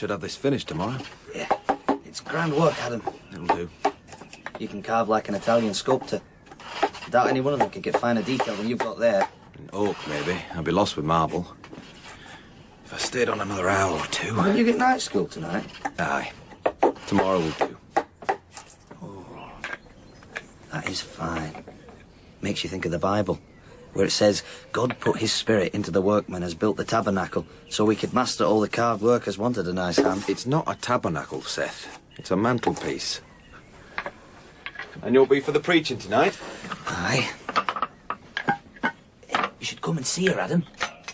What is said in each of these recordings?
should have this finished tomorrow. Yeah, it's grand work, Adam. It'll do. You can carve like an Italian sculptor. I doubt any one of them could get finer detail than you've got there. In oak, maybe. I'd be lost with marble. If I stayed on another hour or two... Why don't you get night school tonight? Aye. Tomorrow will do. Oh, that is fine. Makes you think of the Bible, where it says, God put his spirit into the workmen as built the tabernacle, so we could master all the carved workers wanted a nice hand. It's not a tabernacle, Seth. It's a mantelpiece. And you'll be for the preaching tonight? Aye. You should come and see her, Adam.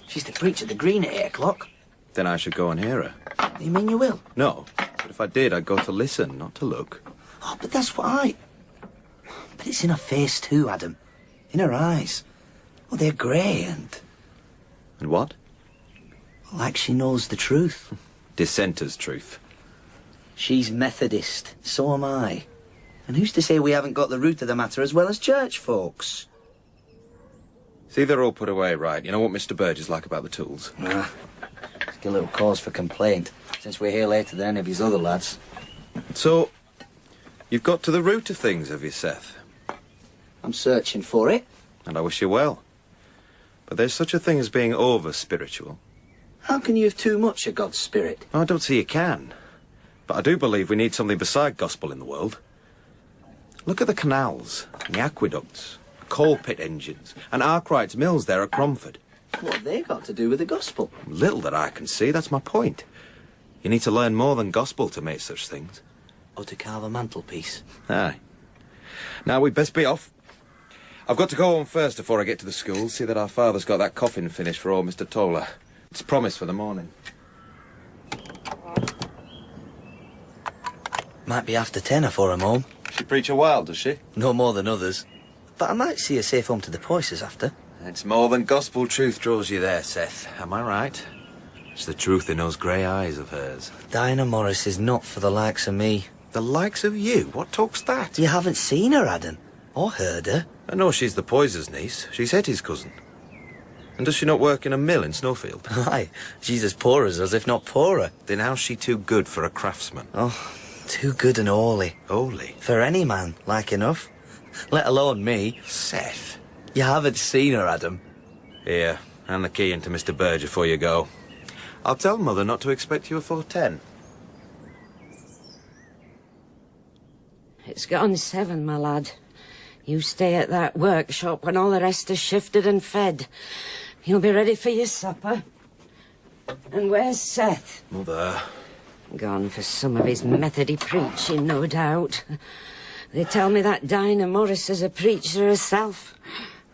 She's to preach at the Green at 8 o'clock. Then I should go and hear her. You mean you will? No, but if I did, I'd go to listen, not to look. Oh, but that's what But it's in her face too, Adam. In her eyes. Oh, they're grey and... And what? Like she knows the truth. Dissenter's truth. She's Methodist, so am I. And who's to say we haven't got the root of the matter as well as church folks? See, they're all put away right. You know what Mr. Burge is like about the tools? Ah, it's a little cause for complaint, since we're here later than any of his other lads. So, you've got to the root of things, have you, Seth? I'm searching for it. And I wish you well. But there's such a thing as being over-spiritual. How can you have too much of God's spirit? I don't see you can. But I do believe we need something beside gospel in the world. Look at the canals, and the aqueducts, coal pit engines, and Arkwright's mills there at Crawford. What have they got to do with the gospel? Little that I can see, that's my point. You need to learn more than gospel to make such things. Or to carve a mantelpiece. Aye. Now, we'd best be off. I've got to go home first before I get to the school, see that our father's got that coffin finished for old Mr. Toller. It's promised for the morning. Might be after 10 afore I'm home. She preach a while, does she? No more than others. But I might see her safe home to the Poises after. It's more than gospel truth draws you there, Seth. Am I right? It's the truth in those grey eyes of hers. Dinah Morris is not for the likes of me. The likes of you? What talk's that? You haven't seen her, Adam. Or heard her. I know she's the Poises' niece. She's Hetty's cousin. And does she not work in a mill in Snowfield? Aye, she's as poor as us, if not poorer. Then how's she too good for a craftsman? Oh, too good and holy. Holy? For any man, like enough. Let alone me. Seth. You haven't seen her, Adam. Here, hand the key into Mr. Burge before you go. I'll tell Mother not to expect you before 10. It's gone 7, my lad. You stay at that workshop when all the rest are shifted and fed. You'll be ready for your supper. And where's Seth? Mother. Gone for some of his Methody preaching, no doubt. They tell me that Dinah Morris is a preacher herself.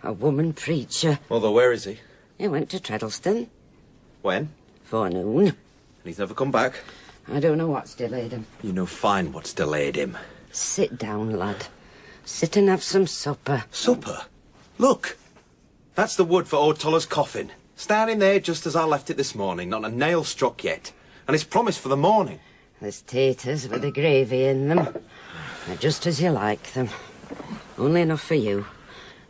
A woman preacher. Mother, where is he? He went to Treddleston. When? Forenoon. And he's never come back? I don't know what's delayed him. You know fine what's delayed him. Sit down, lad. Sit and have some supper. Supper? Look! That's the wood for old Toller's coffin. Standing there just as I left it this morning, not a nail struck yet. And it's promised for the morning. There's taters with the gravy in them. They're just as you like them. Only enough for you.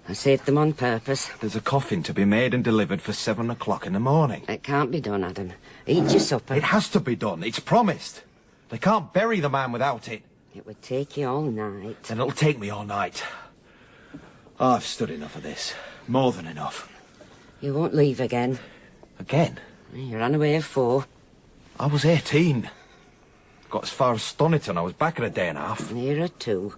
I saved them on purpose. There's a coffin to be made and delivered for 7 o'clock in the morning. It can't be done, Adam. Eat your supper. It has to be done. It's promised. They can't bury the man without it. It would take you all night. And it'll take me all night. I've stood enough of this. More than enough. You won't leave again. Again? You ran away at 4. I was 18. Got as far as Stoniton. I was back in a day and a half. Nearer 2.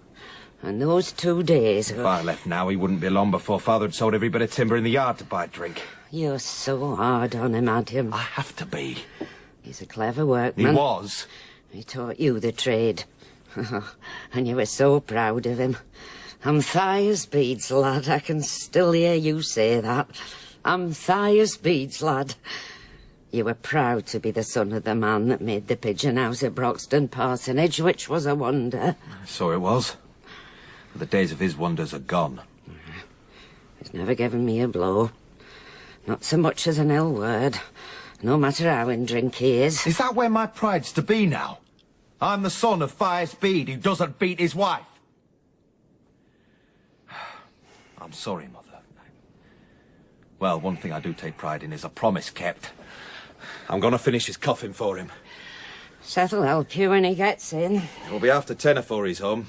And those 2 days... If I left now, he wouldn't be long before Father had sold every bit of timber in the yard to buy drink. You're so hard on him, Adam. I have to be. He's a clever workman. He was. He taught you the trade. And you were so proud of him. I'm Thias Bede's lad. I can still hear you say that. I'm Thias Bede's lad. You were proud to be the son of the man that made the pigeon house at Broxton Parsonage, which was a wonder. So it was. But the days of his wonders are gone. He's never given me a blow. Not so much as an ill word. No matter how in drink he is. Is that where my pride's to be now? I'm the son of Thias Bede who doesn't beat his wife. I'm sorry, Mother. Well, one thing I do take pride in is a promise kept. I'm going to finish his coffin for him. Seth'll help you when he gets in. We'll be after 10 afore he's home.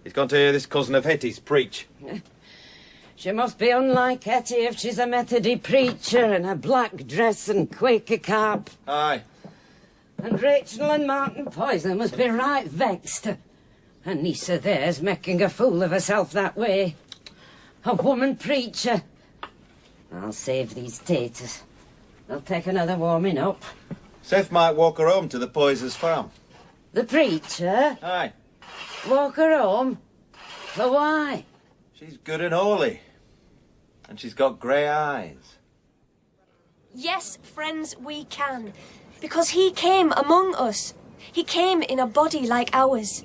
He's gone to hear this cousin of Hetty's preach. She must be unlike Hetty if she's a Methody preacher in a black dress and Quaker cap. Aye. And Rachel and Martin Poyser must be right vexed. And niece of theirs making a fool of herself that way. A woman preacher. I'll save these taters. They'll take another warming up. Seth might walk her home to the Poysers' farm. The preacher? Aye. Walk her home? For why? She's good and holy. And she's got grey eyes. Yes, friends, we can. Because he came among us. He came in a body like ours.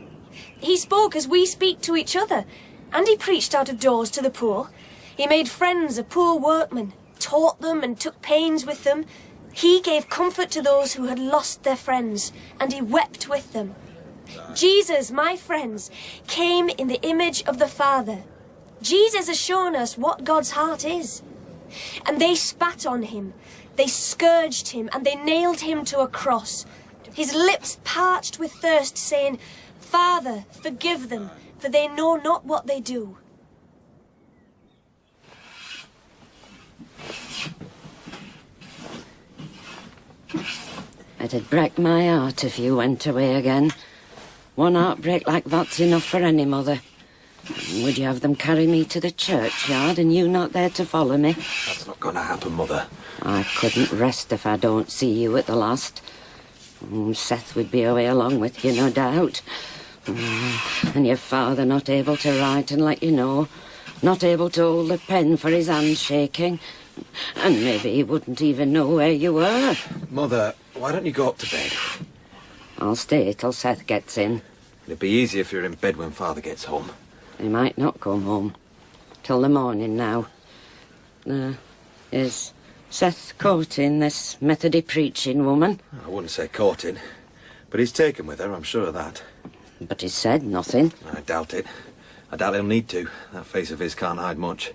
He spoke as we speak to each other. And he preached out of doors to the poor. He made friends of poor workmen, taught them and took pains with them. He gave comfort to those who had lost their friends, and he wept with them. Jesus, my friends, came in the image of the Father. Jesus has shown us what God's heart is. And they spat on him, they scourged him, and they nailed him to a cross. His lips parched with thirst, saying, Father, forgive them, for they know not what they do. It'd break my heart if you went away again. One heartbreak like that's enough for any mother. Would you have them carry me to the churchyard and you not there to follow me? That's not going to happen, Mother. I couldn't rest if I don't see you at the last. Seth would be away along with you, no doubt. And your father not able to write and let you know. Not able to hold a pen for his hand shaking. And maybe he wouldn't even know where you were. Mother, why don't you go up to bed? I'll stay till Seth gets in. It'd be easier if you're in bed when Father gets home. He might not come home. Till the morning now. Is Seth courting this Methody preaching woman? I wouldn't say courting, but he's taken with her, I'm sure of that. But he said nothing. I doubt it. I doubt he'll need to. That face of his can't hide much.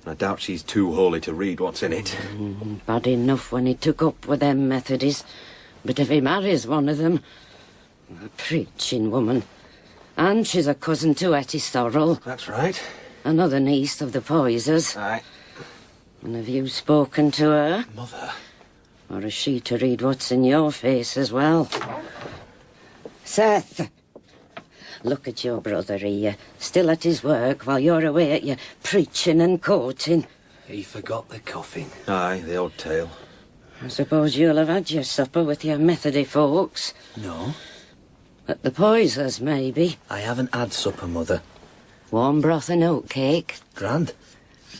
And I doubt she's too holy to read what's in it. Bad enough when he took up with them Methodies. But if he marries one of them... A preaching woman. And she's a cousin to Hetty Sorrel. That's right. Another niece of the Poysers. Aye. And have you spoken to her? Mother. Or is she to read what's in your face as well? Seth! Look at your brother here, still at his work while you're away at your preaching and courting. He forgot the coffin. Aye, the old tale. I suppose you'll have had your supper with your Methody folks. No. At the Poysers, maybe. I haven't had supper, Mother. Warm broth and oatcake. Grand.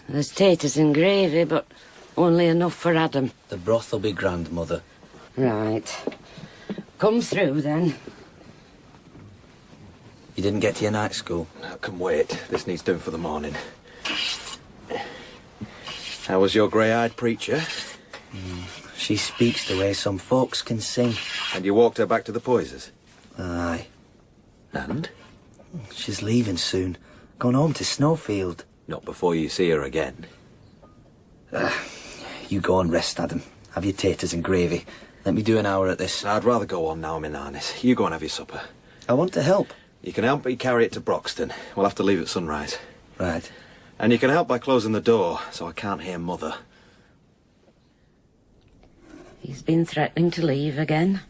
There's taters and gravy, but only enough for Adam. The broth'll be grand, Mother. Right. Come through, then. You didn't get to your night school? I can wait. This needs doing for the morning. How was your grey-eyed preacher? She speaks the way some folks can sing. And you walked her back to the Poysers? Aye. And? She's leaving soon. Going home to Snowfield. Not before you see her again. You go and rest, Adam. Have your taters and gravy. Let me do an hour at this. I'd rather go on now I'm in harness. You go and have your supper. I want to help. You can help me carry it to Broxton. We'll have to leave at sunrise. Right. And you can help by closing the door, so I can't hear Mother. He's been threatening to leave again.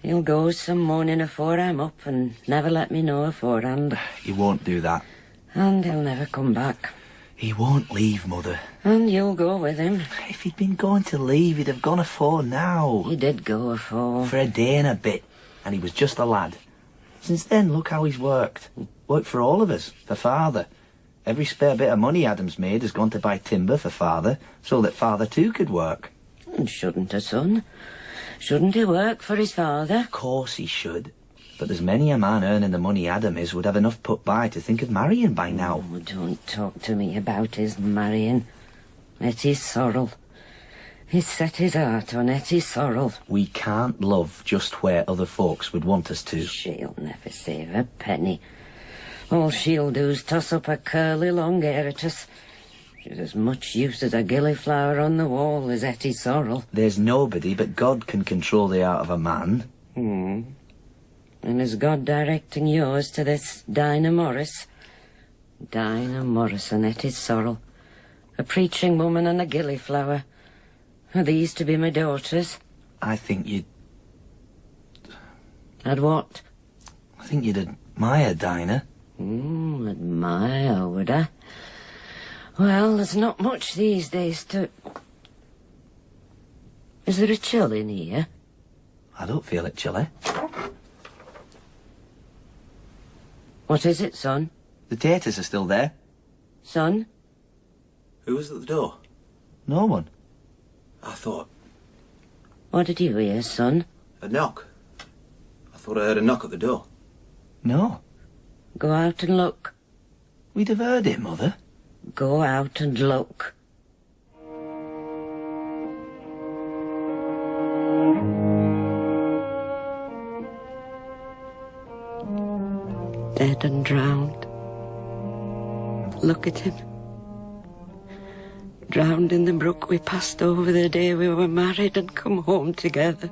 He'll go some morning afore I'm up and never let me know aforehand. He won't do that. And he'll never come back. He won't leave, Mother. And you'll go with him. If he'd been going to leave, he'd have gone afore now. He did go afore. For a day and a bit. And he was just a lad. Since then, look how he's worked. Worked for all of us, for Father. Every spare bit of money Adam's made has gone to buy timber for Father, so that Father too could work. And shouldn't a son? Shouldn't he work for his father? Of course he should. But there's many a man earning the money Adam is would have enough put by to think of marrying by now. Oh, don't talk to me about his marrying. Hetty Sorrel. He's set his heart on Hetty Sorrel. We can't love just where other folks would want us to. She'll never save a penny. All she'll do's toss up her curly long hair at us. She's as much use as a gillyflower on the wall as Hetty Sorrel. There's nobody but God can control the heart of a man. And is God directing yours to this Dinah Morris? Dinah Morris and Hetty's sorrel. A preaching woman and a gillyflower. Are these to be my daughters? I think you'd... I'd what? I think you'd admire Dinah. Admire, would I? Well, there's not much these days to... Is there a chill in here? I don't feel it chilly. What is it, son? The taters are still there. Son? Who was at the door? No one. I thought... What did you hear, son? A knock. I thought I heard a knock at the door. No. Go out and look. We'd have heard it, Mother. Go out and look. Dead and drowned. Look at him. Drowned in the brook we passed over the day we were married and come home together.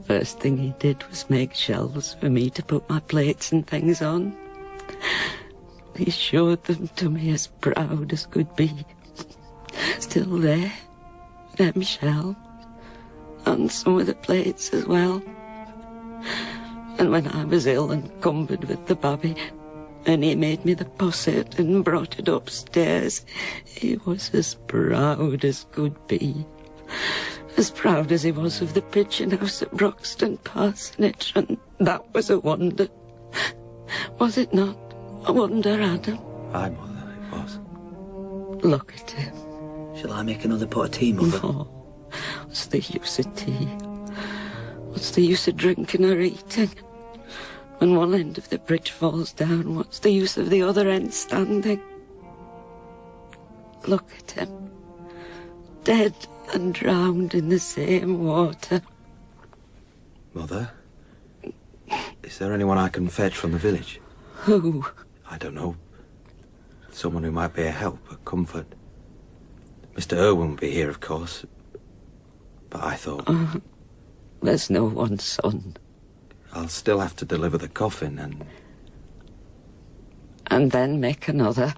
First thing he did was make shelves for me to put my plates and things on. He showed them to me as proud as could be. Still there, them shelves, and some of the plates as well. And when I was ill and cumbered with the babby, and he made me the posset and brought it upstairs, he was as proud as could be. As proud as he was of the pigeon house at Broxton Parsonage, and that was a wonder. Was it not a wonder, Adam? Aye, Mother, it was. Look at him. Shall I make another pot of tea, Mother? No. What's the use of tea? What's the use of drinking or eating? When one end of the bridge falls down, what's the use of the other end standing? Look at him. Dead and drowned in the same water. Mother? Is there anyone I can fetch from the village? Who? I don't know. Someone who might be a help, a comfort. Mr. Irwine will be here, of course. But I thought... There's no one, son. I'll still have to deliver the coffin And then make another.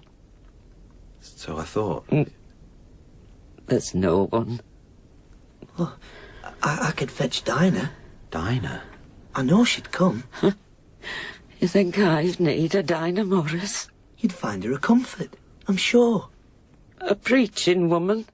So I thought... There's no one. Oh, I could fetch Dinah. Dinah? I know she'd come. You think I'd need a Dinah Morris? You'd find her a comfort, I'm sure. A preaching woman?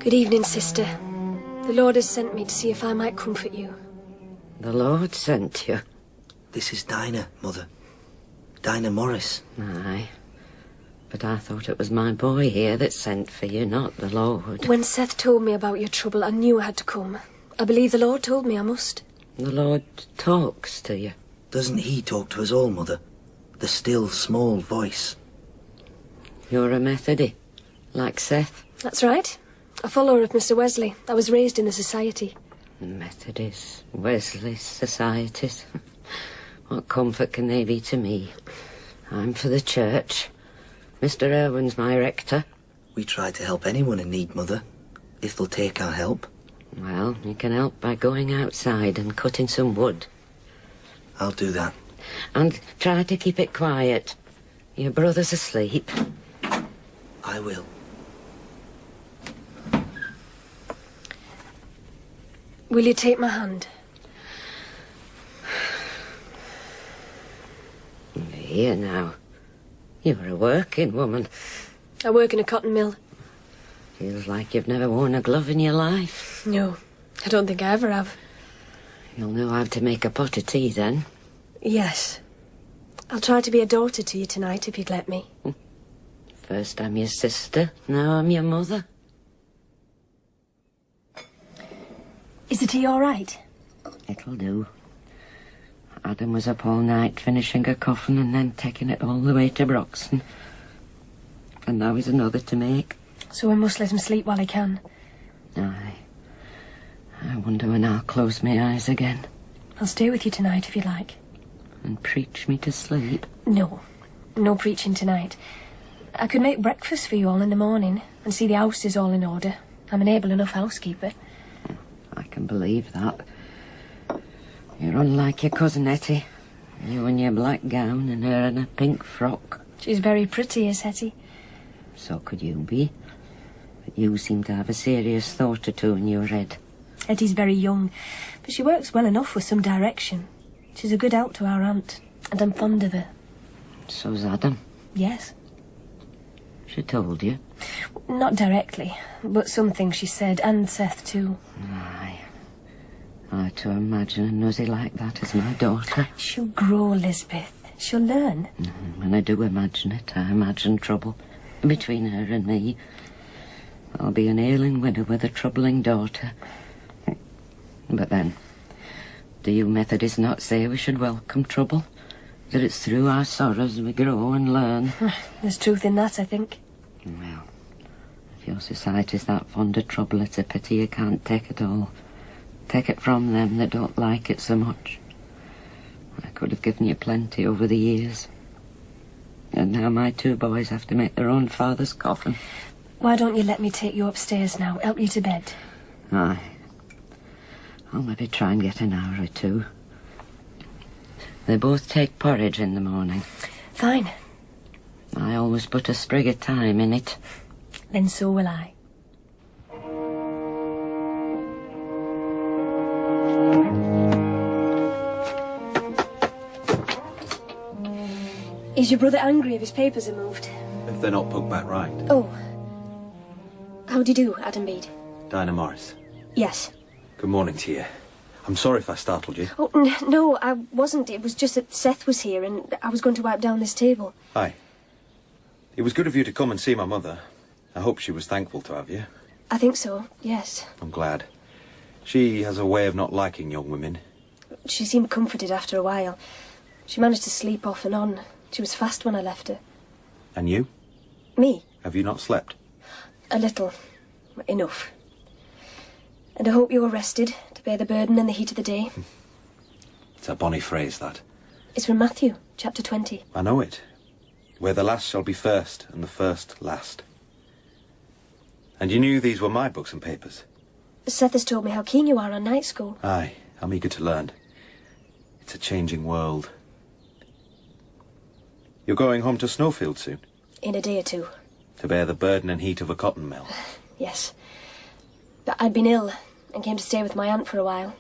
Good evening, sister. The Lord has sent me to see if I might comfort you. The Lord sent you? This is Dinah, Mother. Dinah Morris. Aye. But I thought it was my boy here that sent for you, not the Lord. When Seth told me about your trouble, I knew I had to come. I believe the Lord told me I must. The Lord talks to you. Doesn't he talk to us all, Mother? The still, small voice. You're a Methodist, like Seth? That's right. A follower of Mr. Wesley. I was raised in the society. Methodist, Wesley societies. What comfort can they be to me? I'm for the church. Mr. Irwine's my rector. We try to help anyone in need, Mother, if they'll take our help. Well, you can help by going outside and cutting some wood. I'll do that. And try to keep it quiet. Your brother's asleep. I will. Will you take my hand? Here now. You're a working woman. I work in a cotton mill. Feels like you've never worn a glove in your life. No, I don't think I ever have. You'll know how to make a pot of tea then. Yes. I'll try to be a daughter to you tonight if you'd let me. First I'm your sister, now I'm your mother. Is the tea all right? It'll do. Adam was up all night finishing a coffin and then taking it all the way to Broxton. And now he's another to make. So we must let him sleep while he can. Aye. I wonder when I'll close my eyes again. I'll stay with you tonight if you like. And preach me to sleep? No. No preaching tonight. I could make breakfast for you all in the morning and see the house is all in order. I'm an able enough housekeeper. I can believe that. You're unlike your cousin Hetty. You in your black gown and her in a pink frock. She's very pretty, is Hetty. So could you be. But you seem to have a serious thought or two in your head. Hetty's very young, but she works well enough with some direction. She's a good help to our aunt, and I'm fond of her. So's Adam. Yes. She told you? Not directly, but some things she said, and Seth too. Aye. I to imagine a nosy like that as my daughter. She'll grow, Lisbeth. She'll learn. When I do imagine it, I imagine trouble between her and me. I'll be an ailing widow with a troubling daughter. But then, do you Methodists not say we should welcome trouble? That it's through our sorrows we grow and learn? There's truth in that, I think. Well, if your society's that fond of trouble, it's a pity you can't take it all. Take it from them that don't like it so much. I could have given you plenty over the years. And now my two boys have to make their own father's coffin. Why don't you let me take you upstairs now, help you to bed? Aye. I'll maybe try and get an hour or two. They both take porridge in the morning. Fine. I always put a sprig of thyme in it. Then so will I. Is your brother angry if his papers are moved? If they're not put back right. Oh. How do you do, Adam Bede? Dinah Morris. Yes. Good morning to you. I'm sorry if I startled you. Oh, no, I wasn't. It was just that Seth was here and I was going to wipe down this table. Hi. It was good of you to come and see my mother. I hope she was thankful to have you. I think so, yes. I'm glad. She has a way of not liking young women. She seemed comforted after a while. She managed to sleep off and on. She was fast when I left her. And you? Me? Have you not slept? A little. Enough. And I hope you were rested to bear the burden and the heat of the day. It's a bonny phrase, that. It's from Matthew, chapter 20. I know it. Where the last shall be first, and the first last. And you knew these were my books and papers? Seth has told me how keen you are on night school. Aye, I'm eager to learn. It's a changing world. You're going home to Snowfield soon? In a day or two. To bear the burden and heat of a cotton mill? Yes. But I'd been ill and came to stay with my aunt for a while.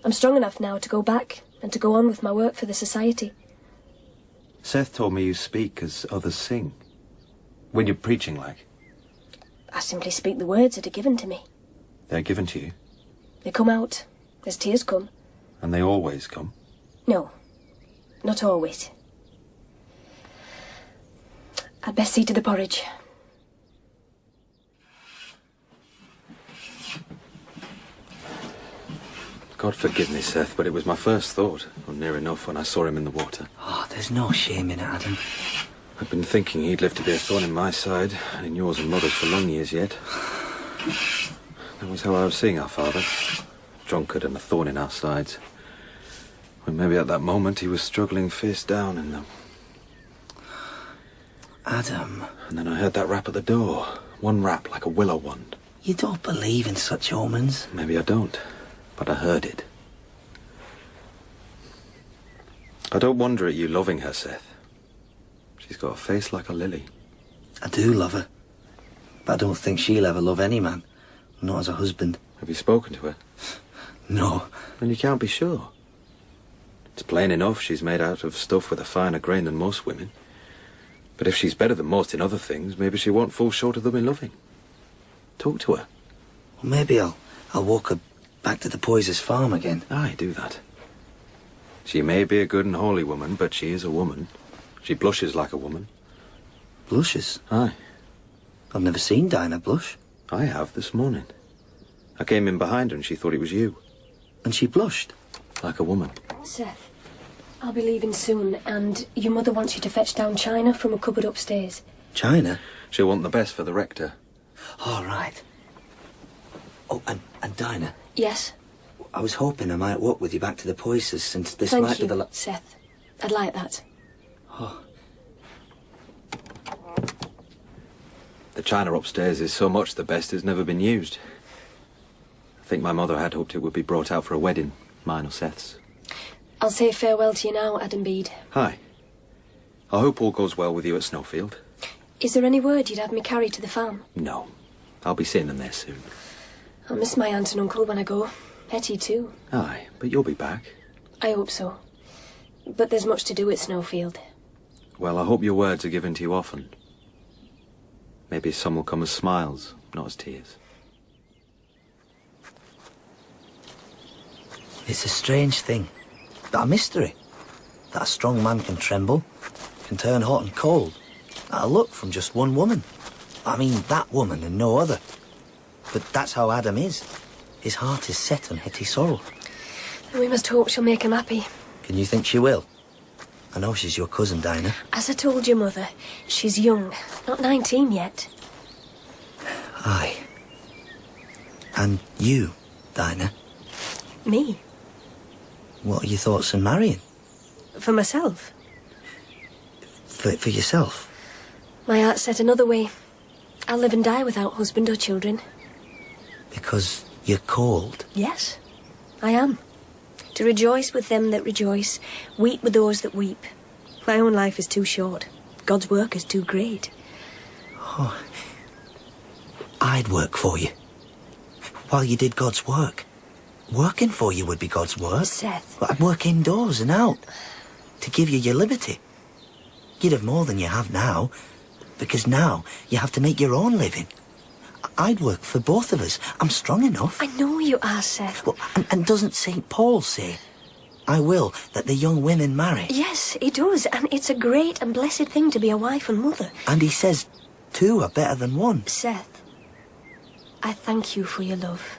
I'm strong enough now to go back and to go on with my work for the society. Seth told me you speak as others sing. When you're preaching, like. I simply speak the words that are given to me. They're given to you? They come out as tears come. And they always come? No, not always. I'd best see to the porridge. God forgive me, Seth, but it was my first thought, or near enough, when I saw him in the water. Oh, there's no shame in it, Adam. I've been thinking he'd live to be a thorn in my side, and in yours and Mother's for long years yet. That was how I was seeing our father. Drunkard and a thorn in our sides. When maybe at that moment he was struggling face down in them. Adam. And then I heard that rap at the door. One rap like a willow wand. You don't believe in such omens. Maybe I don't, but I heard it. I don't wonder at you loving her, Seth. She's got a face like a lily. I do love her. But I don't think she'll ever love any man. Not as a husband. Have you spoken to her? No. Then you can't be sure. It's plain enough she's made out of stuff with a finer grain than most women. But if she's better than most in other things, maybe she won't fall short of them in loving. Talk to her. Well, maybe I'll walk her back to the Poysers' farm again. Aye, do that. She may be a good and holy woman, but she is a woman. She blushes like a woman. Blushes? Aye. I've never seen Dinah blush. I have this morning. I came in behind her and she thought it was you. And she blushed? Like a woman. Seth, I'll be leaving soon, and your mother wants you to fetch down china from a cupboard upstairs. China? She'll want the best for the rector. All right. Oh, and Dinah, Yes? I was hoping I might walk with you back to the Poises, since this Thank might you, be the Seth. I'd like that. The china upstairs is so much the best it's never been used. I think my mother had hoped it would be brought out for a wedding, mine or Seth's. I'll say farewell to you now, Adam Bede. Hi. I hope all goes well with you at Snowfield. Is there any word you'd have me carry to the farm? No. I'll be seeing them there soon. I'll miss my aunt and uncle when I go. Hetty too. Aye, but you'll be back. I hope so. But there's much to do at Snowfield. Well, I hope your words are given to you often. Maybe some will come as smiles, not as tears. It's a strange thing. That a mystery. That a strong man can tremble, can turn hot and cold. At a look from just one woman. I mean, that woman and no other. But that's how Adam is. His heart is set on Hetty sorrow. Then we must hope she'll make him happy. Can you think she will? I know she's your cousin, Dinah. As I told your mother, she's young, not 19 yet. Aye. And you, Dinah? Me? What are your thoughts on marrying? For myself? For yourself? My heart's set another way. I'll live and die without husband or children. Because you're cold? Yes, I am. To rejoice with them that rejoice, weep with those that weep. My own life is too short. God's work is too great. Oh, I'd work for you. While you did God's work. Working for you would be God's work. Seth. But I'd work indoors and out. To give you your liberty. You'd have more than you have now. Because now you have to make your own living. I'd work for both of us. I'm strong enough. I know you are, Seth. Well, and doesn't St. Paul say, I will that the young women marry? Yes, he does, and it's a great and blessed thing to be a wife and mother. And he says 2 are better than 1. Seth, I thank you for your love.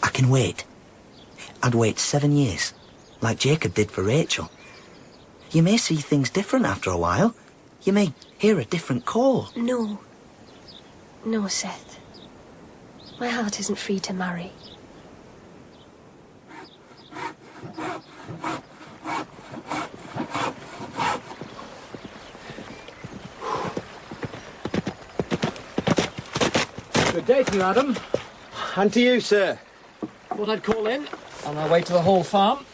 I can wait. I'd wait 7 years, like Jacob did for Rachel. You may see things different after a while. You may hear a different call. No. No, Seth. My heart isn't free to marry. Good day to you, Adam. And to you, sir. Thought I'd call in on our way to the Hall Farm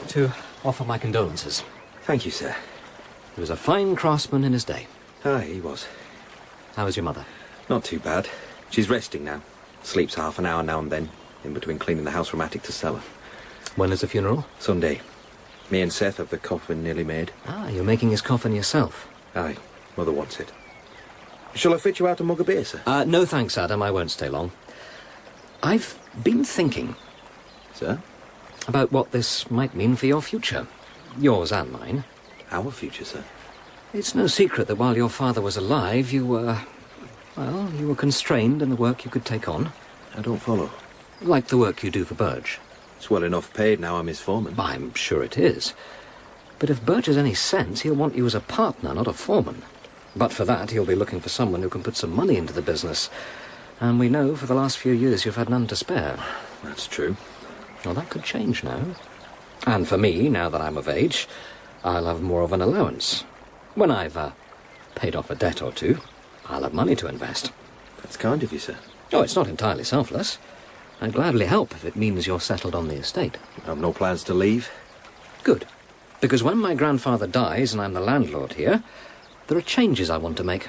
to offer my condolences. Thank you, sir. He was a fine craftsman in his day. Aye, he was. How is your mother? Not too bad. She's resting now. Sleeps half an hour now and then, in between cleaning the house from attic to cellar. When is the funeral? Sunday. Me and Seth have the coffin nearly made. Ah, you're making his coffin yourself. Aye, mother wants it. Shall I fit you out a mug of beer, sir? No thanks, Adam. I won't stay long. I've been thinking... Sir? About what this might mean for your future. Yours and mine. Our future, sir? It's no secret that while your father was alive, you were... Well, you were constrained in the work you could take on. I don't follow. Like the work you do for Burge. It's well enough paid now I'm his foreman. I'm sure it is. But if Burge has any sense, he'll want you as a partner, not a foreman. But for that, he'll be looking for someone who can put some money into the business. And we know for the last few years you've had none to spare. That's true. Well, that could change now. And for me, now that I'm of age, I'll have more of an allowance. When I've paid off a debt or two, I'll have money to invest. That's kind of you, sir. Oh, it's not entirely selfless. I'd gladly help if it means you're settled on the estate. I've no plans to leave. Good. Because when my grandfather dies and I'm the landlord here, there are changes I want to make.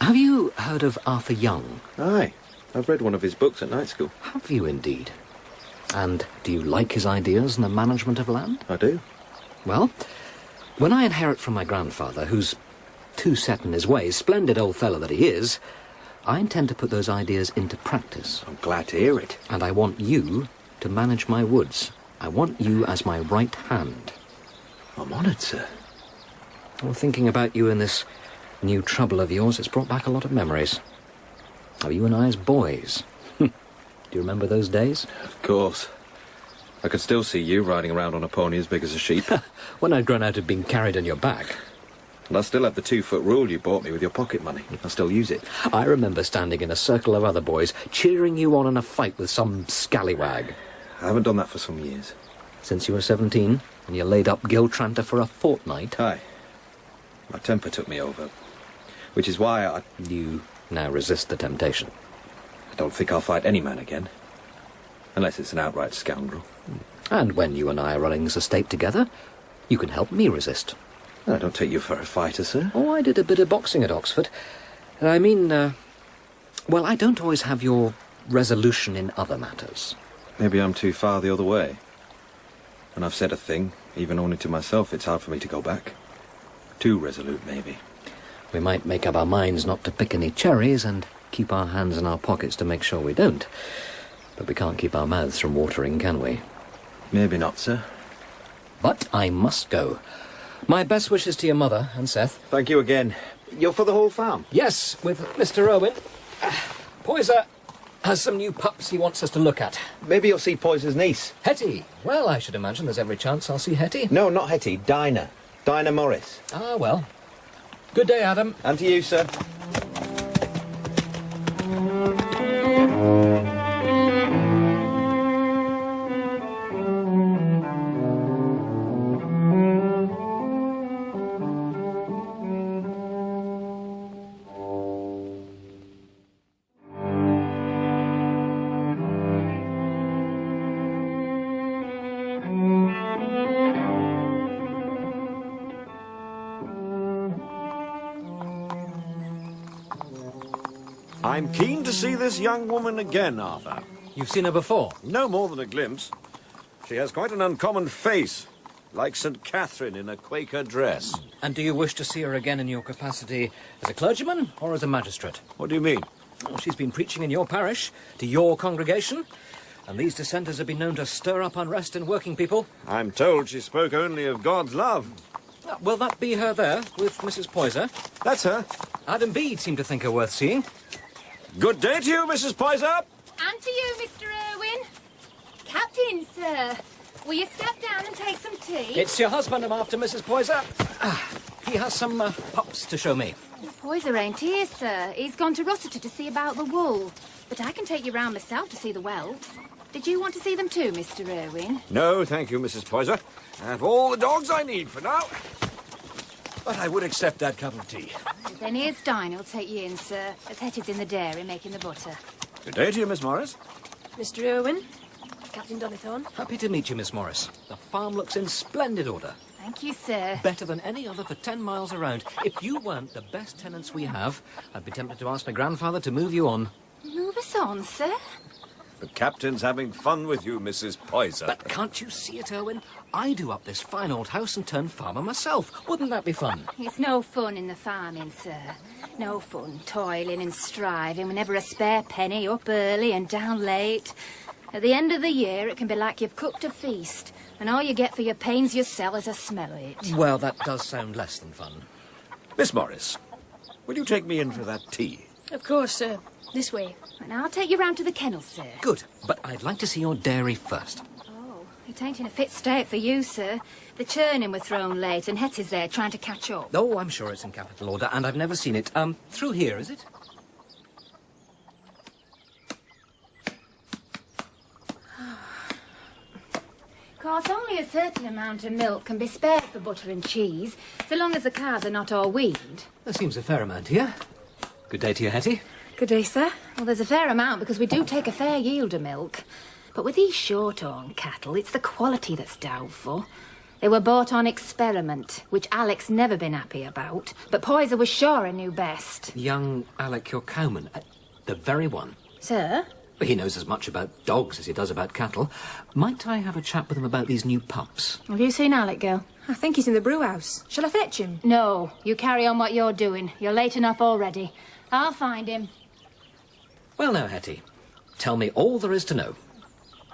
Have you heard of Arthur Young? Aye. I've read one of his books at night school. Have you indeed? And do you like his ideas on the management of land? I do. Well, when I inherit from my grandfather, who's too set in his ways, splendid old fellow that he is, I intend to put those ideas into practice. I'm glad to hear it. And I want you to manage my woods. I want you as my right hand. I'm honoured, sir. Well, thinking about you in this new trouble of yours, it's brought back a lot of memories. Of you and I as boys. Do you remember those days? Of course. I could still see you riding around on a pony as big as a sheep. When I'd grown out of being carried on your back. And I still have the 2-foot rule you bought me with your pocket money. I still use it. I remember standing in a circle of other boys, cheering you on in a fight with some scallywag. I haven't done that for some years. Since you were 17, and you laid up Giltranter for a fortnight. Aye. My temper took me over. Which is why You now resist the temptation. I don't think I'll fight any man again. Unless it's an outright scoundrel. And when you and I are running this estate together, you can help me resist. I don't take you for a fighter, sir. Oh, I did a bit of boxing at Oxford. I mean, well, I don't always have your resolution in other matters. Maybe I'm too far the other way. When I've said a thing, even only to myself, it's hard for me to go back. Too resolute, maybe. We might make up our minds not to pick any cherries and keep our hands in our pockets to make sure we don't. But we can't keep our mouths from watering, can we? Maybe not, sir. But I must go. My best wishes to your mother and Seth. Thank you again. You're for the whole farm? Yes, with Mr. Irwine. Poyser has some new pups he wants us to look at. Maybe you'll see Poyser's niece. Hetty. Well, I should imagine there's every chance I'll see Hetty. No, not Hetty. Dinah. Dinah Morris. Ah, well. Good day, Adam. And to you, sir. I'm keen to see this young woman again, Arthur. You've seen her before? No more than a glimpse. She has quite an uncommon face, like St. Katherine in a Quaker dress. And do you wish to see her again in your capacity as a clergyman or as a magistrate? What do you mean? Well, she's been preaching in your parish, to your congregation, and these dissenters have been known to stir up unrest in working people. I'm told she spoke only of God's love. Will that be her there, with Mrs. Poyser? That's her. Adam Bede seemed to think her worth seeing. Good day to you, Mrs. Poyser. And to you, Mr. Irwine. Captain, sir. Will you step down and take some tea? It's your husband I'm after, Mrs. Poyser. He has some pups to show me. Poyser ain't here, sir. He's gone to Rossiter to see about the wool. But I can take you round myself to see the whelps. Did you want to see them too, Mr. Irwine? No, thank you, Mrs. Poyser. I have all the dogs I need for now. But I would accept that cup of tea. Then here's Dinah will take you in, sir, as Hetty's in the dairy making the butter. Good day to you, Miss Morris. Mr. Irwine, Captain Donnithorne. Happy to meet you, Miss Morris. The farm looks in splendid order. Thank you, sir. Better than any other for 10 miles around. If you weren't the best tenants we have, I'd be tempted to ask my grandfather to move you on. Move us on, sir. The captain's having fun with you, Mrs. Poyser. But can't you see it, Irwine? I do up this fine old house and turn farmer myself. Wouldn't that be fun? It's no fun in the farming, sir. No fun toiling and striving with never a spare penny, up early and down late. At the end of the year, it can be like you've cooked a feast, and all you get for your pains yourself is a smell of it. Well, that does sound less than fun. Miss Morris, will you take me in for that tea? Of course, sir. This way. And I'll take you round to the kennel, sir. Good, but I'd like to see your dairy first. Oh, it ain't in a fit state for you, sir. The churning were thrown late, and Hetty's there trying to catch up. Oh, I'm sure it's in capital order, and I've never seen it. Through here, is it? Of course, only a certain amount of milk can be spared for butter and cheese, so long as the cows are not all weaned. There seems a fair amount here. Good day to you, Hetty. Good day, sir. Well, there's a fair amount because we do take a fair yield of milk. But with these short-horn cattle, it's the quality that's doubtful. They were bought on experiment, which Alec's never been happy about, but Poyser was sure he knew best. Young Alec, your cowman. The very one. Sir? He knows as much about dogs as he does about cattle. Might I have a chat with him about these new pups? Have you seen Alec, girl? I think he's in the brew house. Shall I fetch him? No, you carry on what you're doing. You're late enough already. I'll find him. Well now, Hetty, tell me all there is to know.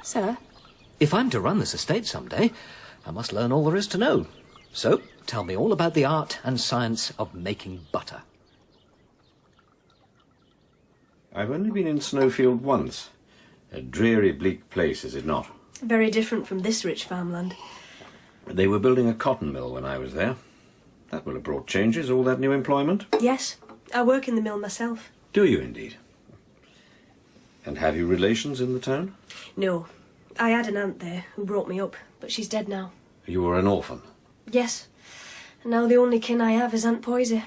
Sir? If I'm to run this estate someday, I must learn all there is to know. So, tell me all about the art and science of making butter. I've only been in Snowfield once. A dreary, bleak place, is it not? Very different from this rich farmland. They were building a cotton mill when I was there. That will have brought changes, all that new employment. Yes, I work in the mill myself. Do you indeed? And have you relations in the town? No, I had an aunt there who brought me up, but she's dead now. You were an orphan? Yes, and now the only kin I have is Aunt Poisey.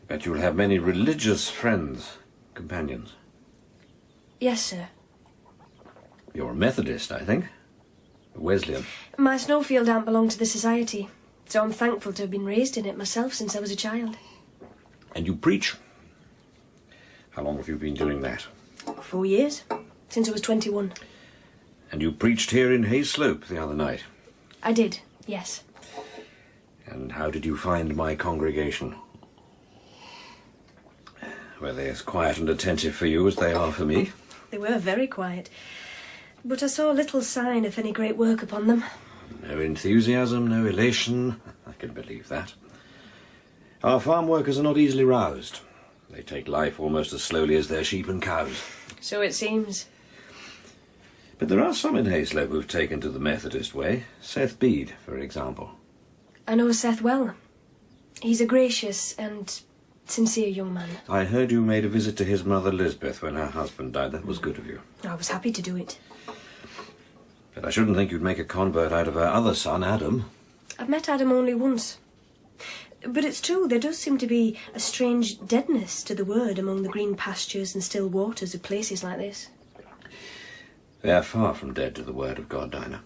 Bet you'll have many religious friends, companions. Yes, sir. You're a Methodist, I think. A Wesleyan. My Snowfield aunt belonged to the society, so I'm thankful to have been raised in it myself since I was a child. And you preach? How long have you been doing that? 4 years, since I was 21. And you preached here in Hayslope the other night? I did, yes. And how did you find my congregation? Were they as quiet and attentive for you as they are for me? They were very quiet, but I saw little sign of any great work upon them. No enthusiasm, no elation. I can believe that. Our farm workers are not easily roused. They take life almost as slowly as their sheep and cows. So it seems. But there are some in Hayslope who've taken to the Methodist way. Seth Bede, for example. I know Seth well. He's a gracious and sincere young man. I heard you made a visit to his mother Lisbeth when her husband died. That was good of you. I was happy to do it. But I shouldn't think you'd make a convert out of her other son, Adam. I've met Adam only once. But it's true, there does seem to be a strange deadness to the word among the green pastures and still waters of places like this. They are far from dead to the word of God, Dinah.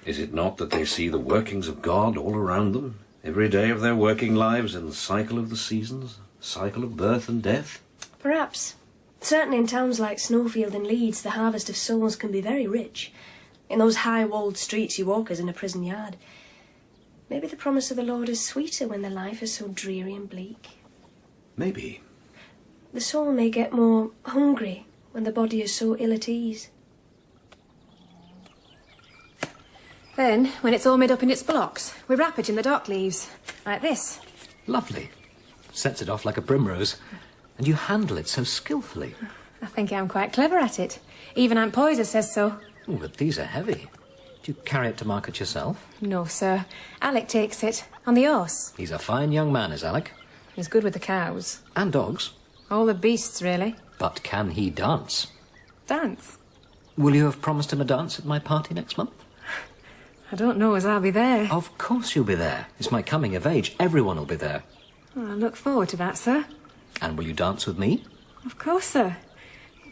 Is it not that they see the workings of God all around them, every day of their working lives in the cycle of the seasons, the cycle of birth and death? Perhaps. Certainly in towns like Snowfield and Leeds, the harvest of souls can be very rich. In those high-walled streets you walk as in a prison yard. Maybe the promise of the Lord is sweeter when the life is so dreary and bleak. Maybe. The soul may get more hungry when the body is so ill at ease. Then, when it's all made up in its blocks, we wrap it in the dock leaves, like this. Lovely. Sets it off like a primrose. And you handle it so skillfully. I think I'm quite clever at it. Even Aunt Poisey says so. Oh, but these are heavy. Do you carry it to market yourself? No, sir. Alec takes it, on the horse. He's a fine young man, is Alec. He's good with the cows. And dogs. All the beasts, really. But can he dance? Dance? Will you have promised him a dance at my party next month? I don't know as I'll be there. Of course you'll be there. It's my coming of age. Everyone will be there. Oh, I look forward to that, sir. And will you dance with me? Of course, sir.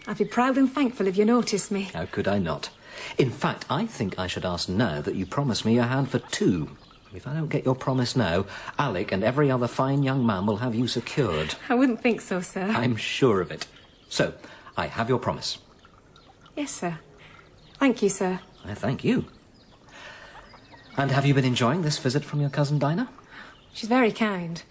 I'd be proud and thankful if you noticed me. How could I not? In fact, I think I should ask now that you promise me a hand for two. If I don't get your promise now, Alec and every other fine young man will have you secured. I wouldn't think so, sir. I'm sure of it. So, I have your promise. Yes, sir. Thank you, sir. I thank you. And have you been enjoying this visit from your cousin Dinah? She's very kind.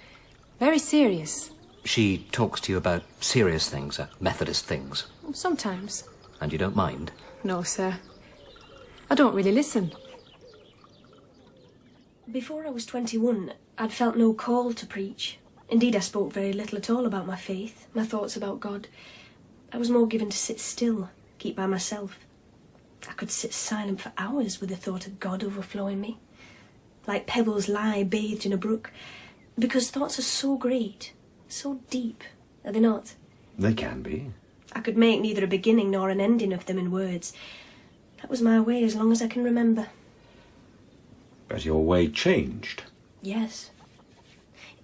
Very serious. She talks to you about serious things, Methodist things. Sometimes. And you don't mind? No, sir. I don't really listen. Before I was 21, I'd felt no call to preach. Indeed, I spoke very little at all about my faith, my thoughts about God. I was more given to sit still, keep by myself. I could sit silent for hours with the thought of God overflowing me. Like pebbles lie bathed in a brook. Because thoughts are so great, so deep, are they not? They can be. I could make neither a beginning nor an ending of them in words. That was my way as long as I can remember. But your way changed. Yes.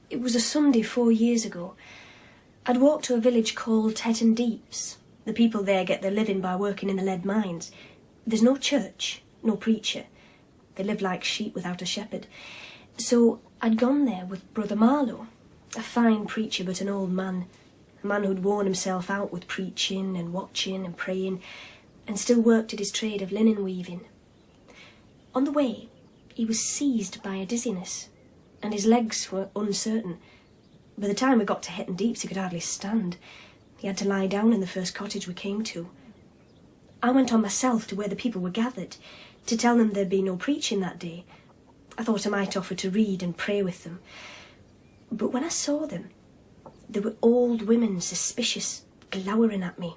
It was a Sunday 4 years ago. I'd walked to a village called Hetty Deeps. The people there get their living by working in the lead mines. There's no church, no preacher. They live like sheep without a shepherd. So I'd gone there with Brother Marlowe, a fine preacher but an old man, a man who'd worn himself out with preaching and watching and praying, and still worked at his trade of linen weaving. On the way, he was seized by a dizziness, and his legs were uncertain. By the time we got to Hetty Deeps, he could hardly stand. He had to lie down in the first cottage we came to. I went on myself to where the people were gathered, to tell them there'd be no preaching that day. I thought I might offer to read and pray with them. But when I saw them, they were old women, suspicious, glowering at me.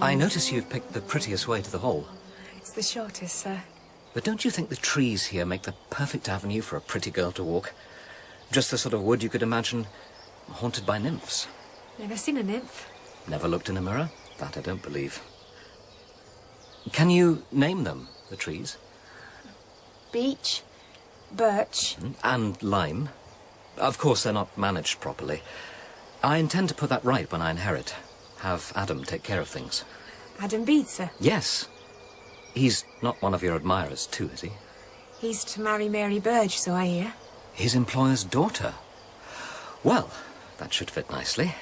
I notice you've picked the prettiest way to the hall. It's the shortest, sir. But don't you think the trees here make the perfect avenue for a pretty girl to walk? Just the sort of wood you could imagine haunted by nymphs. Never seen a nymph. Never looked in a mirror? That I don't believe. Can you name them, the trees? Beech, birch. And lime. Of course, they're not managed properly. I intend to put that right when I inherit. Have Adam take care of things. Adam Bede, sir. Yes. He's not one of your admirers, too, is he? He's to marry Mary Burge, so I hear. His employer's daughter. Well, that should fit nicely.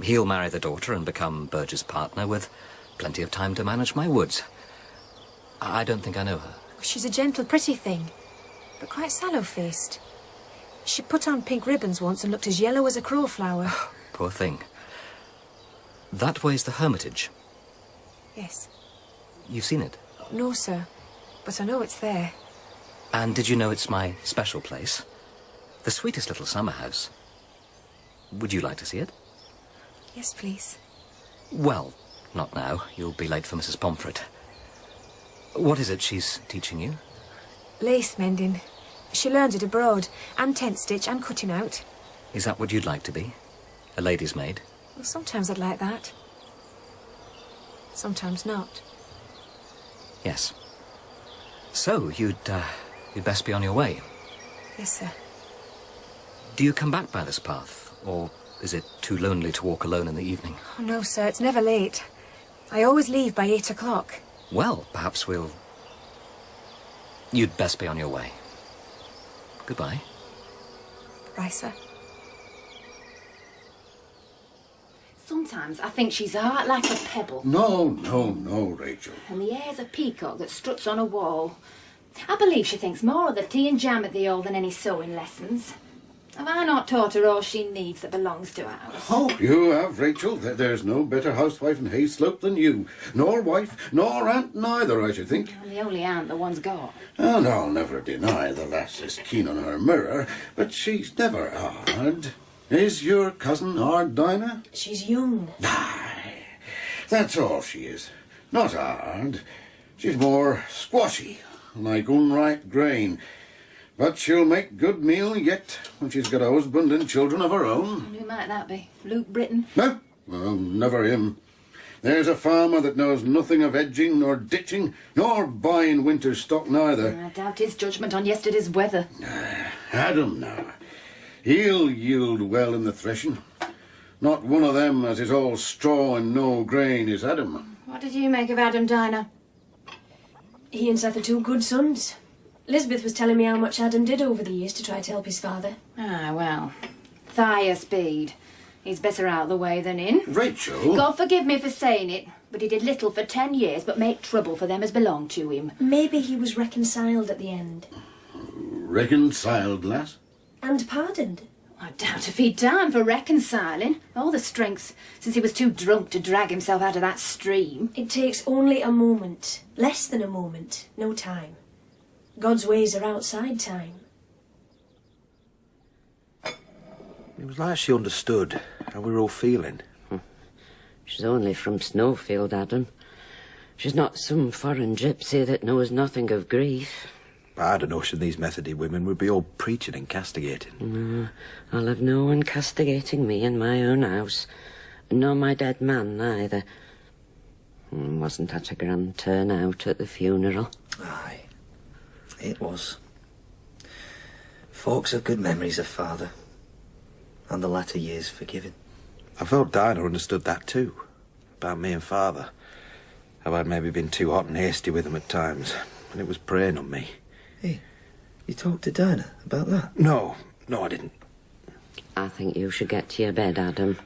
He'll marry the daughter and become Burge's partner with plenty of time to manage my woods. I don't think I know her. She's a gentle, pretty thing, but quite sallow-faced. She put on pink ribbons once and looked as yellow as a crowflower. Poor thing. That way's the Hermitage. Yes. You've seen it? No, sir, but I know it's there. And did you know it's my special place? The sweetest little summer house. Would you like to see it? Yes, please. Well, not now. You'll be late for Mrs. Pomfret. What is it she's teaching you? Lace mending. She learned it abroad, and tent stitch, and cutting out. Is that what you'd like to be? A lady's maid? Well, sometimes I'd like that. Sometimes not. Yes. So, you'd best be on your way. Yes, sir. Do you come back by this path, or is it too lonely to walk alone in the evening? Oh, no, sir, it's never late. I always leave by 8 o'clock. Well, perhaps we'll... You'd best be on your way. Goodbye. Bye, sir. Sometimes I think she's heart like a pebble. No, Rachel. And the hair's a peacock that struts on a wall. I believe she thinks more of the tea and jam at the Old than any sewing lessons. Have I not taught her all she needs that belongs to ours? Oh, you have, Rachel. There's no better housewife in Hayslope than you. Nor wife, nor aunt neither, I should think. I'm the only aunt the one's got. And I'll never deny the lass is keen on her mirror, but she's never hard. Is your cousin hard, Dinah? She's young. Aye, that's all she is. Not hard. She's more squashy, like unripe grain. But she'll make good meal yet, when she's got a husband and children of her own. And who might that be? Luke Britton? No, well, never him. There's a farmer that knows nothing of edging nor ditching, nor buying winter stock neither. I doubt his judgment on yesterday's weather. Adam now. He'll yield well in the threshing. Not one of them as is all straw and no grain is Adam. What did you make of Adam, Dinah? He and Seth are two good sons. Lisbeth was telling me how much Adam did over the years to try to help his father. Ah, well. Thias Bede. He's better out of the way than in. Rachel? God forgive me for saying it, but he did little for 10 years but make trouble for them as belonged to him. Maybe he was reconciled at the end. Reconciled, lass? And pardoned. I doubt if he'd time for reconciling. All the strength since he was too drunk to drag himself out of that stream. It takes only a moment. Less than a moment. No time. God's ways are outside time. It was like she understood how we were all feeling. She's only from Snowfield, Adam. She's not some foreign gypsy that knows nothing of grief. I had a notion these Methody women would be all preaching and castigating. No, I'll have no one castigating me in my own house. Nor my dead man, either. Wasn't that a grand turnout at the funeral? Aye, it was. Folks have good memories of father, and the latter years forgiving. I felt Dinah understood that too, about me and father. How I'd maybe been too hot and hasty with him at times, and it was preying on me. Hey, you talked to Dinah about that? No, I didn't. I think you should get to your bed, Adam.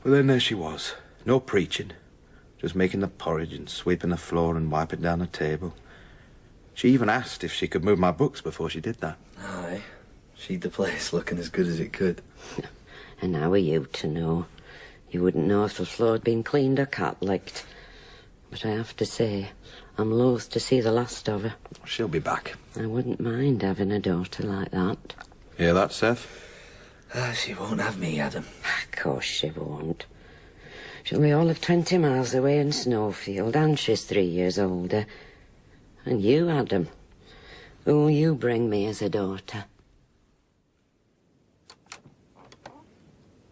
Well, then there she was. No preaching. Just making the porridge and sweeping the floor and wiping down the table. She even asked if she could move my books before she did that. Aye. She'd the place looking as good as it could. And how are you to know? You wouldn't know if the floor had been cleaned or cat licked. But I have to say, I'm loath to see the last of her. She'll be back. I wouldn't mind having a daughter like that. Hear that, Seth? She won't have me, Adam. Of course she won't. She'll be all of 20 miles away in Snowfield, and she's 3 years older. And you, Adam, who'll you bring me as a daughter?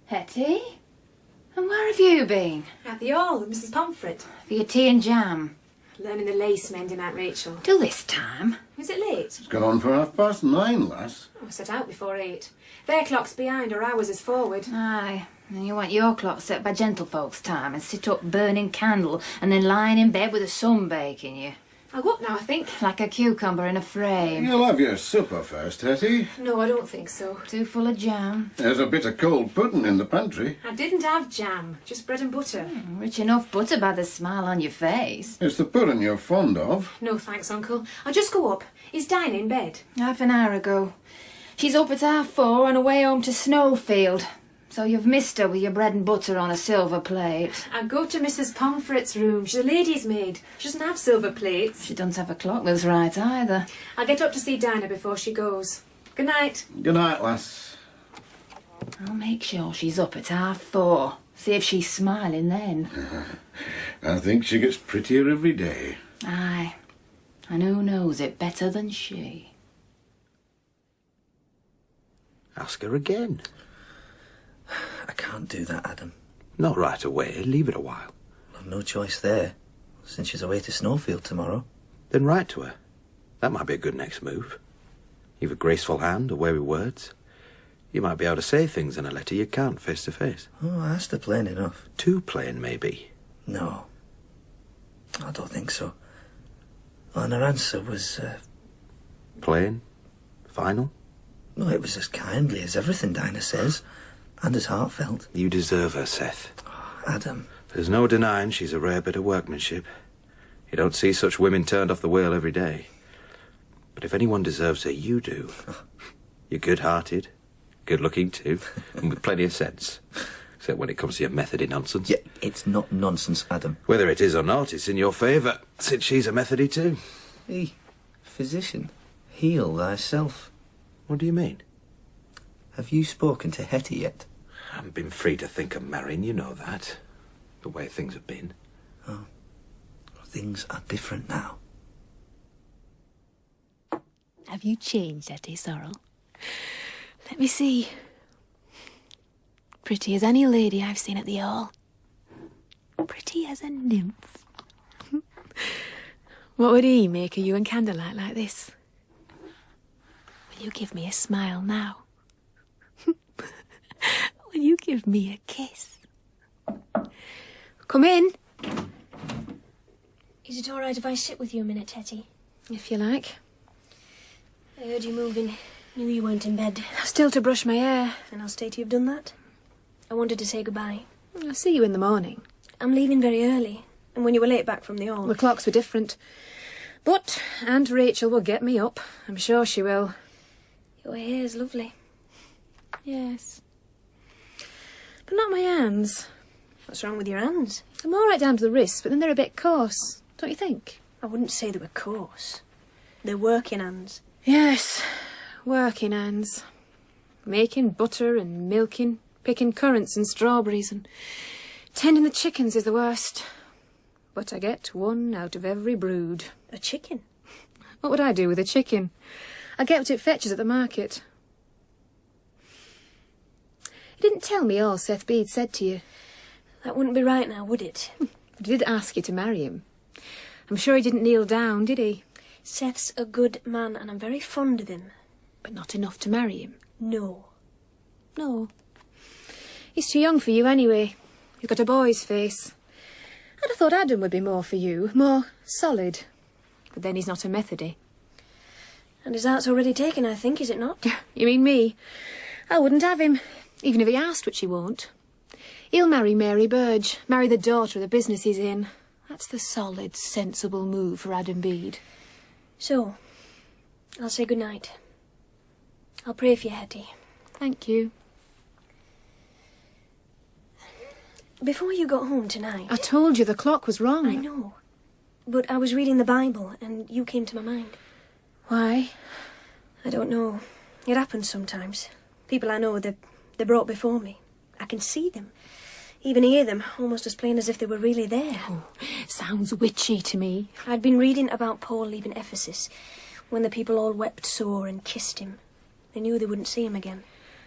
Hetty? And where have you been? At the Hall with Mrs. Pomfret. For your tea and jam. Learning the lace mending, Aunt Rachel. Till this time? Was it late? It's gone on for 9:30, lass. I set out before 8. Their clock's behind, or ours is forward. Aye. And you want your clock set by gentlefolks' time and sit up burning candle and then lying in bed with the sun baking you. I'll go up now, I think. Like a cucumber in a frame. You'll have your supper first, Hetty. No, I don't think so. Too full of jam. There's a bit of cold pudding in the pantry. I didn't have jam, just bread and butter. Rich enough butter by the smile on your face. It's the pudding you're fond of. No thanks, Uncle. I'll just go up. Is Dinah in bed? Half an hour ago. She's up at 4:30 on her way home to Snowfield. So you've missed her with your bread and butter on a silver plate. I'll go to Mrs. Pomfret's room. She's a lady's maid. She doesn't have silver plates. She doesn't have a clock that's right either. I'll get up to see Dinah before she goes. Good night. Good night, lass. I'll make sure she's up at 4:30. See if she's smiling then. I think she gets prettier every day. Aye. And who knows it better than she? Ask her again. I can't do that, Adam. Not right away. Leave it a while. I've no choice there, since she's away to Snowfield tomorrow. Then write to her. That might be a good next move. You've a graceful hand, a way with words. You might be able to say things in a letter you can't face to face. Oh, I asked her plain enough. Too plain, maybe. No. I don't think so. And her answer was, Plain? Final? no, it was as kindly as everything Dinah says, and as heartfelt. You deserve her, Seth. Adam. There's no denying she's a rare bit of workmanship. You don't see such women turned off the wheel every day. But if anyone deserves her, you do. You're good-hearted, good-looking too, and with plenty of sense. Except when it comes to your methody nonsense. Yeah, it's not nonsense, Adam. Whether it is or not, it's in your favour, since she's a methody too. Hey, physician, heal thyself. What do you mean? Have you spoken to Hetty yet? I haven't been free to think of marrying, you know that. The way things have been. Oh, things are different now. Have you changed, Hetty, Sorrel? Let me see. Pretty as any lady I've seen at the Hall. Pretty as a nymph. What would he make of you in candlelight like this? Will you give me a smile now? Will you give me a kiss? Come in. Is it all right if I sit with you a minute, Hetty? If you like. I heard you moving. Knew you weren't in bed. Still to brush my hair. And I'll stay till you've done that. I wanted to say goodbye. I'll see you in the morning. I'm leaving very early. And when you were late back from the Hall. The clocks were different. But Aunt Rachel will get me up. I'm sure she will. Your hair's lovely. Yes. But not my hands. What's wrong with your hands? I'm all right down to the wrists, but then they're a bit coarse. Don't you think? I wouldn't say they were coarse. They're working hands. Yes, working hands. Making butter and milking, picking currants and strawberries, and tending the chickens is the worst. But I get one out of every brood. A chicken? What would I do with a chicken? I get what it fetches at the market. You didn't tell me all Seth Bede said to you. That wouldn't be right now, would it? But he did ask you to marry him. I'm sure he didn't kneel down, did he? Seth's a good man, and I'm very fond of him. But not enough to marry him? No. No. He's too young for you anyway. He's got a boy's face. I'd have thought Adam would be more for you, more solid. But then he's not a Methody. And his heart's already taken, I think, is it not? You mean me? I wouldn't have him, even if he asked, which he won't. He'll marry Mary Burge, marry the daughter of the business he's in. That's the solid, sensible move for Adam Bede. So, I'll say good night. I'll pray for you, Hetty. Thank you. Before you got home tonight... I told you the clock was wrong. I know. But I was reading the Bible, and you came to my mind. Why? I don't know. It happens sometimes. People I know, they're brought before me. I can see them. Even hear them, almost as plain as if they were really there. Oh, sounds witchy to me. I'd been reading about Paul leaving Ephesus, when the people all wept sore and kissed him. They knew they wouldn't see him again.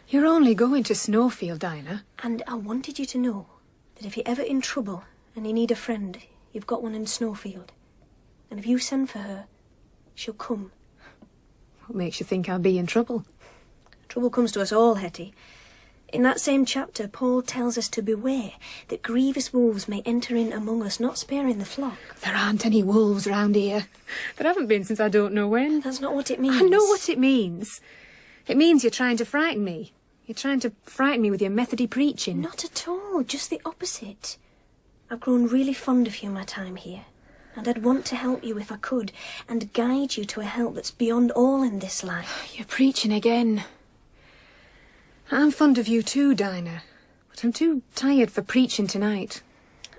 You're only going to Snowfield, Dinah. And I wanted you to know that if you're ever in trouble and you need a friend, you've got one in Snowfield. And if you send for her, she'll come. What makes you think I'll be in trouble? Trouble comes to us all, Hetty. In that same chapter, Paul tells us to beware that grievous wolves may enter in among us, not sparing the flock. There aren't any wolves round here. There haven't been since I don't know when. That's not what it means. I know what it means. It means you're trying to frighten me. You're trying to frighten me with your methody preaching. Not at all, just the opposite. I've grown really fond of you in my time here, and I'd want to help you if I could, and guide you to a help that's beyond all in this life. You're preaching again. I'm fond of you too, Dinah, but I'm too tired for preaching tonight.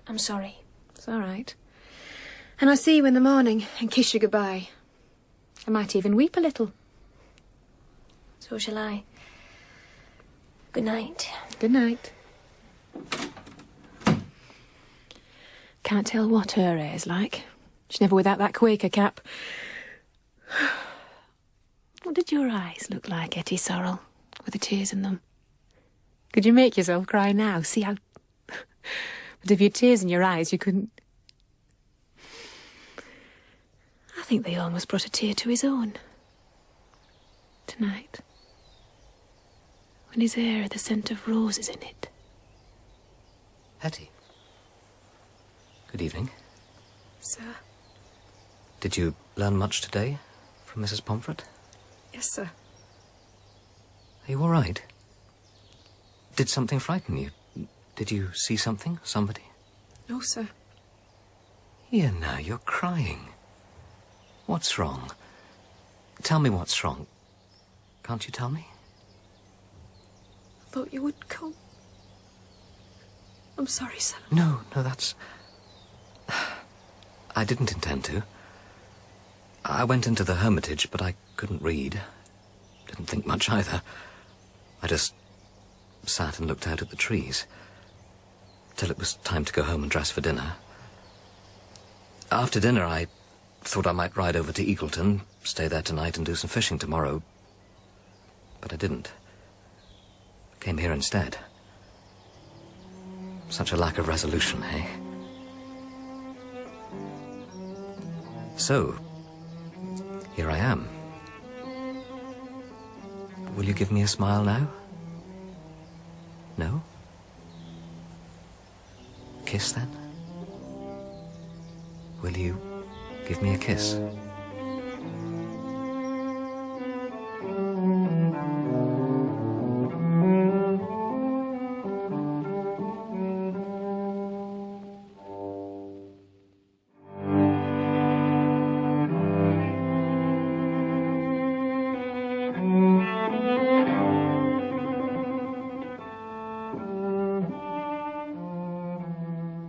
I'm sorry. It's all right. And I'll see you in the morning and kiss you goodbye. I might even weep a little. So shall I. Good night. Good night. Can't tell what her hair's like. She's never without that Quaker cap. What did your eyes look like, Hetty Sorrel, with the tears in them? Could you make yourself cry now? See how... But if you had tears in your eyes, you couldn't... I think they almost brought a tear to his own. Tonight. When his hair had the scent of roses in it. Hetty. Good evening. Sir? Did you learn much today from Mrs. Pomfret? Yes, sir. Are you all right? Did something frighten you? Did you see something? Somebody? No, sir. Here now, you're crying. What's wrong? Tell me what's wrong. Can't you tell me? I thought you would come. I'm sorry, sir. No, that's... I didn't intend to. I went into the hermitage, but I couldn't read. Didn't think much either. I just sat and looked out at the trees till it was time to go home and dress for dinner. After dinner, I thought I might ride over to Eagleton, stay there tonight and do some fishing tomorrow. But I didn't. Came here instead. Such a lack of resolution, eh? So, here I am. Will you give me a smile now? No? Kiss, then? Will you give me a kiss?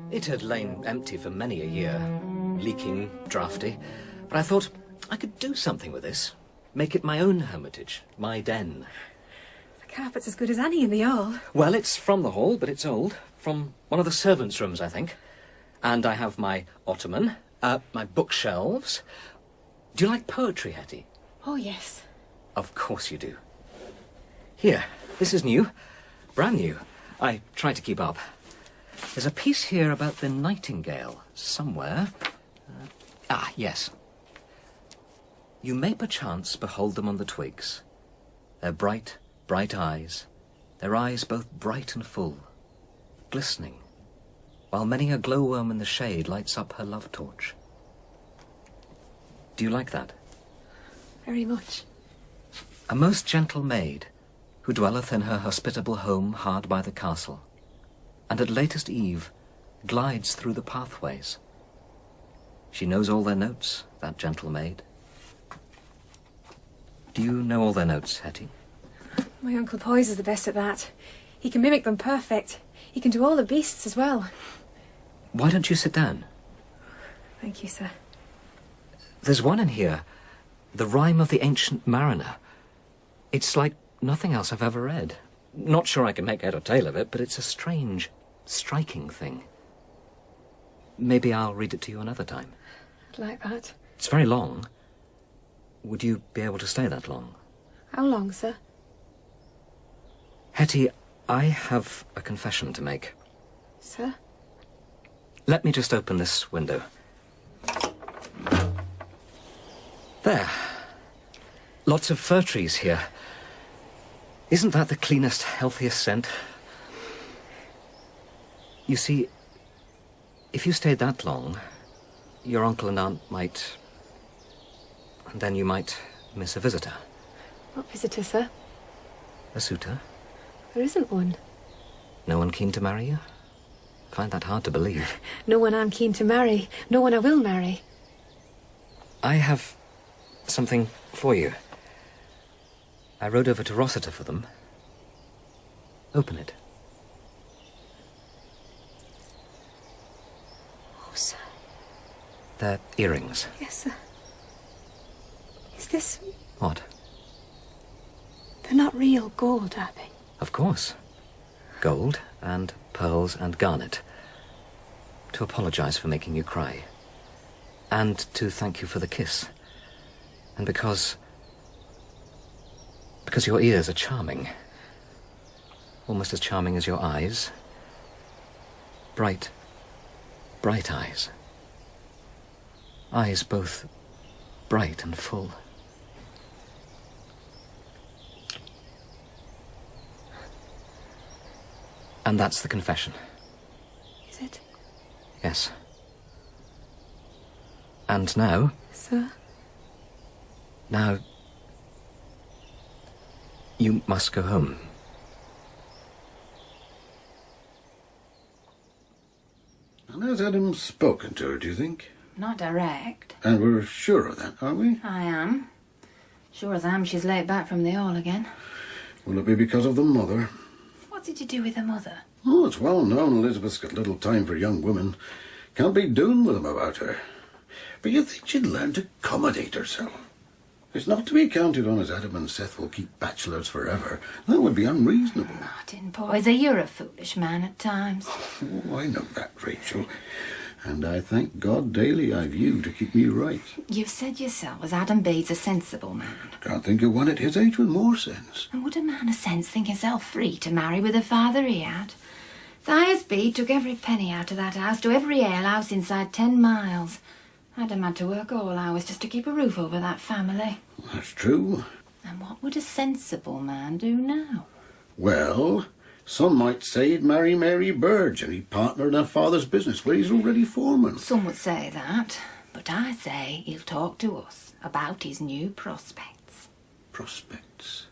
It had lain empty for many a year, leaking, draughty, but I thought I could do something with this. Make it my own hermitage, my den. The carpet's as good as any in the hall. Well, it's from the hall, but it's old. From one of the servants' rooms, I think. And I have my ottoman, my bookshelves. Do you like poetry, Hetty? Oh, yes. Of course you do. Here, this is new. Brand new. I try to keep up. There's a piece here about the nightingale, somewhere. Yes. You may perchance behold them on the twigs. Their bright, bright eyes, their eyes both bright and full, glistening, while many a glowworm in the shade lights up her love torch. Do you like that? Very much. A most gentle maid, who dwelleth in her hospitable home hard by the castle, and at latest eve glides through the pathways. She knows all their notes, that gentle maid. Do you know all their notes, Hetty? My Uncle Poyse is the best at that. He can mimic them perfect. He can do all the beasts as well. Why don't you sit down? Thank you, sir. There's one in here, The Rhyme of the Ancient Mariner. It's like nothing else I've ever read. Not sure I can make out a tale of it, but it's a strange, striking thing. Maybe I'll read it to you another time. I'd like that. It's very long. Would you be able to stay that long? How long, sir? Hetty, I have a confession to make. Sir? Let me just open this window. There. Lots of fir trees here. Isn't that the cleanest, healthiest scent? You see, if you stayed that long, your uncle and aunt might... And then you might miss a visitor. What visitor, sir? A suitor. There isn't one. No one keen to marry you? Find that hard to believe. No one I'm keen to marry. No one I will marry. I have something for you. I rode over to Rossiter for them. Open it. Oh, sir. They're earrings. Yes, sir. Is this... What? They're not real gold, are they? Of course. Gold and pearls and garnet. To apologize for making you cry. And to thank you for the kiss. And because your ears are charming. Almost as charming as your eyes. Bright, bright eyes. Eyes both bright and full. And that's the confession. Is it? Yes. And now... Sir? Now... You must go home. And has Adam spoken to her, do you think? Not direct. And we're sure of that, are we? I am. Sure as am she's late back from the hall again. Will it be because of the mother? What's it to do with her mother? Oh, it's well known Elizabeth's got little time for young women. Can't be doing with them about her. But you think she'd learn to accommodate herself? It's not to be counted on as Adam and Seth will keep bachelors forever. That would be unreasonable. Martin, Poyser, you're a foolish man at times. Oh, I know that, Rachel. And I thank God daily I've you to keep me right. You've said yourself as Adam Bede's a sensible man. Can't think of one at his age with more sense. And would a man of sense think himself free to marry with the father he had? Thias Bede took every penny out of that house to every alehouse inside 10 miles. Adam had to work all hours just to keep a roof over that family. That's true. And what would a sensible man do now? Well, some might say he'd marry Mary Burge and he'd partner in her father's business where he's already foreman. Some would say that, but I say he'll talk to us about his new prospects. Prospects?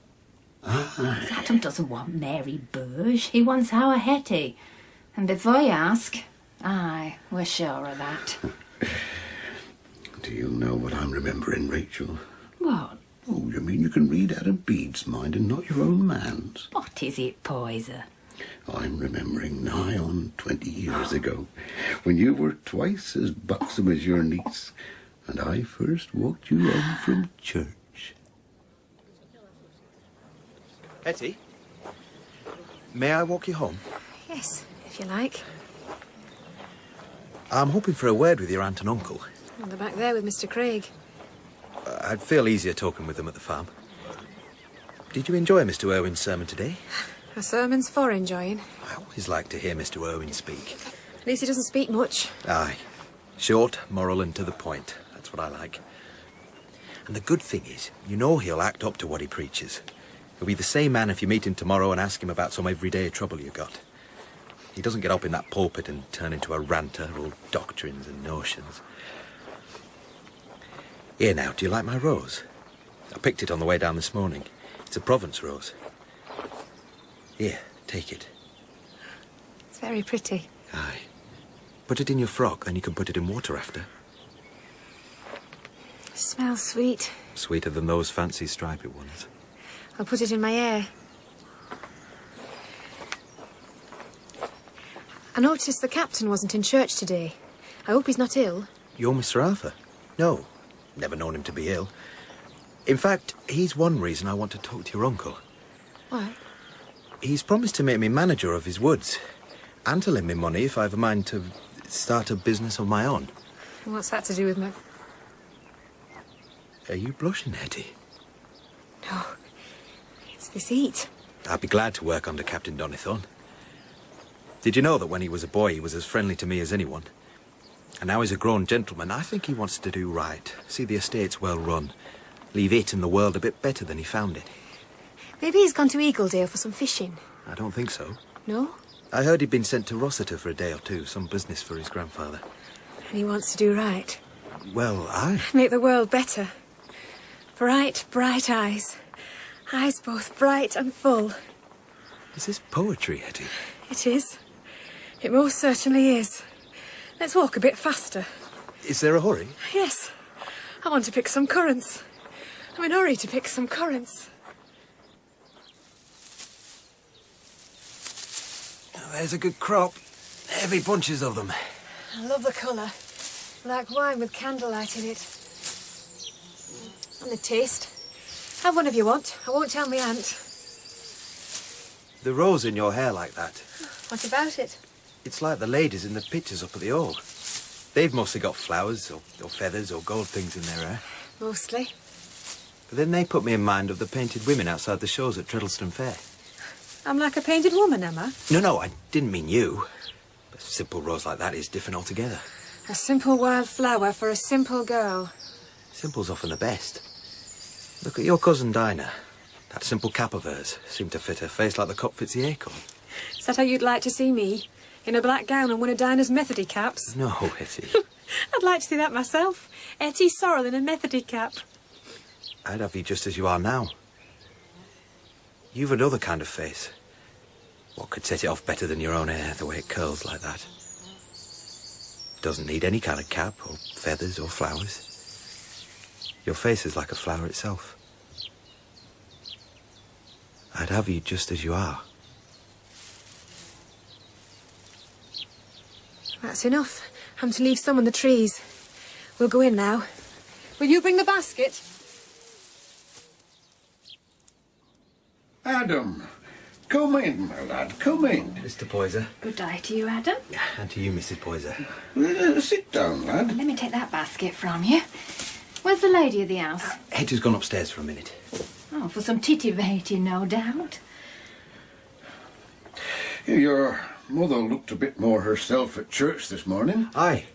Adam doesn't want Mary Burge, he wants our Hetty. And before you ask, aye, we're sure of that. Do you know what I'm remembering, Rachel? What? Oh, you mean you can read Adam Bede's mind and not your own man's? What is it, Poyser? I'm remembering nigh on 20 years ago, when you were twice as buxom as your niece, and I first walked you home from church. Hetty, may I walk you home? Yes, if you like. I'm hoping for a word with your aunt and uncle. And they're back there with Mr. Craig. I'd feel easier talking with them at the farm. Did you enjoy Mr. Irwin's sermon today? A sermon's for enjoying. I always like to hear Mr. Irwin speak. At least he doesn't speak much. Aye. Short, moral and to the point. That's what I like. And the good thing is, you know he'll act up to what he preaches. He'll be the same man if you meet him tomorrow and ask him about some everyday trouble you got. He doesn't get up in that pulpit and turn into a ranter, all doctrines and notions. Here now, do you like my rose? I picked it on the way down this morning. It's a Provence rose. Here, take it. It's very pretty. Aye. Put it in your frock, then you can put it in water after. It smells sweet. Sweeter than those fancy striped ones. I'll put it in my hair. I noticed the captain wasn't in church today. I hope he's not ill. You're Mr. Arthur? No. Never known him to be ill. In fact, he's one reason I want to talk to your uncle. What? He's promised to make me manager of his woods. And to lend me money if I've a mind to start a business of my own. And what's that to do with me? Are you blushing, Hetty? No. It's this heat. I'd be glad to work under Captain Donithorne. Did you know that when he was a boy he was as friendly to me as anyone? And now he's a grown gentleman, I think he wants to do right. See the estates well run. Leave it and the world a bit better than he found it. Maybe he's gone to Eagledale for some fishing. I don't think so. No? I heard he'd been sent to Rossiter for a day or two, some business for his grandfather. And he wants to do right. Well, aye. Make the world better. Bright, bright eyes. Eyes both bright and full. Is this poetry, Hetty? It is. It most certainly is. Let's walk a bit faster. Is there a hurry? Yes. I want to pick some currants. I'm in a hurry to pick some currants. There's a good crop. Heavy bunches of them. I love the colour. Like wine with candlelight in it. And the taste. Have one if you want. I won't tell me aunt. The rose in your hair like that. What about it? It's like the ladies in the pictures up at the hall. They've mostly got flowers or feathers or gold things in their hair. Mostly. But then they put me in mind of the painted women outside the shows at Treddleston Fair. I'm like a painted woman, am I? No, I didn't mean you. A simple rose like that is different altogether. A simple wild flower for a simple girl. Simple's often the best. Look at your cousin Dinah. That simple cap of hers seemed to fit her face like the cup fits the acorn. Is that how you'd like to see me? In a black gown and one of Dinah's Methody caps? No, Hetty. I'd like to see that myself. Hetty Sorrel in a Methody cap. I'd have you just as you are now. You've another kind of face. What could set it off better than your own hair, the way it curls like that? Doesn't need any kind of cap or feathers or flowers. Your face is like a flower itself. I'd have you just as you are. That's enough. I'm to leave some on the trees. We'll go in now. Will you bring the basket? Adam, come in, my lad, come in. Mr. Poyser. Good day to you, Adam. And to you, Mrs. Poyser. Sit down, lad. Let me take that basket from you. Where's the lady of the house? Hetty's gone upstairs for a minute. Oh, for some titivating, no doubt. Your mother looked a bit more herself at church this morning. Aye,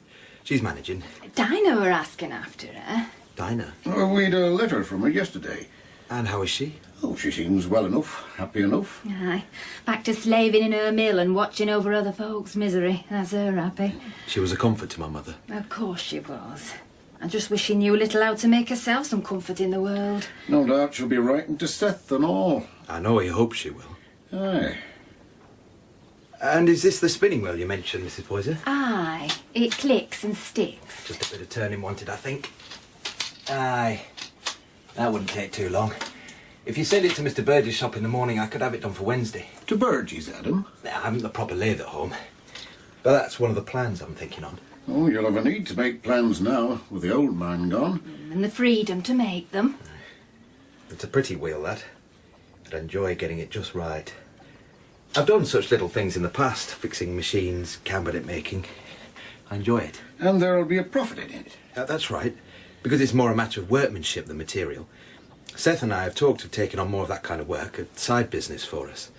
she's managing. Dinah were asking after her. Dinah? We'd a letter from her yesterday. And how is she? Oh, she seems well enough, happy enough. Aye, back to slaving in her mill and watching over other folks' misery. That's her happy. She was a comfort to my mother. Of course she was. I just wish she knew a little how to make herself some comfort in the world. No doubt she'll be writing to Seth and all. I know he hopes she will. Aye. And is this the spinning wheel you mentioned, Mrs. Poyser? Aye, it clicks and sticks. Just a bit of turning wanted, I think. Aye. That wouldn't take too long. If you send it to Mr. Burgess' shop in the morning, I could have it done for Wednesday. To Burgess, Adam? I haven't the proper lathe at home. But that's one of the plans I'm thinking on. Oh, you'll have a need to make plans now, with the old man gone. And the freedom to make them. It's a pretty wheel, that. I'd enjoy getting it just right. I've done such little things in the past, fixing machines, cabinet making. I enjoy it. And there'll be a profit in it. That's right, because it's more a matter of workmanship than material. Seth and I have talked of taking on more of that kind of work, a side business for us.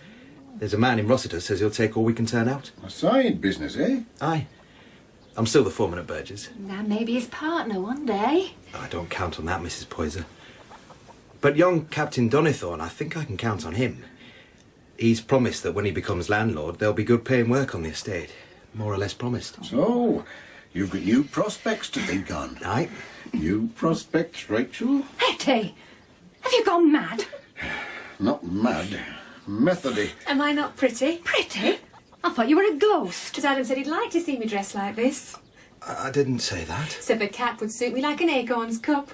There's a man in Rossiter says he'll take all we can turn out. A side business, eh? Aye. I'm still the foreman at Burgess. That may be his partner one day. I don't count on that, Mrs. Poyser. But young Captain Donithorne, I think I can count on him. He's promised that when he becomes landlord, there'll be good paying work on the estate. More or less promised. So, you've got new prospects to think on. Aye. New prospects, Rachel? Hetty, have you gone mad? Not mad. Methody. Am I not pretty? Pretty? I thought you were a ghost. Because Adam said he'd like to see me dressed like this. I didn't say that. Said the cap would suit me like an acorn's cup.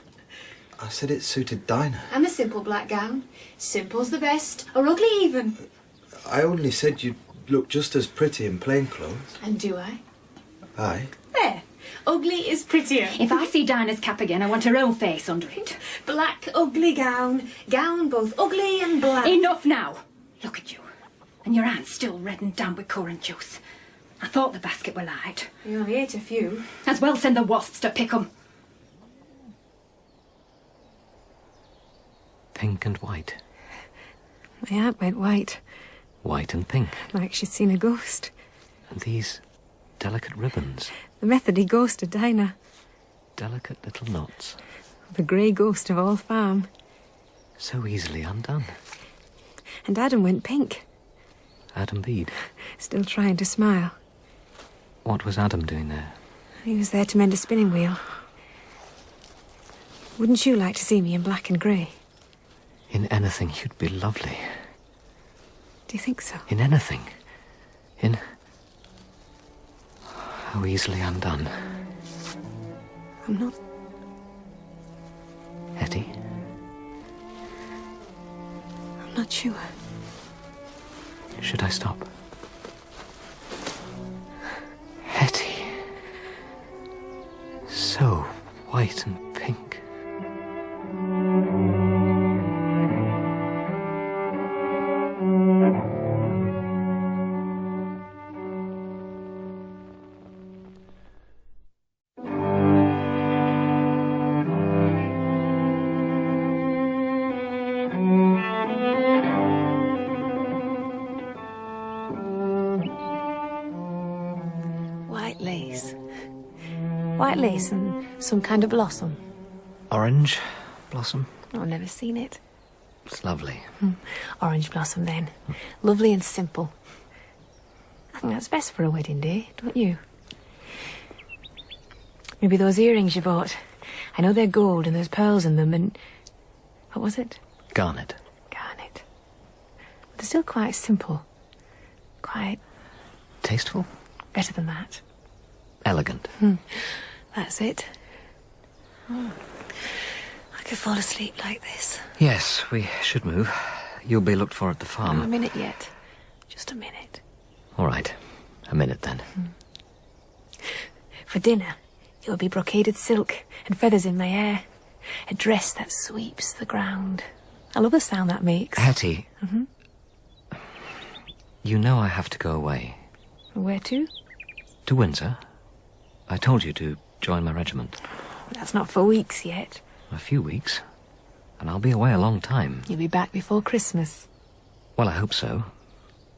I said it suited Dinah. And the simple black gown. Simple's the best, or ugly even. I only said you'd look just as pretty in plain clothes. And do I? Aye. There. Ugly is prettier. If I see Dinah's cap again, I want her own face under it. Black, ugly gown. Gown both ugly and black. Enough now. Look at you. And your hand's still red and damp with currant juice. I thought the basket were light. You only ate a few. As well send the wasps to pick 'em. Pink and white. My aunt went white, White and pink. like she'd seen a ghost. And these delicate ribbons. The Methody ghost of Dinah. Delicate little knots. The grey ghost of All Farm. So easily undone. And Adam went pink, Adam Bede. still trying to smile. What was Adam doing there? He was there to mend a spinning wheel. Wouldn't you like to see me in black and grey? In anything, you'd be lovely. Do you think so? In anything. In... How easily undone. I'm not... Hetty? I'm not sure. Should I stop? Hetty. So white and pink. White lace. White lace and some kind of blossom. Orange blossom. Oh, I've never seen it. It's lovely. Orange blossom, then. Lovely and simple. I think that's best for a wedding day, don't you? Maybe those earrings you bought. I know they're gold and there's pearls in them and... What was it? Garnet. Garnet. But they're still quite simple. Quite Tasteful. better than that. Elegant. That's it. I could fall asleep like this. Yes, we should move. You'll be looked for at the Not a farm. minute yet. Just a minute. All right. A minute, then. For dinner, it will be brocaded silk and feathers in my hair. A dress that sweeps the ground. I love the sound that makes. Hetty. You know I have to go away. Where to? To Windsor. I told you to join my regiment. That's not for weeks yet. A few weeks. And I'll be away a long time. You'll be back before Christmas. Well, I hope so.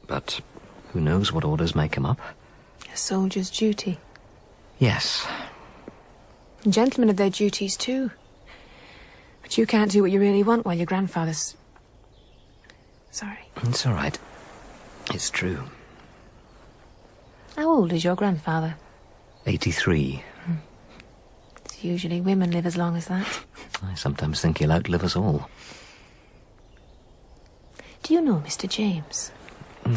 But who knows what orders may come up. A soldier's duty. Yes. And gentlemen have their duties too. But you can't do what you really want while your grandfather's... Sorry. It's all right. It's true. How old is your grandfather? 83. It's usually women live as long as that. I sometimes think he'll outlive us all. Do you know Mr. James?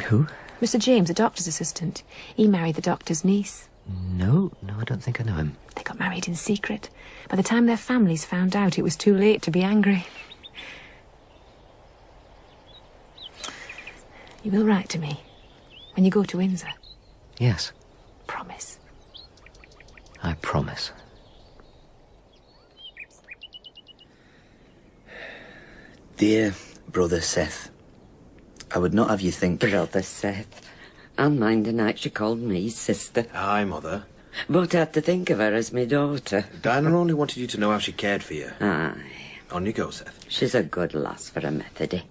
Who? Mr. James, a doctor's assistant. He married the doctor's niece. No, I don't think I know him. They got married in secret. By the time their families found out, it was too late to be angry. You will write to me when you go to Windsor. Yes, Promise. I promise. Dear brother Seth, I would not have you think... Brother Seth. And mind the night she called me sister. Aye, Mother. But I had to think of her as my daughter. Dinah only wanted you to know how she cared for you. Aye. On you go, Seth. She's a good lass for a Methody.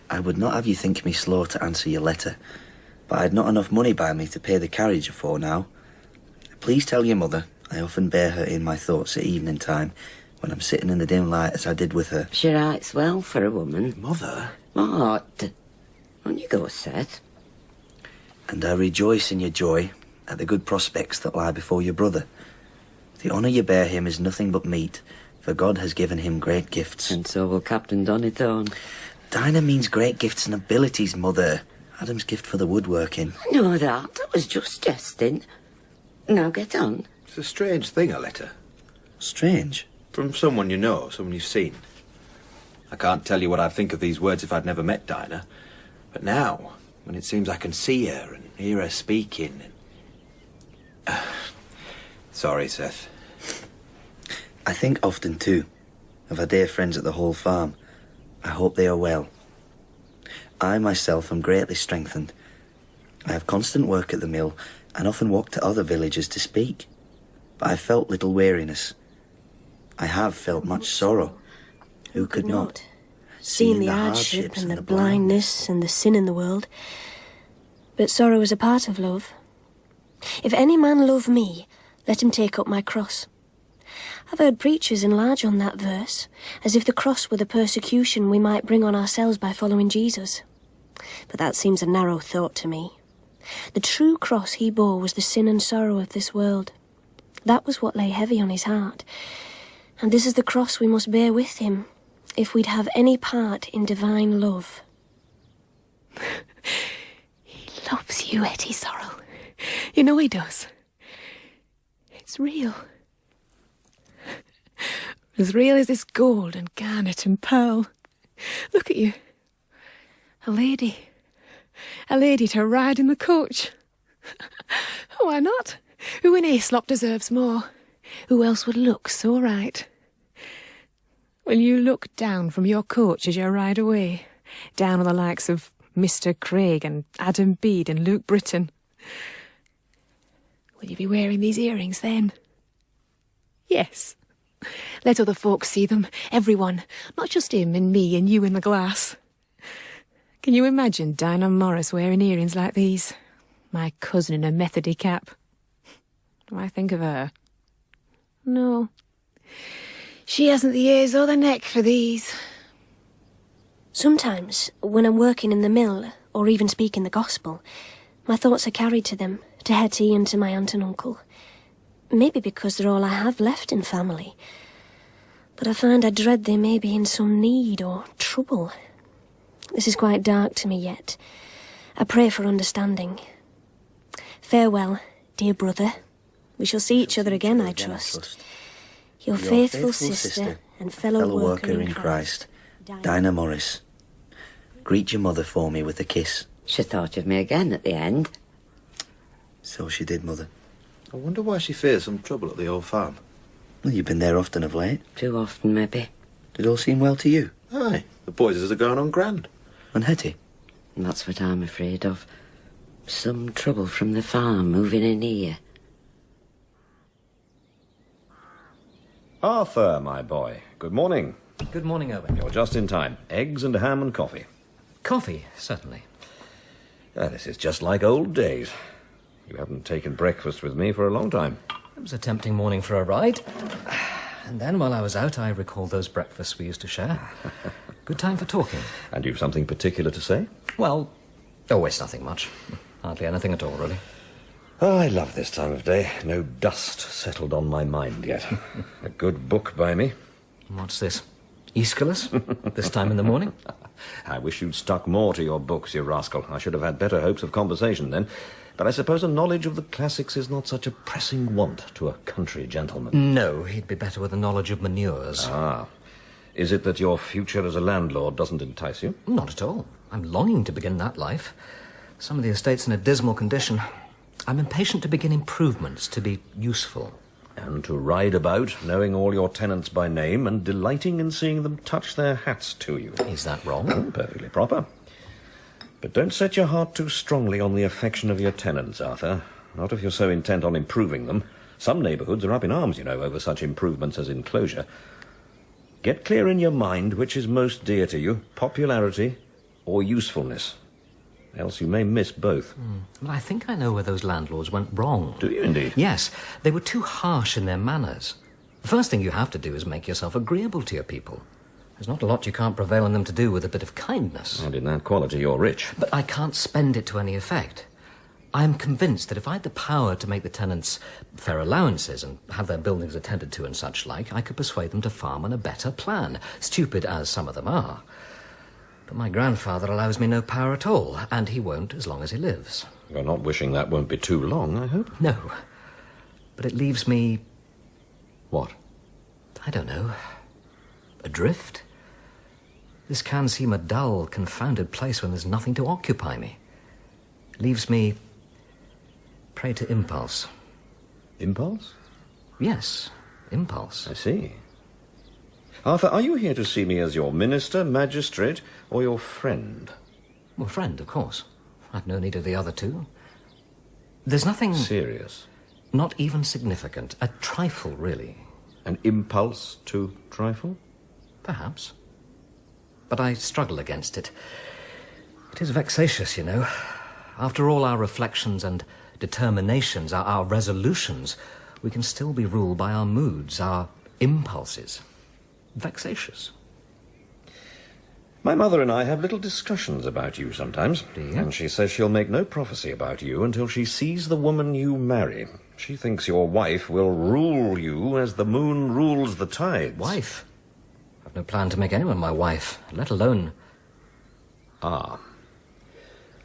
I would not have you think me slow to answer your letter, but I had not enough money by me to pay the carriage afore now. Please tell your mother I often bear her in my thoughts at evening time, when I'm sitting in the dim light as I did with her. She writes well for a woman. Mother? What? On you go, Seth. And I rejoice in your joy at the good prospects that lie before your brother. The honour you bear him is nothing but meet, for God has given him great gifts. And so will Captain Donithorne. Dinah means great gifts and abilities, Mother. Adam's gift for the woodworking. I know that. I was just jesting. Now get on. It's a strange thing, a letter. Strange? From someone you know, someone you've seen. I can't tell you what I'd think of these words if I'd never met Dinah. But now, when it seems I can see her and hear her speaking... Sorry, Seth. I think often, too, of our dear friends at the Hall Farm. I hope they are well. I myself am greatly strengthened. I have constant work at the mill, and often walk to other villages to speak. But I felt little weariness. I have felt much sorrow. Who could not? Seeing the hardship and the blindness and the sin in the world. But sorrow is a part of love. If any man love me, let him take up my cross. I've heard preachers enlarge on that verse, as if the cross were the persecution we might bring on ourselves by following Jesus. But that seems a narrow thought to me. The true cross he bore was the sin and sorrow of this world. That was what lay heavy on his heart. And this is the cross we must bear with him, if we'd have any part in divine love. He loves you, Hetty Sorrel. You know he does. It's real. As real as this gold and garnet and pearl. Look at you. A lady. A lady to ride in the coach. Why not? Who in Hayslope deserves more? Who else would look so right? Will you look down from your coach as you ride away? Down on the likes of Mr. Craig and Adam Bede and Luke Britton? Will you be wearing these earrings then? Yes. Let other folks see them, everyone, not just him and me and you in the glass. Can you imagine Dinah Morris wearing earrings like these? My cousin in a Methody cap. Do I think of her? No. She hasn't the ears or the neck for these. Sometimes, when I'm working in the mill, or even speaking the gospel, my thoughts are carried to them, to Hetty and to my aunt and uncle. Maybe because they're all I have left in family. But I find I dread they may be in some need or trouble. This is quite dark to me yet. I pray for understanding. Farewell, dear brother. We shall see each other again, I trust. Your faithful sister and fellow worker in Christ, Dinah Morris. Greet your mother for me with a kiss. She thought of me again at the end. So she did, Mother. I wonder why she fears some trouble at the old farm. Well, you've been there often of late. Too often, maybe. Did it all seem well to you? Aye, the boys are going on grand. And Hetty? And that's what I'm afraid of. Some trouble from the farm moving in here. Arthur, my boy, good morning. Good morning, Owen. You're just in time. Eggs and ham and coffee. Coffee, certainly. This is just like old days. You haven't taken breakfast with me for a long time. It was a tempting morning for a ride. And then, while I was out, I recalled those breakfasts we used to share. Good time for talking. And you've something particular to say? Well, it's nothing much. Hardly anything at all, really. Oh, I love this time of day. No dust settled on my mind yet. A good book by me. What's this? Aeschylus? This time in the morning? I wish you'd stuck more to your books, you rascal. I should have had better hopes of conversation then. But I suppose a knowledge of the classics is not such a pressing want to a country gentleman. No, he'd be better with a knowledge of manures. Ah. Is it that your future as a landlord doesn't entice you? Not at all. I'm longing to begin that life. Some of the estate's in a dismal condition. I'm impatient to begin improvements, to be useful. And to ride about, knowing all your tenants by name and delighting in seeing them touch their hats to you. Is that wrong? Perfectly proper. But don't set your heart too strongly on the affection of your tenants, Arthur. Not if you're so intent on improving them. Some neighbourhoods are up in arms, over such improvements as enclosure. Get clear in your mind which is most dear to you, popularity or usefulness. Else you may miss both. Well, I think I know where those landlords went wrong. Do you indeed? Yes, they were too harsh in their manners. The first thing you have to do is make yourself agreeable to your people. There's not a lot you can't prevail on them to do with a bit of kindness. And in that quality you're rich. But I can't spend it to any effect. I am convinced that if I had the power to make the tenants fair allowances and have their buildings attended to and such like, I could persuade them to farm on a better plan, stupid as some of them are. But my grandfather allows me no power at all, and he won't as long as he lives. You're not wishing that won't be too long, I hope? No. But it leaves me... What? I don't know. Adrift? This can seem a dull, confounded place when there's nothing to occupy me. It leaves me prey to impulse. Impulse? Yes, impulse. I see. Arthur, are you here to see me as your minister, magistrate, or your friend? Well, friend, of course. I've no need of the other two. There's nothing... Serious? Not even significant. A trifle, really. An impulse to trifle? Perhaps. But I struggle against it. It is vexatious, you know. After all our reflections and determinations, our resolutions, we can still be ruled by our moods, our impulses. Vexatious. My mother and I have little discussions about you sometimes. Do you? And she says she'll make no prophecy about you until she sees the woman you marry. She thinks your wife will rule you as the moon rules the tides. Wife? I've no plan to make anyone my wife, let alone... Ah.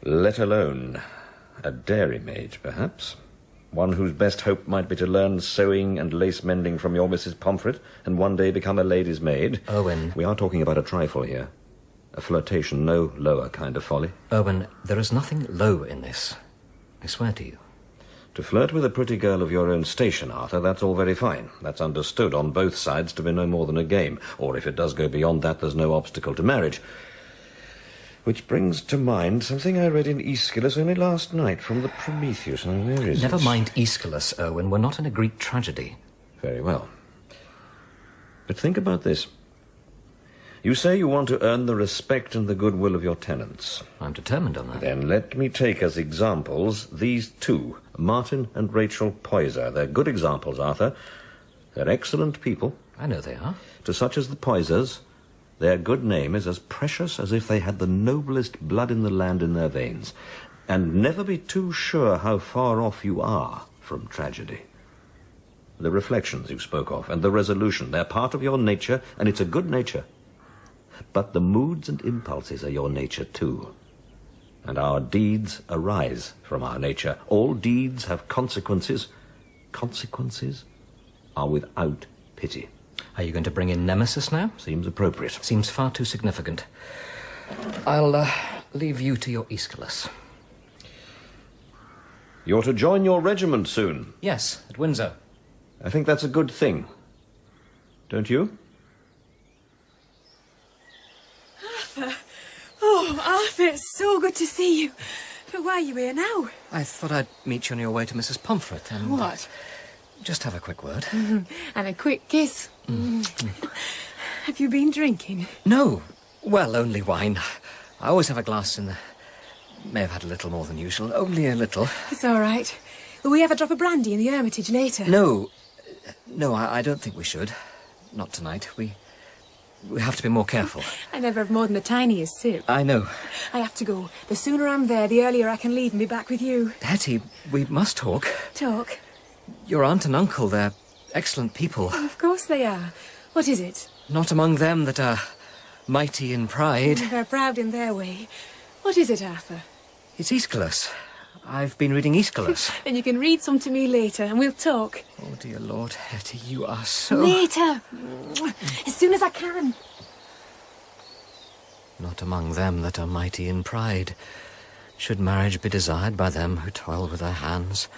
Let alone a dairymaid, perhaps. One whose best hope might be to learn sewing and lace-mending from your Mrs. Pomfret and one day become a lady's maid. Owen. We are talking about a trifle here. A flirtation, no lower kind of folly. Owen, there is nothing low in this. I swear to you. To flirt with a pretty girl of your own station, Arthur, that's all very fine. That's understood on both sides to be no more than a game. Or if it does go beyond that, there's no obstacle to marriage. Which brings to mind something I read in Aeschylus only last night from the Prometheus. Now, where is it? Never mind Aeschylus, Owen. We're not in a Greek tragedy. Very well. But think about this. You say you want to earn the respect and the goodwill of your tenants. I'm determined on that. Then let me take as examples these two, Martin and Rachel Poyser. They're good examples, Arthur. They're excellent people. I know they are. To such as the Poysers, their good name is as precious as if they had the noblest blood in the land in their veins. And never be too sure how far off you are from tragedy. The reflections you spoke of and the resolution, they're part of your nature, and it's a good nature. But the moods and impulses are your nature too. And our deeds arise from our nature. All deeds have consequences. Consequences are without pity. Are you going to bring in Nemesis now? Seems appropriate. Seems far too significant. I'll leave you to your Aeschylus. You're to join your regiment soon. Yes, at Windsor. I think that's a good thing. Don't you? Arthur! Oh, Arthur, it's so good to see you. But why are you here now? I thought I'd meet you on your way to Mrs. Pomfret and... What? Just have a quick word. And a quick kiss. Have you been drinking? No. Well, only wine. I always have a glass in the... May have had a little more than usual. Only a little. It's all right. Will we have a drop of brandy in the Hermitage later? No. No, I don't think we should. Not tonight. We have to be more careful. I never have more than the tiniest sip. I know. I have to go. The sooner I'm there, the earlier I can leave and be back with you. Hetty, we must talk. Talk? Your aunt and uncle, they're excellent people. Oh, of course they are. What is it? Not among them that are mighty in pride. They're proud in their way. What is it, Arthur? It's Aeschylus. I've been reading Aeschylus. Then you can read some to me later and we'll talk. Oh, dear Lord, Hetty, you are so... Later! As soon as I can. Not among them that are mighty in pride. Should marriage be desired by them who toil with their hands.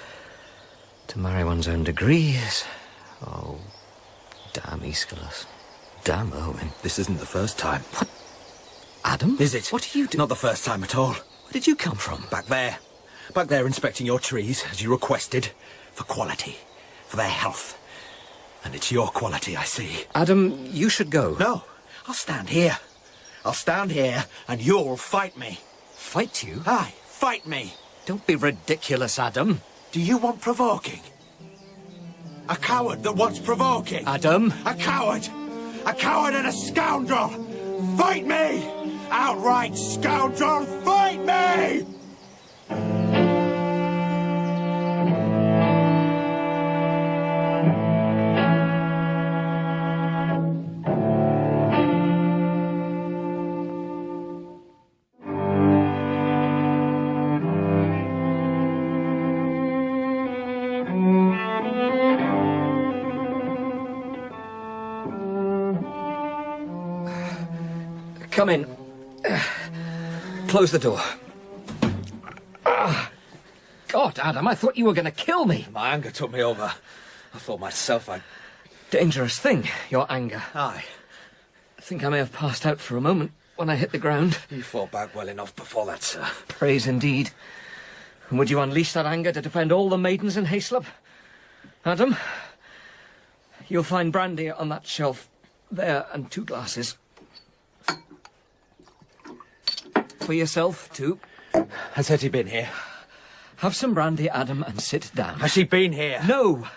To marry one's own degrees. Oh, damn Aeschylus. Damn Owen. This isn't the first time. What? Adam? Is it? What are you doing? Not the first time at all. Where did you come from? Back there. Back there inspecting your trees, as you requested. For quality. For their health. And it's your quality, I see. Adam, you should go. No. I'll stand here. I'll stand here, and you'll fight me. Fight you? Aye, fight me. Don't be ridiculous, Adam. Do you want provoking? A coward that wants provoking? Adam? A coward! A coward and a scoundrel! Fight me! Outright scoundrel, fight me! Come in. Close the door. God, Adam, I thought you were going to kill me. My anger took me over. I thought myself I'd... Dangerous thing, your anger. Aye. I think I may have passed out for a moment. when I hit the ground. You fought back well enough before that, sir. Praise indeed. And would you unleash that anger to defend all the maidens in Hayslope? Adam, you'll find brandy on that shelf there and 2 glasses. For yourself, too. Has Hetty been here? Have some brandy, Adam, and sit down. Has she been here? No.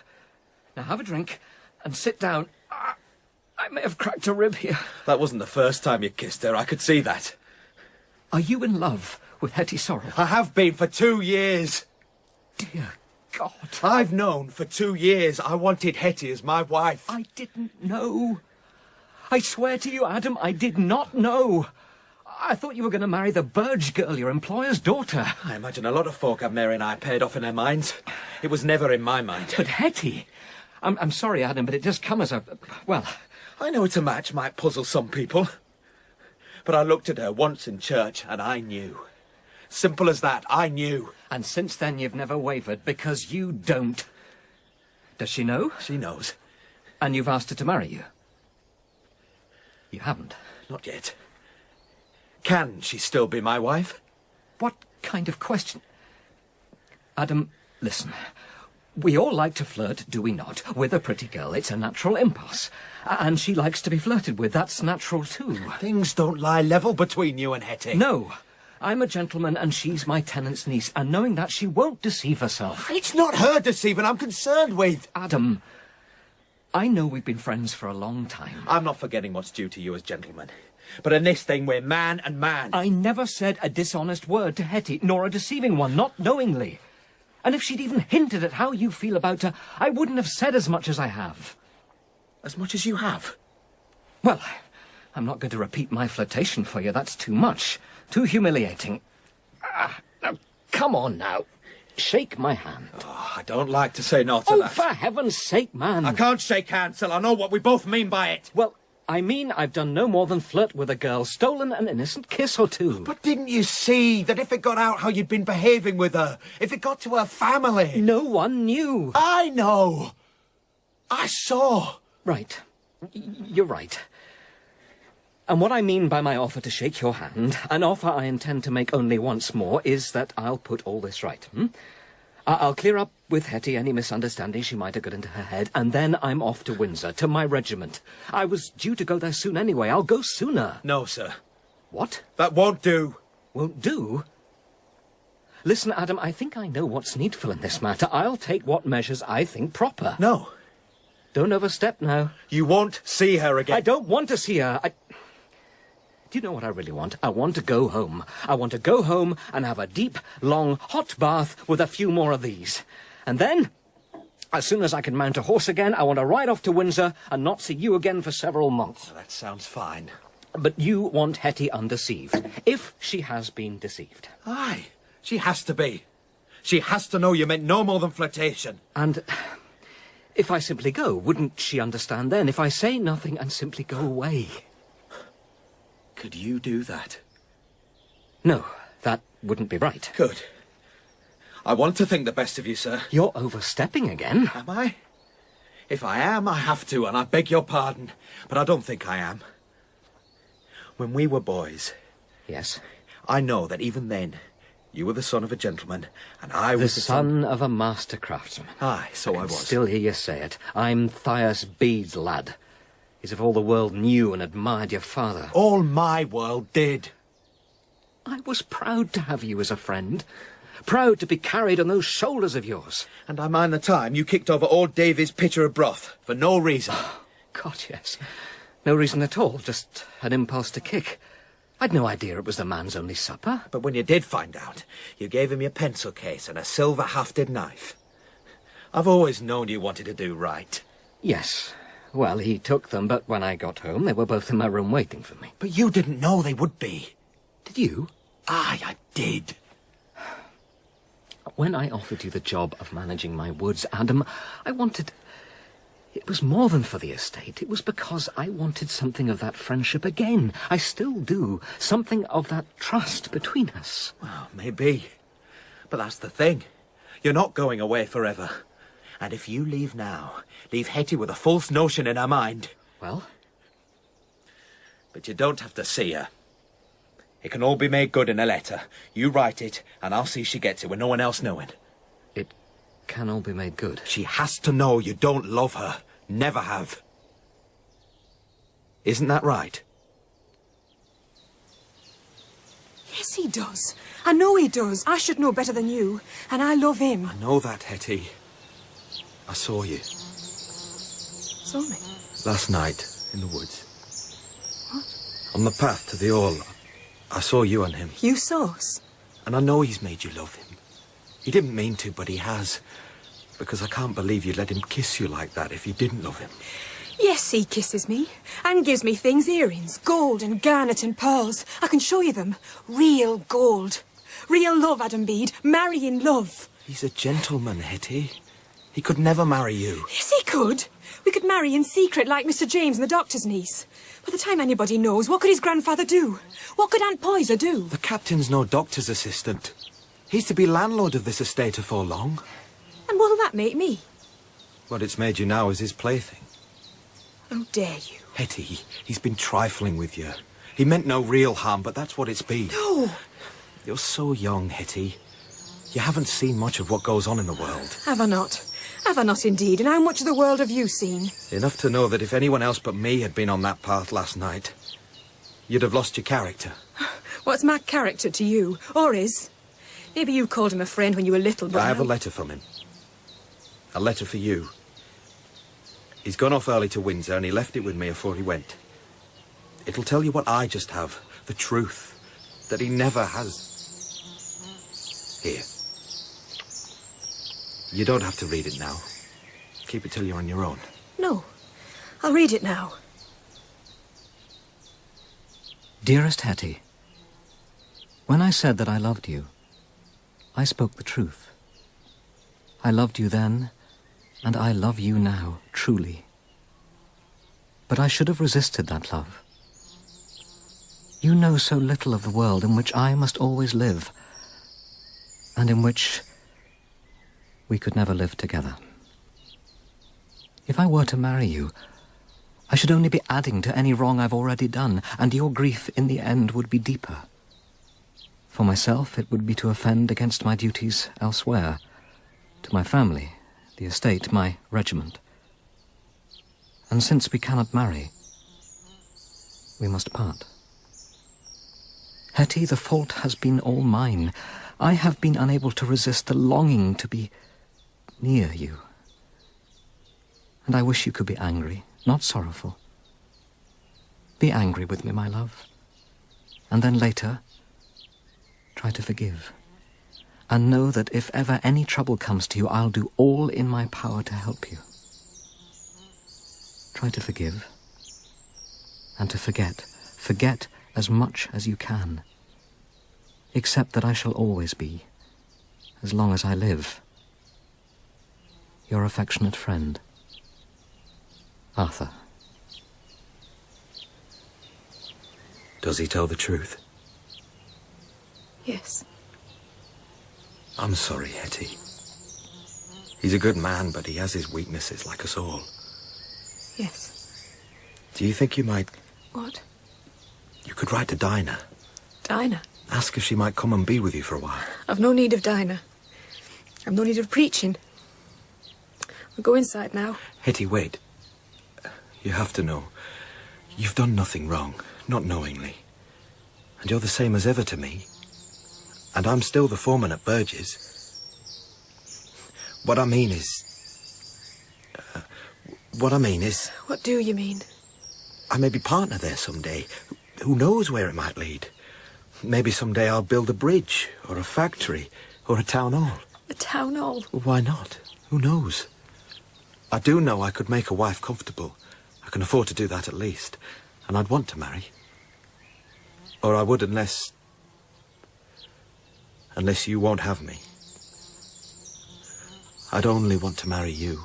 Now have a drink and sit down. I may have cracked a rib here. That wasn't the first time you kissed her. I could see that. Are you in love with Hetty Sorrel? I have been for 2 years. Dear God. I've known for 2 years I wanted Hetty as my wife. I didn't know. I swear to you, Adam, I did not know. I thought you were going to marry the Burge girl, your employer's daughter. I imagine a lot of folk have Mary and I paired off in their minds. It was never in my mind. But Hetty... I'm sorry, Adam, but it just come as a... Well... I know it's a match might puzzle some people. But I looked at her once in church and I knew. Simple as that, I knew. And since then you've never wavered, because you don't. Does she know? She knows. And you've asked her to marry you? You haven't? Not yet. Can she still be my wife? What kind of question? Adam, listen. We all like to flirt, do we not? With a pretty girl, it's a natural impulse. And she likes to be flirted with, that's natural too. Things don't lie level between you and Hetty. No. I'm a gentleman and she's my tenant's niece, and knowing that, she won't deceive herself. It's not her deceiving I'm concerned with. Adam, I know we've been friends for a long time. I'm not forgetting what's due to you as gentlemen. But in this thing, we're man and man. I never said a dishonest word to Hetty, nor a deceiving one, not knowingly. And if she'd even hinted at how you feel about her, I wouldn't have said as much as I have. As much as you have? Well, I'm not going to repeat my flirtation for you. That's too much. Too humiliating. Now, come on now. Shake my hand. Oh, I don't like to say no to that. Oh, for heaven's sake, man. I can't shake hands till I know what we both mean by it. Well, I mean I've done no more than flirt with a girl, stolen an innocent kiss or two. But didn't you see that if it got out how you'd been behaving with her, if it got to her family... No one knew. I know. I saw. Right. You're right. And what I mean by my offer to shake your hand, an offer I intend to make only once more, is that I'll put all this right. I'll clear up with Hetty any misunderstanding she might have got into her head, and then I'm off to Windsor, to my regiment. I was due to go there soon anyway. I'll go sooner. No, sir. What? That won't do. Won't do? Listen, Adam, I think I know what's needful in this matter. I'll take what measures I think proper. No. Don't overstep now. You won't see her again. I don't want to see her. Do you know what I really want? I want to go home. I want to go home and have a deep, long, hot bath with a few more of these. And then, as soon as I can mount a horse again, I want to ride off to Windsor and not see you again for several months. That sounds fine. But you want Hetty undeceived, if she has been deceived. Aye, she has to be. She has to know you meant no more than flirtation. And if I simply go, wouldn't she understand then? If I say nothing and simply go away? Could you do that? No, that wouldn't be right. Good. I want to think the best of you, sir. You're overstepping again. Am I? If I am, I have to, and I beg your pardon. But I don't think I am. When we were boys... Yes? I know that even then, you were the son of a gentleman, and I was the son of a master craftsman. Aye, so I was. Still hear you say it. I'm Thias Bede's lad. As if all the world knew and admired your father. All my world did. I was proud to have you as a friend. Proud to be carried on those shoulders of yours. And I mind the time you kicked over old Davy's pitcher of broth, for no reason. God, yes. No reason at all, just an impulse to kick. I'd no idea it was the man's only supper. But when you did find out, you gave him your pencil case and a silver-hafted knife. I've always known you wanted to do right. Yes. Well, he took them, but when I got home, they were both in my room waiting for me. But you didn't know they would be. Did you? Aye, I did. When I offered you the job of managing my woods, Adam, I wanted... It was more than for the estate. It was because I wanted something of that friendship again. I still do. Something of that trust between us. Well, maybe. But that's the thing. You're not going away forever. And if you leave now, leave Hetty with a false notion in her mind. Well? But you don't have to see her. It can all be made good in a letter. You write it, and I'll see she gets it with no one else knowing. It can all be made good. She has to know you don't love her. Never have. Isn't that right? Yes, he does. I know he does. I should know better than you. And I love him. I know that, Hetty. I saw you. Saw me? Last night, in the woods. What? On the path to the All, I saw you and him. You saw us? And I know he's made you love him. He didn't mean to, but he has. Because I can't believe you'd let him kiss you like that if you didn't love him. Yes, he kisses me. And gives me things, earrings, gold and garnet and pearls. I can show you them. Real gold. Real love, Adam Bede. Marrying love. He's a gentleman, Hetty. He could never marry you. Yes, he could. We could marry in secret like Mr. James and the doctor's niece. By the time anybody knows, what could his grandfather do? What could Aunt Poyser do? The captain's no doctor's assistant. He's to be landlord of this estate afore long. And what'll that make me? What it's made you now is his plaything. How dare you? Hetty, he's been trifling with you. He meant no real harm, but that's what it's been. No. You're so young, Hetty. You haven't seen much of what goes on in the world. Have I not? Have I not indeed? And how much of the world have you seen? Enough to know that if anyone else but me had been on that path last night, you'd have lost your character. What's my character to you? Or is? Maybe you called him a friend when you were little, but I have a letter from him. A letter for you. He's gone off early to Windsor and he left it with me afore he went. It'll tell you what I just have, the truth, that he never has. Here. You don't have to read it now. Keep it till you're on your own. No. I'll read it now. Dearest Hetty, when I said that I loved you, I spoke the truth. I loved you then, and I love you now, truly. But I should have resisted that love. You know so little of the world in which I must always live, and in which we could never live together. If I were to marry you, I should only be adding to any wrong I've already done, and your grief in the end would be deeper. For myself, it would be to offend against my duties elsewhere, to my family, the estate, my regiment. And since we cannot marry, we must part. Hetty, the fault has been all mine. I have been unable to resist the longing to be near you. And I wish you could be angry, not sorrowful. Be angry with me, my love. And then later, try to forgive. And know that if ever any trouble comes to you, I'll do all in my power to help you. Try to forgive. And to forget. Forget as much as you can. Except that I shall always be, as long as I live, your affectionate friend, Arthur. Does he tell the truth? Yes. I'm sorry, Hetty. He's a good man, but he has his weaknesses, like us all. Yes. Do you think you might... What? You could write to Dinah. Dinah? Ask if she might come and be with you for a while. I've no need of Dinah. I've no need of preaching. I'll go inside now. Hetty, wait. You have to know. You've done nothing wrong, not knowingly. And you're the same as ever to me. And I'm still the foreman at Burgess. What I mean is... What do you mean? I may be partner there someday. Who knows where it might lead? Maybe someday I'll build a bridge, or a factory, or a town hall. A town hall? Well, why not? Who knows? I do know I could make a wife comfortable. I can afford to do that at least. And I'd want to marry. Or I would unless you won't have me. I'd only want to marry you.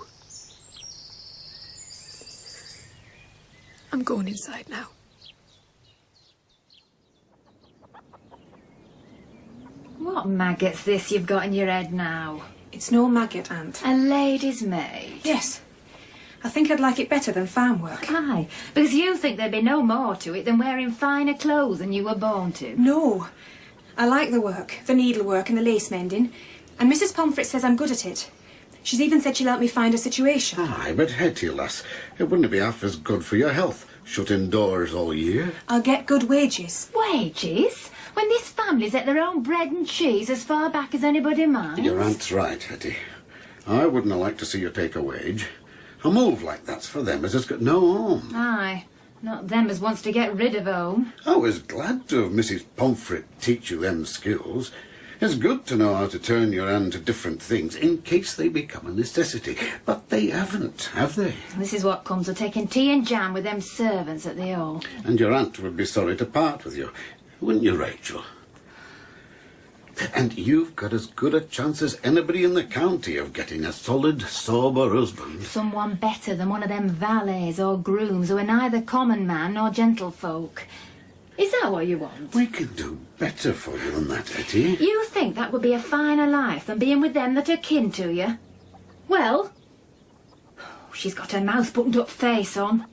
I'm going inside now. What maggot's this you've got in your head now? It's no maggot, Aunt. A lady's maid? Yes. I think I'd like it better than farm work. Aye, because you think there'd be no more to it than wearing finer clothes than you were born to. No. I like the work, the needlework and the lace mending, and Mrs. Pomfret says I'm good at it. She's even said she'll help me find a situation. Aye, but Hetty, lass, it wouldn't be half as good for your health, shut indoors all year. I'll get good wages. Wages? When this family's at their own bread and cheese as far back as anybody minds? Your aunt's right, Hetty. I wouldn't have liked to see you take a wage. A move like that's for them as has got no home. Aye, not them as wants to get rid of home. I was glad to have Mrs. Pomfret teach you them skills. It's good to know how to turn your hand to different things in case they become a necessity. But they haven't, have they? This is what comes of taking tea and jam with them servants at the hall. And your aunt would be sorry to part with you, wouldn't you, Rachel? And you've got as good a chance as anybody in the county of getting a solid, sober husband. Someone better than one of them valets or grooms who are neither common man nor gentlefolk. Is that what you want? We can do better for you than that, Hetty. You think that would be a finer life than being with them that are kin to you? Well, she's got her mouth buttoned up face on.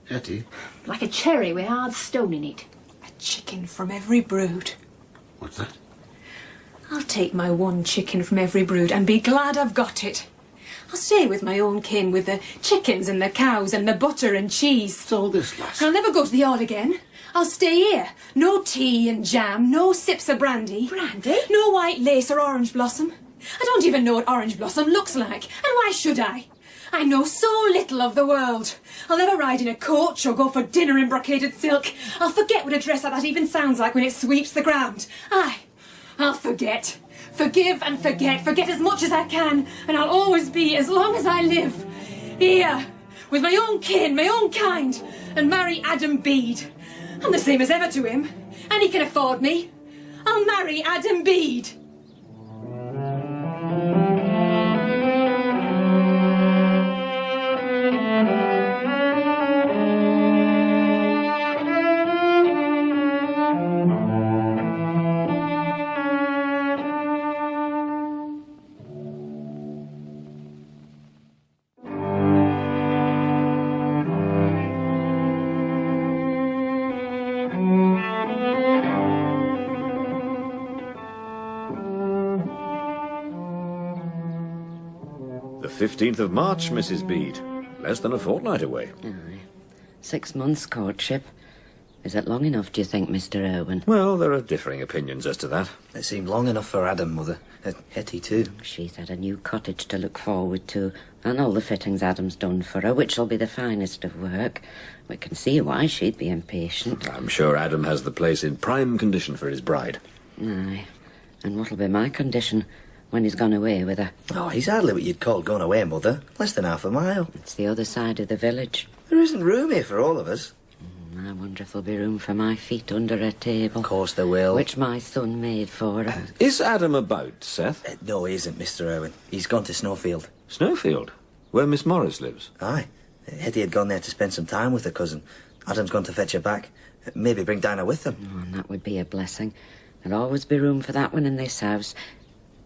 Hetty? Like a cherry with hard stone in it. A chicken from every brood. What's that? I'll take my one chicken from every brood and be glad I've got it. I'll stay with my own kin with the chickens and the cows and the butter and cheese. What's all this, lass? I'll never go to the hall again. I'll stay here. No tea and jam, no sips of brandy. Brandy? No white lace or orange blossom. I don't even know what orange blossom looks like. And why should I? I know so little of the world. I'll never ride in a coach or go for dinner in brocaded silk. I'll forget what a dress like that even sounds like when it sweeps the ground. I'll forget. Forgive and forget. Forget as much as I can. And I'll always be, as long as I live, here, with my own kin, my own kind, and marry Adam Bede. I'm the same as ever to him, and he can afford me. I'll marry Adam Bede. The 15th of March, Mrs. Bede. Less than a fortnight away. Aye. 6 months courtship. Is it long enough, do you think, Mr. Irwine? Well, there are differing opinions as to that. It seemed long enough for Adam, Mother. Hetty, too. She's had a new cottage to look forward to, and all the fittings Adam's done for her, which'll be the finest of work. We can see why she'd be impatient. I'm sure Adam has the place in prime condition for his bride. Aye. And what'll be my condition when he's gone away with her? Oh, he's hardly what you'd call going away, Mother. Less than half a mile. It's the other side of the village. There isn't room here for all of us. I wonder if there'll be room for my feet under her table. Of course there will. Which my son made for her. Is Adam about, Seth? No, he isn't, Mr. Irwine. He's gone to Snowfield. Snowfield? Where Miss Morris lives? Aye. Hetty had gone there to spend some time with her cousin. Adam's gone to fetch her back. Maybe bring Dinah with them. Oh, and that would be a blessing. There'll always be room for that one in this house.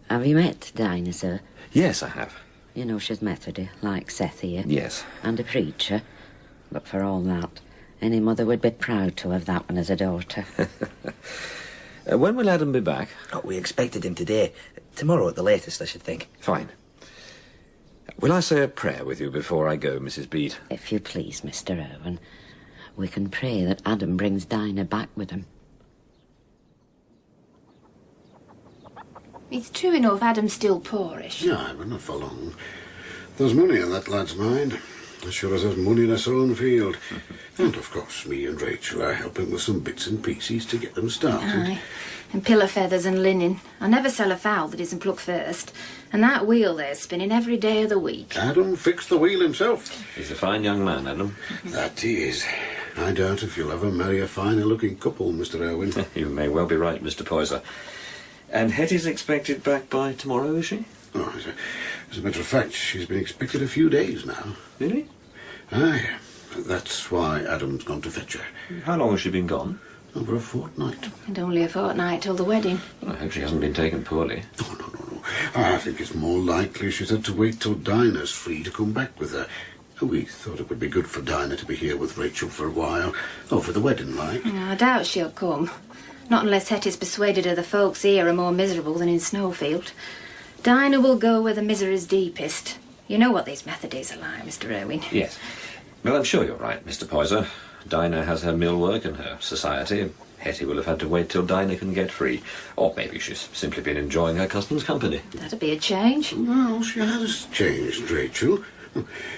Have you met Dinah, sir? Yes, I have. You know she's Methodist, like Seth here. Yes. And a preacher. But for all that, any mother would be proud to have that one as a daughter. When will Adam be back? Oh, we expected him today. Tomorrow at the latest, I should think. Fine. Will I say a prayer with you before I go, Mrs. Bede? If you please, Mr. Irwine. We can pray that Adam brings Dinah back with him. It's true enough Adam's still poorish. Aye, but not for long. There's money in that lad's mind. As sure as there's money in a sown field. And, of course, me and Rachel are helping with some bits and pieces to get them started. Aye. And pillow feathers and linen. I never sell a fowl that isn't plucked first. And that wheel there's spinning every day of the week. Adam fixed the wheel himself. He's a fine young man, Adam. That he is. I doubt if you'll ever marry a finer-looking couple, Mr. Irwine. You may well be right, Mr. Poyser. And Hetty's expected back by tomorrow, is she? Oh, as a matter of fact, she's been expected a few days now. Really? Aye. That's why Adam's gone to fetch her. How long has she been gone? Over a fortnight. And only a fortnight till the wedding. Well, I hope she hasn't been taken poorly. Oh, no. I think it's more likely she's had to wait till Dinah's free to come back with her. We thought it would be good for Dinah to be here with Rachel for a while. For the wedding, like. I doubt she'll come. Not unless Hetty's persuaded her the folks here are more miserable than in Snowfield. Dinah will go where the misery's deepest. You know what these Methodies are like, Mr. Irwine. Yes. Well, I'm sure you're right, Mr. Poyser. Dinah has her mill work and her society. Hetty will have had to wait till Dinah can get free. Or maybe she's simply been enjoying her cousin's company. That'd be a change. Well, she has changed, Rachel.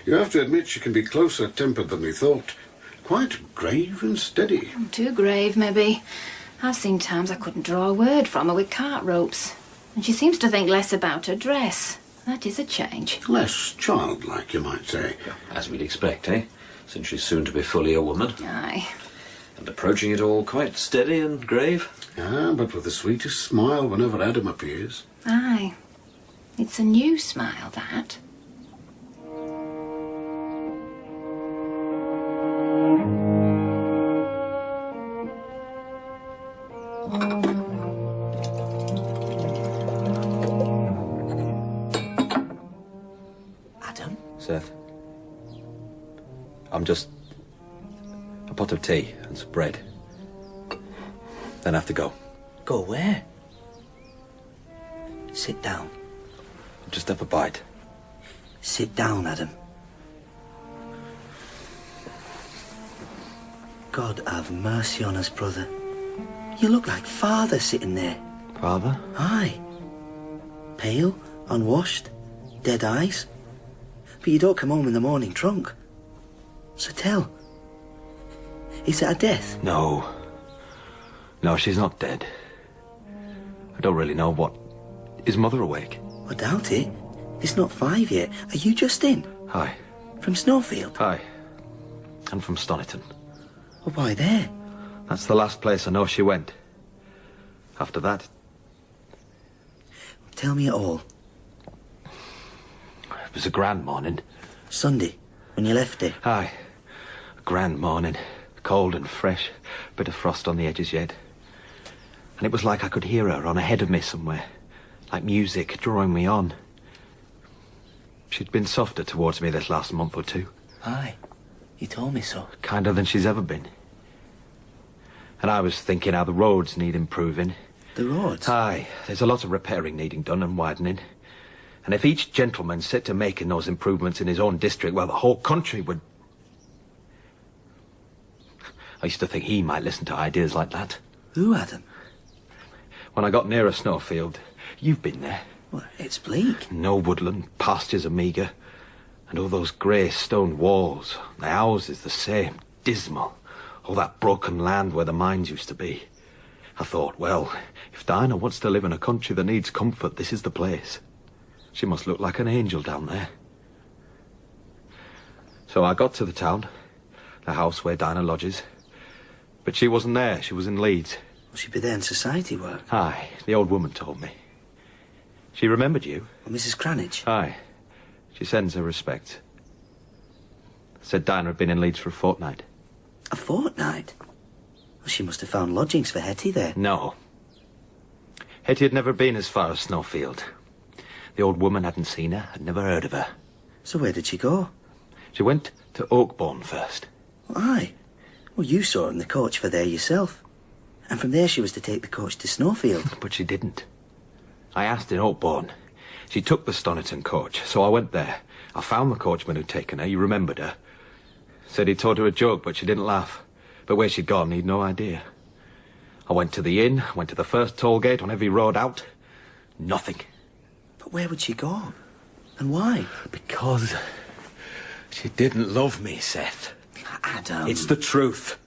You have to admit she can be closer tempered than we thought. Quite grave and steady. Too grave, maybe. I've seen times I couldn't draw a word from her with cart ropes. And she seems to think less about her dress. That is a change. Less childlike, you might say. As we'd expect, eh? Since she's soon to be fully a woman. Aye. And approaching it all quite steady and grave. But with the sweetest smile whenever Adam appears. Aye. It's a new smile, that. Adam? Seth. I'm just a pot of tea and some bread. Then I have to go. Go where? Sit down. Just have a bite. Sit down, Adam. God have mercy on us, brother. You look like father sitting there. Father? Aye. Pale, unwashed, dead eyes. But you don't come home in the morning drunk. So tell. Is it a death? No. No, she's not dead. I don't really know what... Is Mother awake? I doubt it. It's not 5 yet. Are you just in? Aye. From Snowfield? Aye. And from Stoniton. Well, why there? That's the last place I know she went. After that... Tell me it all. It was a grand morning. Sunday, when you left it? Aye. A grand morning. Cold and fresh. Bit of frost on the edges yet. And it was like I could hear her on ahead of me somewhere. Like music drawing me on. She'd been softer towards me this last month or two. Aye. You told me so. Kinder than she's ever been. And I was thinking how the roads need improving. The roads? Aye. There's a lot of repairing needing done and widening. And if each gentleman set to making those improvements in his own district, well, the whole country would... I used to think he might listen to ideas like that. Who, Adam? When I got nearer Snowfield, you've been there. Well, it's bleak. No woodland, pastures are meagre. And all those grey stone walls. The houses the same, dismal. All that broken land where the mines used to be. I thought, well, if Dinah wants to live in a country that needs comfort, this is the place. She must look like an angel down there. So I got to the town, the house where Dinah lodges. But she wasn't there, she was in Leeds. Well, she'd be there in society work. Aye, the old woman told me. She remembered you. Well, Mrs. Cranage? Aye. She sends her respects. Said Dinah had been in Leeds for a fortnight. A fortnight? Well, she must have found lodgings for Hetty there. No. Hetty had never been as far as Snowfield. The old woman hadn't seen her, had never heard of her. So where did she go? She went to Oakbourne first. Well, aye. Well, you saw her in the coach for there yourself. And from there she was to take the coach to Snowfield. But she didn't. I asked in Oakbourne. She took the Stoniton coach, so I went there. I found the coachman who'd taken her. You remembered her. Said he'd told her a joke, but she didn't laugh. But where she'd gone, he'd no idea. I went to the inn, went to the first toll gate on every road out. Nothing. But where would she go? And why? Because she didn't love me, Seth. Adam. It's the truth.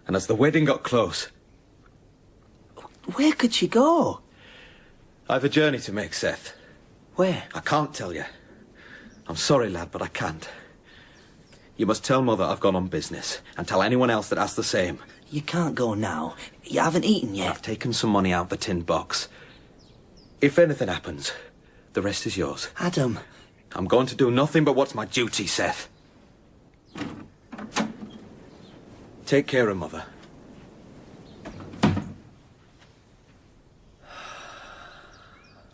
And as the wedding got close... Where could she go? I've a journey to make, Seth. Where? I can't tell you. I'm sorry, lad, but I can't. You must tell Mother I've gone on business, and tell anyone else that asks the same. You can't go now. You haven't eaten yet. I've taken some money out of the tin box. If anything happens, the rest is yours. Adam. I'm going to do nothing but what's my duty, Seth. Take care of Mother.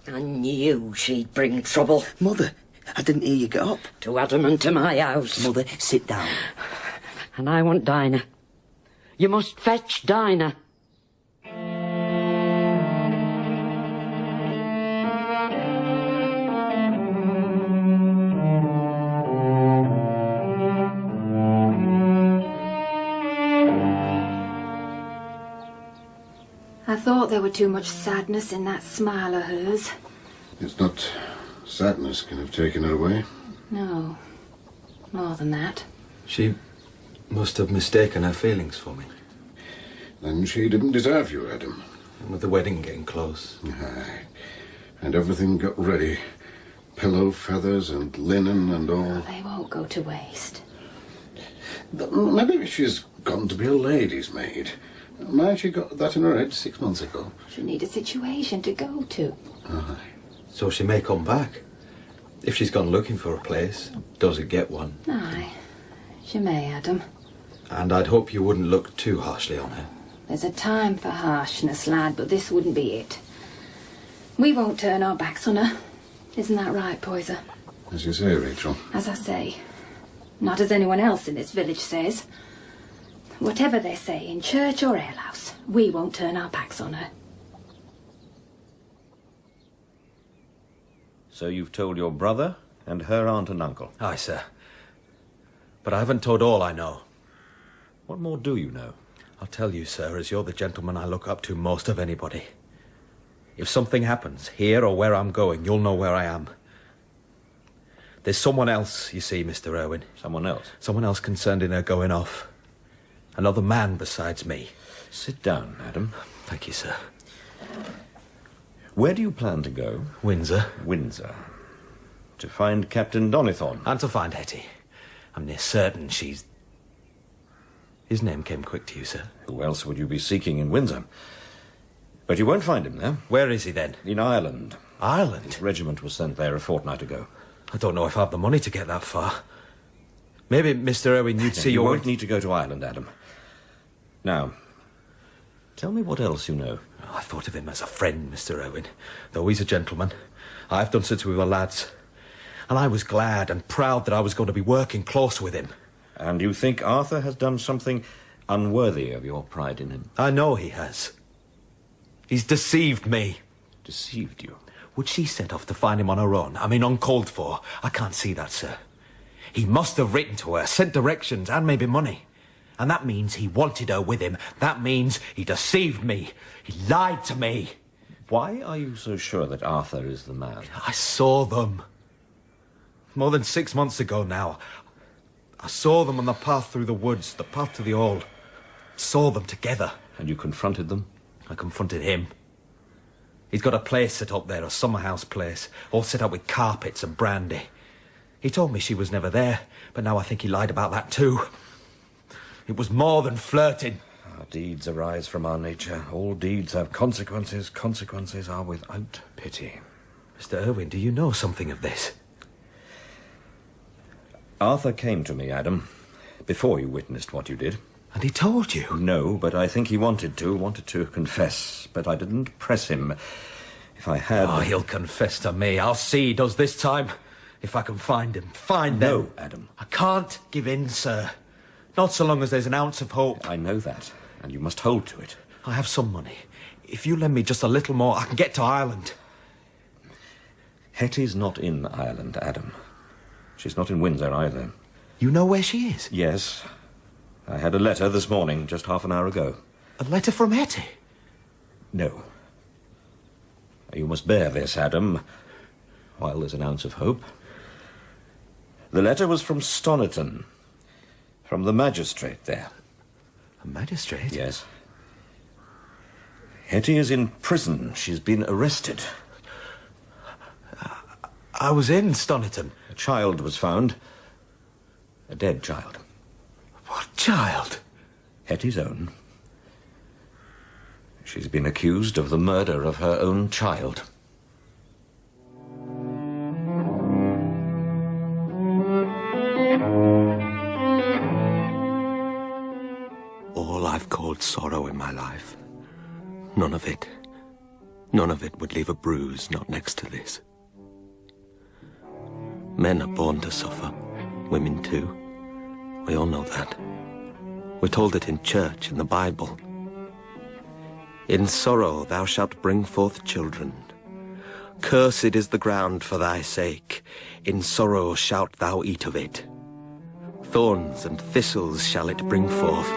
I knew she'd bring trouble. Mother, I didn't hear you get up. To Adam and to my house. Mother, sit down. And I want Dinah. You must fetch Dinah. I thought there were too much sadness in that smile of hers. It's not sadness can have taken her away. No, more than that. She must have mistaken her feelings for me. Then she didn't deserve you, Adam. And with the wedding getting close. Aye. And everything got ready. Pillow feathers and linen and all. They won't go to waste. But maybe she's gone to be a lady's maid. Mind she got that in her head 6 months ago. She need a situation to go to. Aye. So she may come back. If she's gone looking for a place, doesn't get one. Aye, she may, Adam. And I'd hope you wouldn't look too harshly on her. There's a time for harshness, lad, but this wouldn't be it. We won't turn our backs on her. Isn't that right, Poyser? As you say, Rachel. As I say. Not as anyone else in this village says. Whatever they say in church or alehouse, we won't turn our backs on her. So you've told your brother and her aunt and uncle? Aye, sir. But I haven't told all I know. What more do you know? I'll tell you, sir, as you're the gentleman I look up to most of anybody. If something happens, here or where I'm going, you'll know where I am. There's someone else, you see, Mr. Irwine. Someone else? Someone else concerned in her going off. Another man besides me. Sit down, Adam. Thank you, sir. Where do you plan to go? Windsor. Windsor. To find Captain Donithorne? And to find Hetty. I'm near certain she's... His name came quick to you, sir. Who else would you be seeking in Windsor? But you won't find him there. Where is he, then? In Ireland. Ireland? His regiment was sent there a fortnight ago. I don't know if I have the money to get that far. Maybe, Mr. Irwine, you'd see You your... won't need to go to Ireland, Adam. Now, tell me what else you know. I thought of him as a friend, Mr. Irwine, though he's a gentleman. I've done since we were lads. And I was glad and proud that I was going to be working close with him. And you think Arthur has done something unworthy of your pride in him? I know he has. He's deceived me. Deceived you? Would she set off to find him on her own? I mean, uncalled for? I can't see that, sir. He must have written to her, sent directions, and maybe money. And that means he wanted her with him. That means he deceived me. He lied to me. Why are you so sure that Arthur is the man? I saw them. More than 6 months ago now. I saw them on the path through the woods, the path to the Old. Saw them together. And you confronted them? I confronted him. He's got a place set up there, a summer house place, all set up with carpets and brandy. He told me she was never there, but now I think he lied about that too. It was more than flirting. Our deeds arise from our nature. All deeds have consequences. Consequences are without pity. Mr. Irwine, do you know something of this? Arthur came to me, Adam, before you witnessed what you did. And he told you? No, but I think he wanted to confess, but I didn't press him. If I had... Oh, he'll confess to me. I'll see he does this time. If I can find him. Find them. No, Adam. I can't give in, sir. Not so long as there's an ounce of hope. I know that, and you must hold to it. I have some money. If you lend me just a little more, I can get to Ireland. Hetty's not in Ireland, Adam. She's not in Windsor either. You know where she is? Yes. I had a letter this morning, just half an hour ago. A letter from Hetty? No. You must bear this, Adam, while there's an ounce of hope. The letter was from Stoniton, from the magistrate there. A magistrate? Yes. Hetty is in prison. She's been arrested. I was in Stoniton. A child was found. A dead child. What child? Hetty's own. She's been accused of the murder of her own child. All I've called sorrow in my life. None of it. None of it would leave a bruise, not next to this. Men are born to suffer. Women too. We all know that. We're told it in church, in the Bible. In sorrow thou shalt bring forth children. Cursed is the ground for thy sake. In sorrow shalt thou eat of it. Thorns and thistles shall it bring forth.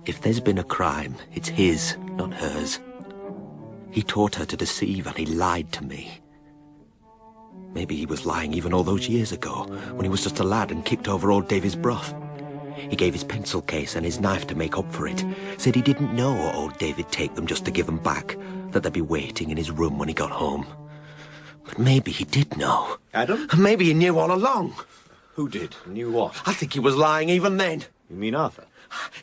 If there's been a crime, it's his, not hers. He taught her to deceive and he lied to me. Maybe he was lying even all those years ago, when he was just a lad and kicked over old Davy's broth. He gave his pencil case and his knife to make up for it. Said he didn't know old Davy'd take them just to give them back, that they'd be waiting in his room when he got home. But maybe he did know. Adam? Maybe he knew all along. Who did? Knew what? I think he was lying even then. You mean Arthur?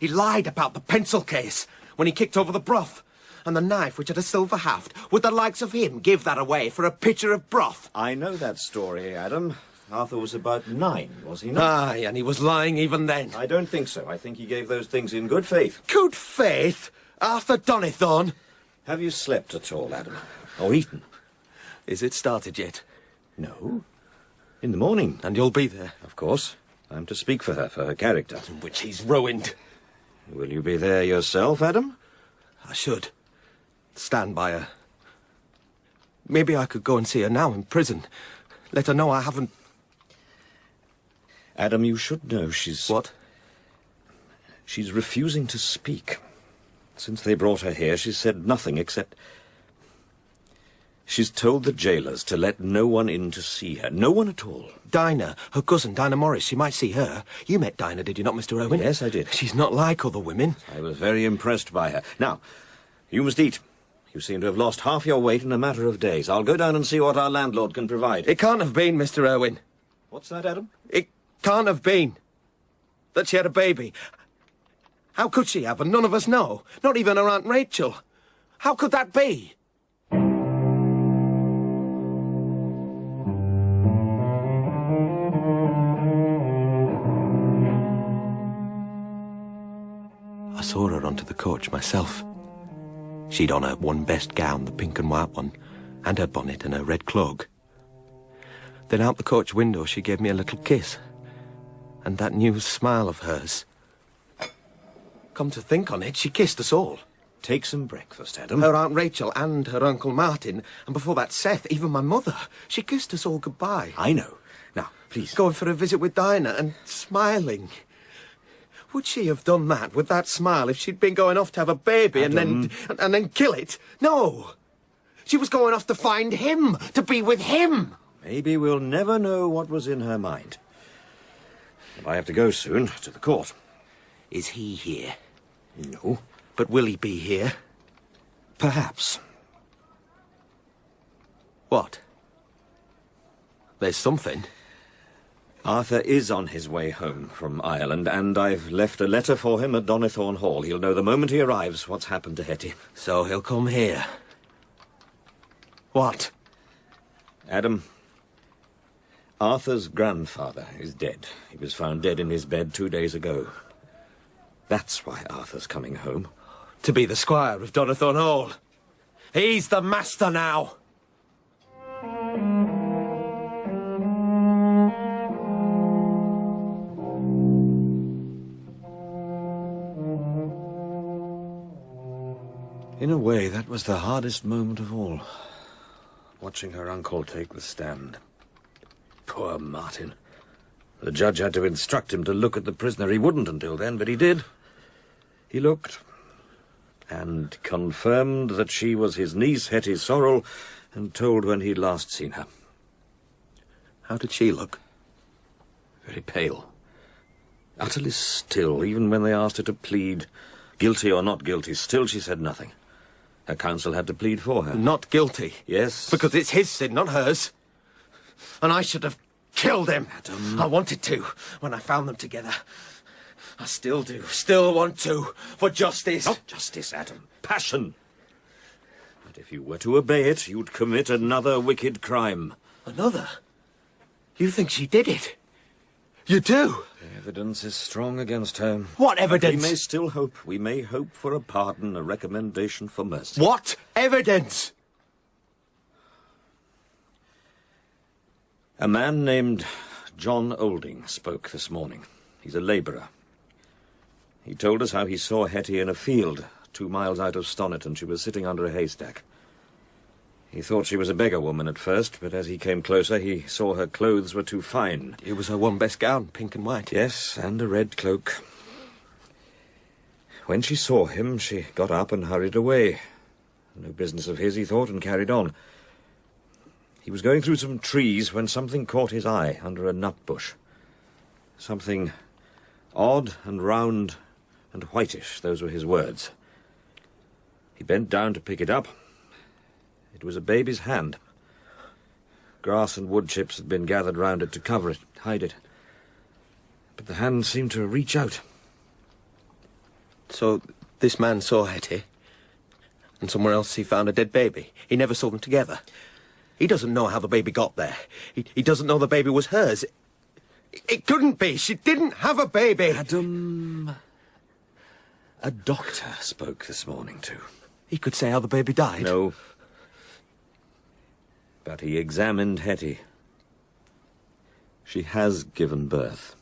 He lied about the pencil case when he kicked over the broth. And the knife, which had a silver haft. Would the likes of him give that away for a pitcher of broth? I know that story, Adam. Arthur was about 9, was he not? Aye, and he was lying even then. I don't think so. I think he gave those things in good faith. Good faith? Arthur Donnithorne? Have you slept at all, Adam? Or eaten? Is it started yet? No. In the morning. And you'll be there? Of course. I'm to speak for her character. Which he's ruined. Will you be there yourself, Adam? I should. Stand by her. Maybe I could go and see her now in prison. Let her know I haven't... Adam, you should know she's... What? She's refusing to speak. Since they brought her here, she's said nothing except... She's told the jailers to let no one in to see her. No one at all. Dinah, her cousin, Dinah Morris, she might see her. You met Dinah, did you not, Mr. Irwine? Yes, I did. She's not like other women. I was very impressed by her. Now, you must eat. You seem to have lost half your weight in a matter of days. I'll go down and see what our landlord can provide. It can't have been, Mr. Irwine. What's that, Adam? It can't have been. That she had a baby. How could she have, and none of us know? Not even her Aunt Rachel. How could that be? I saw her onto the coach myself. She'd on her one best gown, the pink and white one, and her bonnet and her red cloak. Then out the coach window she gave me a little kiss. And that new smile of hers. Come to think on it, she kissed us all. Take some breakfast, Adam. Her Aunt Rachel and her Uncle Martin, and before that Seth, even my mother. She kissed us all goodbye. I know. Now, please. Going for a visit with Dinah and smiling. Would she have done that with that smile if she'd been going off to have a baby and then kill it? No. She was going off to find him, to be with him. Maybe we'll never know what was in her mind. But I have to go soon, to the court. Is he here? No. But will he be here? Perhaps. What? There's something. Arthur is on his way home from Ireland, and I've left a letter for him at Donnithorne Hall. He'll know the moment he arrives what's happened to Hetty. So he'll come here. What? Adam, Arthur's grandfather is dead. He was found dead in his bed 2 days ago. That's why Arthur's coming home. To be the squire of Donnithorne Hall. He's the master now. In a way, that was the hardest moment of all. Watching her uncle take the stand. Poor Martin. The judge had to instruct him to look at the prisoner. He wouldn't until then, but he did. He looked, and confirmed that she was his niece, Hetty Sorrel, and told when he'd last seen her. How did she look? Very pale. Utterly still, even when they asked her to plead. Guilty or not guilty, still she said nothing. Her counsel had to plead for her. Not guilty? Yes. Because it's his sin, not hers. And I should have killed him. Adam. I wanted to when I found them together. I still do. Still want to. For justice. Not justice, Adam. Passion. But if you were to obey it, you'd commit another wicked crime. Another? You think she did it? You do? The evidence is strong against her. What evidence? But we may still hope. We may hope for a pardon, a recommendation for mercy. What evidence? A man named John Olding spoke this morning. He's a labourer. He told us how he saw Hetty in a field 2 miles out of Stoniton. She was sitting under a haystack. He thought she was a beggar woman at first, but as he came closer, he saw her clothes were too fine. It was her one best gown, pink and white. Yes, and a red cloak. When she saw him, she got up and hurried away. No business of his, he thought, and carried on. He was going through some trees when something caught his eye under a nut bush. Something odd and round and whitish, those were his words. He bent down to pick it up. It was a baby's hand. Grass and wood chips had been gathered round it to cover it, hide it. But the hand seemed to reach out. So this man saw Hetty, and somewhere else he found a dead baby. He never saw them together. He doesn't know how the baby got there. He doesn't know the baby was hers. It couldn't be. She didn't have a baby. Adam, a doctor spoke this morning too. He could say how the baby died. No. But he examined Hetty. She has given birth.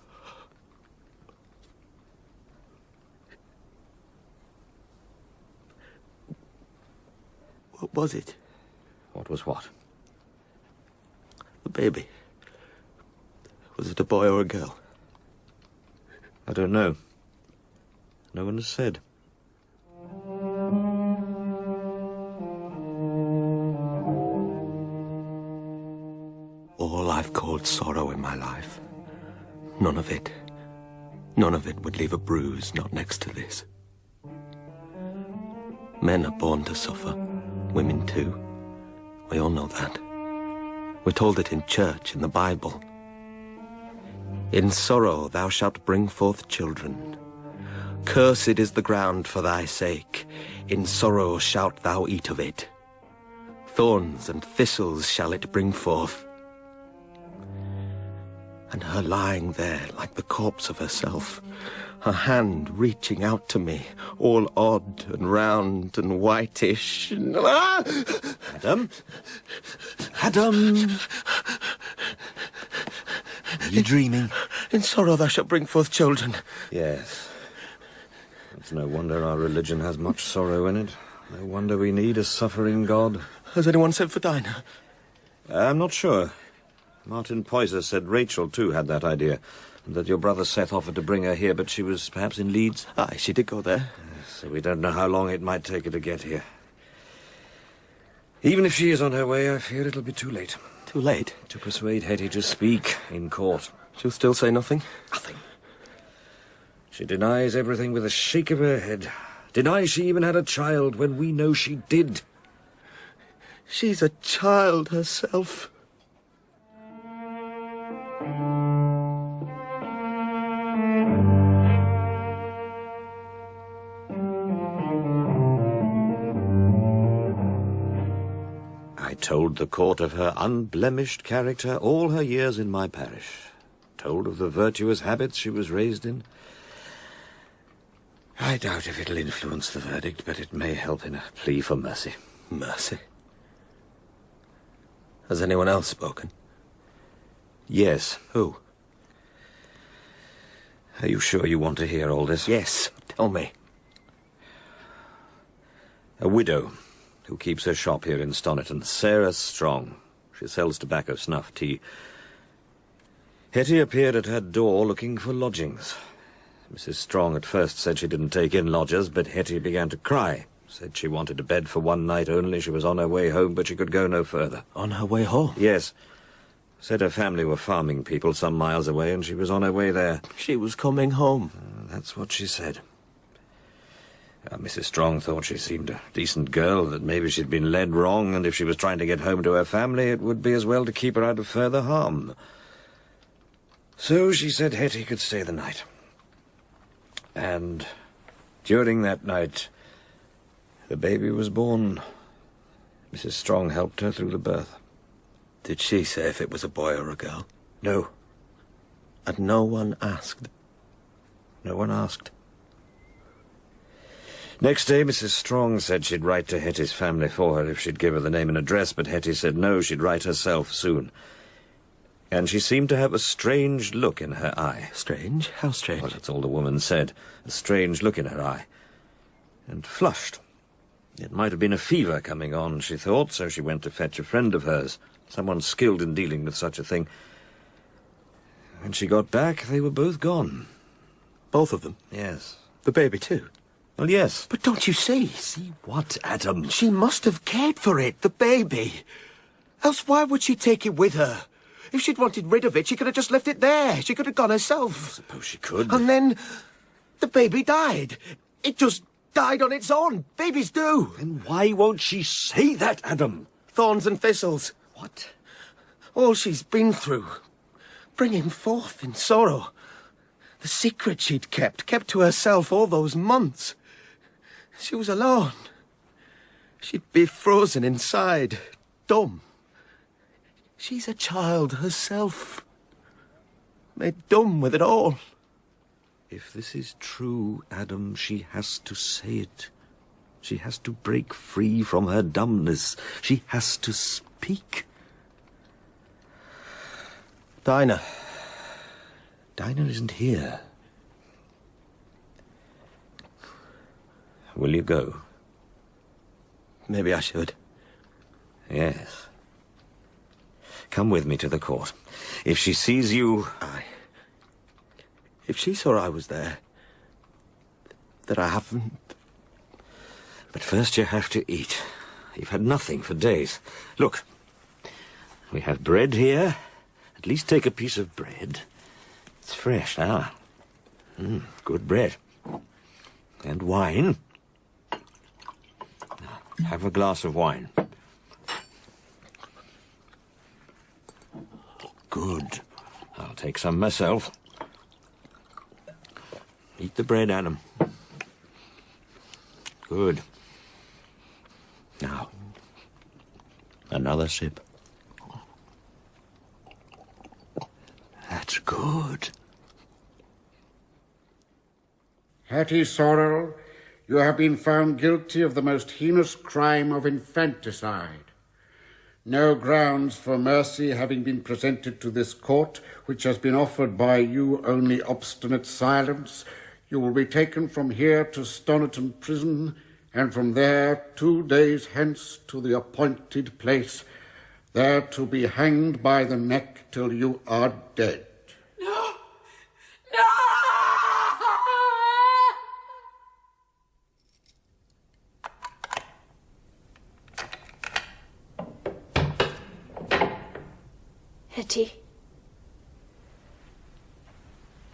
What was it? What was what? The baby. Was it a boy or a girl? I don't know. No one has said. All I've called sorrow in my life. None of it would leave a bruise, not next to this. Men are born to suffer. Women too. We all know that. We're told it in church, in the Bible. In sorrow thou shalt bring forth children. Cursed is the ground for thy sake. In sorrow shalt thou eat of it. Thorns and thistles shall it bring forth. And her lying there like the corpse of herself, her hand reaching out to me, all odd and round and whitish. And... Ah! Adam? Adam! Are you dreaming? In sorrow thou shalt bring forth children. Yes. It's no wonder our religion has much sorrow in it. No wonder we need a suffering God. Has anyone sent for Dinah? I'm not sure. Martin Poyser said Rachel, too, had that idea, and that your brother Seth offered to bring her here, but she was perhaps in Leeds. Aye, she did go there. So we don't know how long it might take her to get here. Even if she is on her way, I fear it'll be too late. Too late? To persuade Hetty to speak in court. She'll still say nothing? Nothing. She denies everything with a shake of her head. Denies she even had a child when we know she did. She's a child herself. I told the court of her unblemished character all her years in my parish. Told of the virtuous habits she was raised in. I doubt if it'll influence the verdict, but it may help in a plea for mercy. Mercy? Has anyone else spoken? Yes. Who? Are you sure you want to hear all this? Yes. Tell me. A widow who keeps her shop here in Stoniton, Sarah Strong. She sells tobacco, snuff, tea. Hetty appeared at her door looking for lodgings. Mrs. Strong at first said she didn't take in lodgers, but Hetty began to cry. Said she wanted a bed for one night only. She was on her way home, but she could go no further. On her way home? Yes. Said her family were farming people some miles away, and she was on her way there. She was coming home. That's what she said. Mrs. Strong thought she seemed a decent girl, that maybe she'd been led wrong, and if she was trying to get home to her family, it would be as well to keep her out of further harm. So she said Hetty could stay the night. And during that night, the baby was born. Mrs. Strong helped her through the birth. Did she say if it was a boy or a girl? No. And no one asked? No one asked. Next day, Mrs. Strong said she'd write to Hetty's family for her if she'd give her the name and address, but Hetty said no, she'd write herself soon. And she seemed to have a strange look in her eye. Strange? How strange? Well, that's all the woman said. A strange look in her eye. And flushed. It might have been a fever coming on, she thought, so she went to fetch a friend of hers, someone skilled in dealing with such a thing. When she got back, they were both gone. Both of them? Yes. The baby, too? Well, yes. But don't you see? See what, Adam? She must have cared for it, the baby. Else why would she take it with her? If she'd wanted rid of it, she could have just left it there. She could have gone herself. I suppose she could. And then the baby died. It just died on its own. Babies do. Then why won't she say that, Adam? Thorns and thistles. What? All she's been through. Bringing forth in sorrow. The secret she'd kept to herself all those months. She was alone. She'd be frozen inside, dumb. She's a child herself, made dumb with it all. If this is true, Adam, she has to say it. She has to break free from her dumbness. She has to speak. Dinah. Dinah isn't here. Will you go? Maybe I should. Yes. Come with me to the court. If she sees you... Aye. If she saw I was there, that I haven't... But first you have to eat. You've had nothing for days. Look, we have bread here. At least take a piece of bread. It's fresh, ah. Good bread. And wine. Now, have a glass of wine. Good. I'll take some myself. Eat the bread, Adam. Good. Now, another sip. That's good. Hetty Sorrel, you have been found guilty of the most heinous crime of infanticide. No grounds for mercy having been presented to this court, which has been offered by you only obstinate silence, you will be taken from here to Stoniton Prison, and from there 2 days hence to the appointed place, there to be hanged by the neck till you are dead. No! No! Hetty.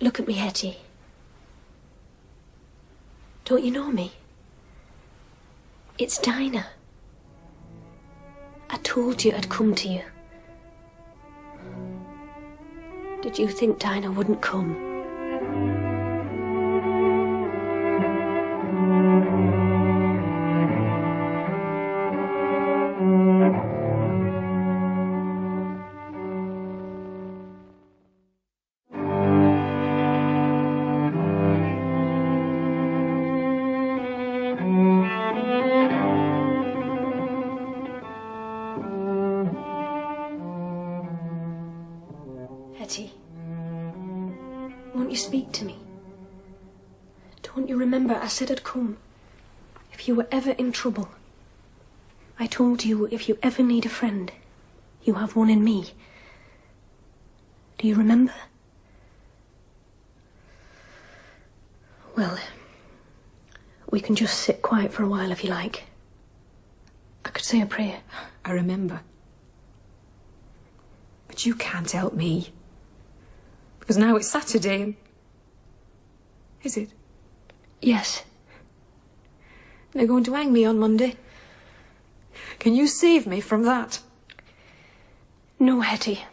Look at me, Hetty. Don't you know me? It's Dinah. I told you I'd come to you. Did you think Dinah wouldn't come? Hetty, won't you speak to me? Don't you remember I said I'd come? If you were ever in trouble. I told you if you ever need a friend, you have one in me. Do you remember? Well, we can just sit quiet for a while if you like. I could say a prayer. I remember. But you can't help me. Because now it's Saturday and... Is it? Yes. They're going to hang me on Monday. Can you save me from that? No, Hetty.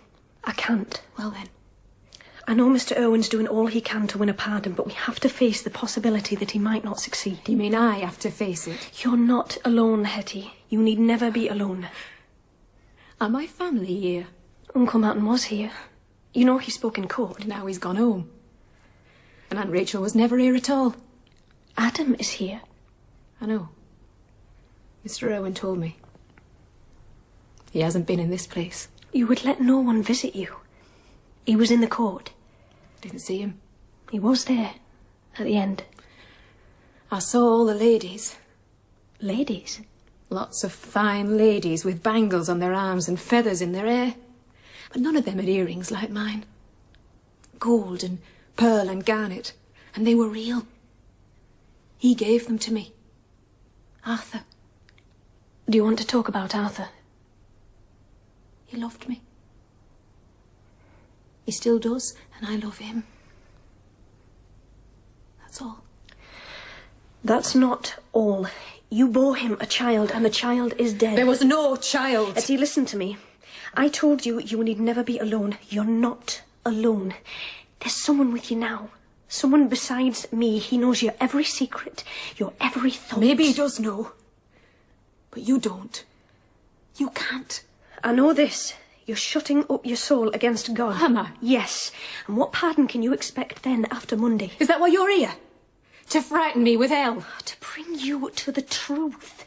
I can't. Well then. I know Mr. Irwine's doing all he can to win a pardon, but we have to face the possibility that he might not succeed. You mean I have to face it? You're not alone, Hetty. You need never be alone. Are my family here? Uncle Martin was here. You know he spoke in court. Now he's gone home. And Aunt Rachel was never here at all. Adam is here. I know. Mr. Irwine told me. He hasn't been in this place. You would let no one visit you. He was in the court. Didn't see him. He was there, at the end. I saw all the ladies. Ladies? Lots of fine ladies with bangles on their arms and feathers in their hair. But none of them had earrings like mine. Gold and pearl and garnet. And they were real. He gave them to me. Arthur. Do you want to talk about Arthur? He loved me. He still does, and I love him. That's all. That's not all. You bore him a child, and the child is dead. There was no child. Hetty, listen to me. I told you you need never be alone. You're not alone. There's someone with you now. Someone besides me. He knows your every secret, your every thought. Maybe he does know. But you don't. You can't. I know this. You're shutting up your soul against God. Am I? Yes. And what pardon can you expect then after Monday? Is that why you're here? To frighten me with hell? To bring you to the truth.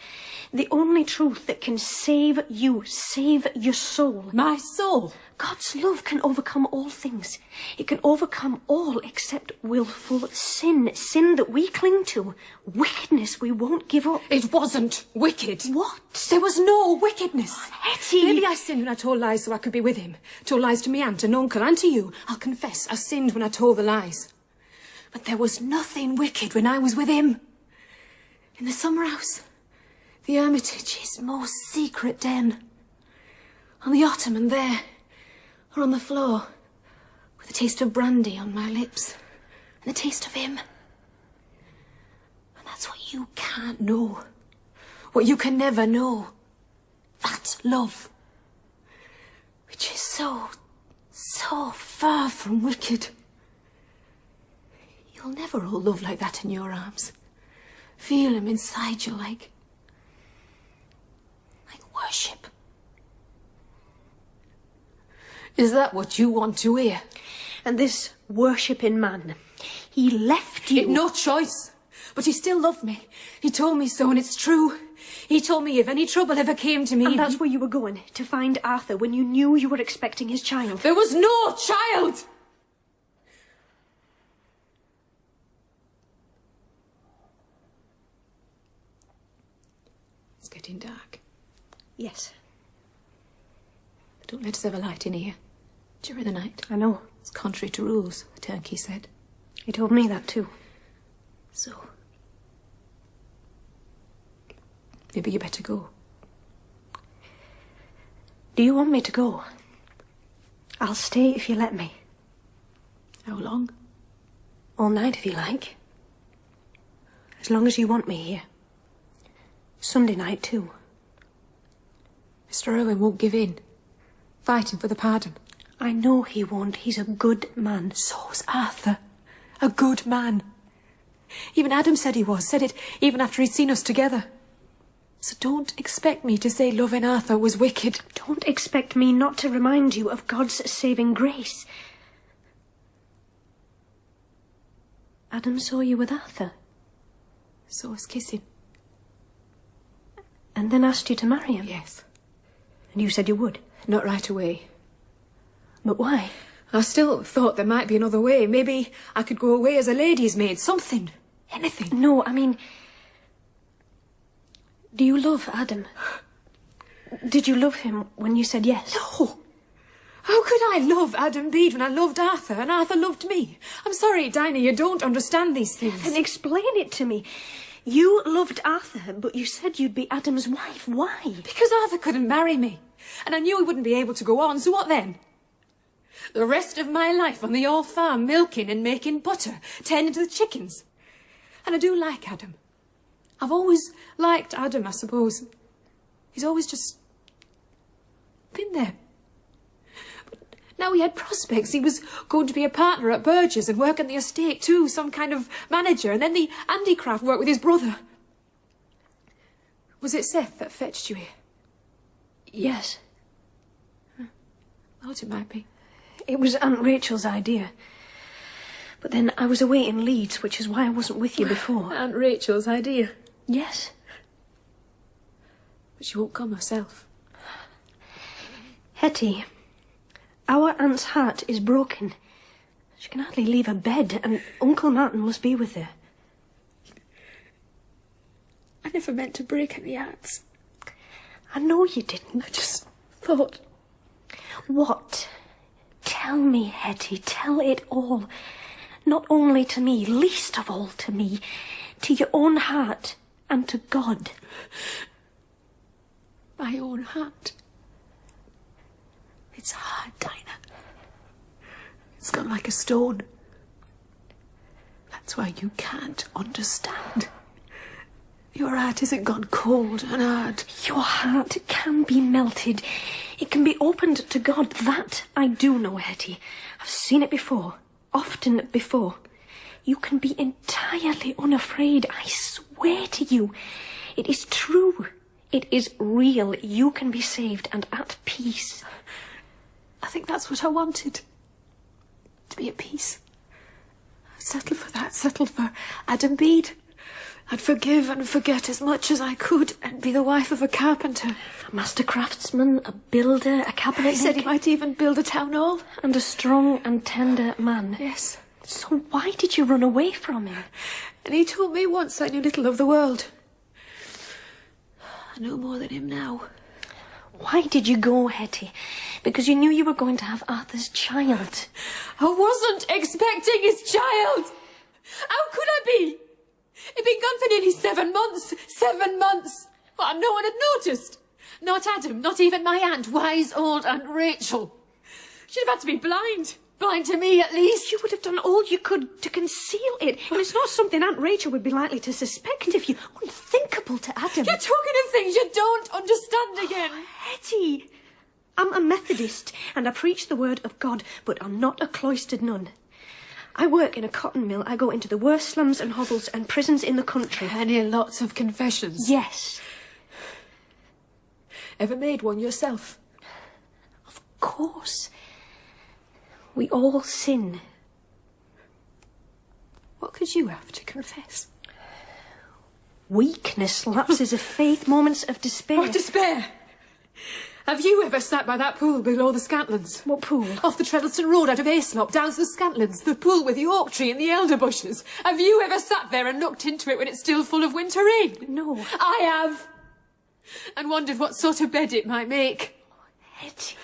The only truth that can save you, save your soul. My soul? God's love can overcome all things. It can overcome all except willful sin. Sin that we cling to. Wickedness we won't give up. It wasn't wicked. What? There was no wickedness. Hetty! Maybe I sinned when I told lies so I could be with him. Told lies to me aunt and uncle and to you. I'll confess I sinned when I told the lies. But there was nothing wicked when I was with him. In the summer house. The Hermitage, his most secret den. On the ottoman there. Or on the floor. With a taste of brandy on my lips. And the taste of him. And that's what you can't know. What you can never know. That's love. Which is so far from wicked. You'll never hold love like that in your arms. Feel him inside you like worship. Is that what you want to hear? And this worshipping man, he left you. He'd no choice. But he still loved me. He told me so, and it's true. He told me if any trouble ever came to me... And that's where you were going, to find Arthur, when you knew you were expecting his child. There was no child! It's getting dark. Yes. But don't let us have a light in here during the night. I know. It's contrary to rules, the turnkey said. He told me that too. So... maybe you better go. Do you want me to go? I'll stay if you let me. How long? All night if you like. As long as you want me here. Sunday night too. Mr. Irwine won't give in. Fighting for the pardon. I know he won't. He's a good man. So's Arthur. A good man. Even Adam said he was. Said it even after he'd seen us together. So don't expect me to say loving Arthur was wicked. Don't expect me not to remind you of God's saving grace. Adam saw you with Arthur. Saw us kissing. And then asked you to marry him? Yes. And you said you would? Not right away. But why? I still thought there might be another way. Maybe I could go away as a lady's maid. Something. Anything. No, I mean... do you love Adam? Did you love him when you said yes? No. How could I love Adam Bede when I loved Arthur and Arthur loved me? I'm sorry, Dinah, you don't understand these things. Then explain it to me. You loved Arthur, but you said you'd be Adam's wife. Why? Because Arthur couldn't marry me. And I knew he wouldn't be able to go on, so what then? The rest of my life on the old farm, milking and making butter, tending to the chickens. And I do like Adam. I've always liked Adam, I suppose. He's always just been there. But now he had prospects. He was going to be a partner at Burgess and work on the estate too, some kind of manager, and then the handicraft work with his brother. Was it Seth that fetched you here? Yes. I thought it might be. It was Aunt Rachel's idea. But then I was away in Leeds, which is why I wasn't with you before. Aunt Rachel's idea? Yes. But she won't come herself. Hetty, our aunt's heart is broken. She can hardly leave her bed, and Uncle Martin must be with her. I never meant to break any hearts. I know you didn't. I just thought... What? Tell me, Hetty, tell it all. Not only to me, least of all to me. To your own heart and to God. My own heart. It's hard, Dinah. It's gone like a stone. That's why you can't understand. Your heart isn't gone cold and hard. Your heart can be melted. It can be opened to God. That I do know, Hetty. I've seen it before. Often before. You can be entirely unafraid. I swear to you. It is true. It is real. You can be saved and at peace. I think that's what I wanted. To be at peace. I'd settle for that. Settle for Adam Bede. I'd forgive and forget as much as I could and be the wife of a carpenter. A master craftsman, a builder, a cabinet He said he might even build a town hall. And a strong and tender man. Yes. So why did you run away from him? And he told me once I knew little of the world. I know more than him now. Why did you go, Hetty? Because you knew you were going to have Arthur's child. I wasn't expecting his child! How could I be? He'd been gone for nearly 7 months. 7 months! Well, no one had noticed. Not Adam, not even my aunt, wise old Aunt Rachel. She'd have had to be blind. Blind to me, at least. You would have done all you could to conceal it. And it's not something Aunt Rachel would be likely to suspect of you. Unthinkable to Adam. You're talking of things you don't understand again. Oh, Hetty, I'm a Methodist, and I preach the word of God, but I'm not a cloistered nun. I work in a cotton mill. I go into the worst slums and hovels and prisons in the country. And hear lots of confessions. Yes. Ever made one yourself? Of course. We all sin. What could you have to confess? Weakness, lapses of faith, moments of despair. Oh, despair! Have you ever sat by that pool below the Scantlands? What pool? Off the Treddleston Road out of Hayslope, down to the Scantlands, the pool with the oak tree and the elder bushes. Have you ever sat there and looked into it when it's still full of winter rain? No. I have. And wondered what sort of bed it might make. Hetty.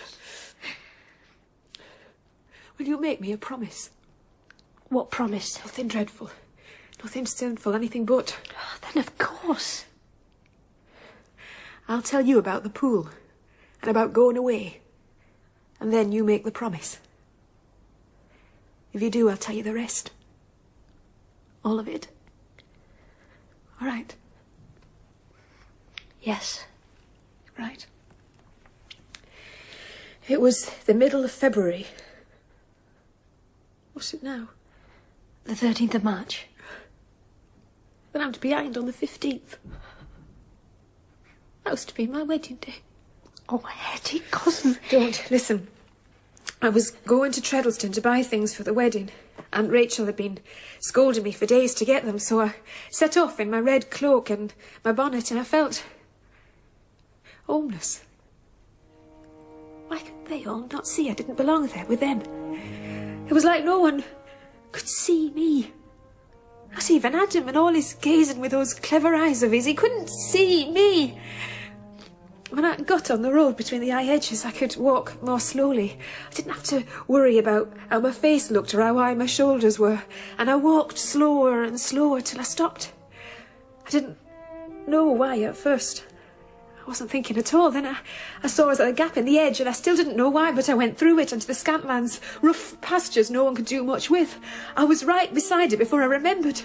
Will you make me a promise? What promise? Nothing dreadful. Nothing sinful, anything but. Then of course. I'll tell you about the pool. And about going away. And then you make the promise. If you do, I'll tell you the rest. All of it. All right. Yes. Right. It was the middle of February. What's it now? The 13th of March. Then I'm to be hanged on the 15th. That was to be my wedding day. Oh, Hetty, cousin. Don't. Listen. I was going to Treddleston to buy things for the wedding. Aunt Rachel had been scolding me for days to get them, so I set off in my red cloak and my bonnet, and I felt homeless. Why could they all not see I didn't belong there with them? It was like no one could see me. Not even Adam, and all his gazing with those clever eyes of his. He couldn't see me. When I got on the road between the high hedges, I could walk more slowly. I didn't have to worry about how my face looked or how high my shoulders were. And I walked slower and slower till I stopped. I didn't know why at first. I wasn't thinking at all. Then I saw us at a gap in the edge, and I still didn't know why, but I went through it into the Scantlands, rough pastures no one could do much with. I was right beside it before I remembered.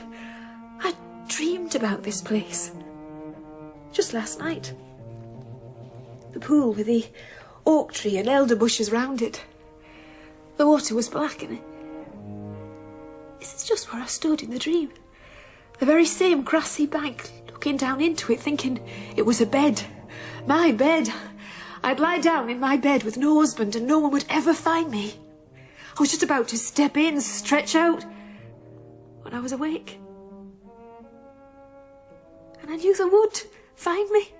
I dreamed dreamt about this place. Just last night. The pool with the oak tree and elder bushes round it. The water was black and this is just where I stood in the dream. The very same grassy bank, looking down into it, thinking it was a bed. My bed. I'd lie down in my bed with no husband and no one would ever find me. I was just about to step in, stretch out, when I was awake. And I knew they would find me.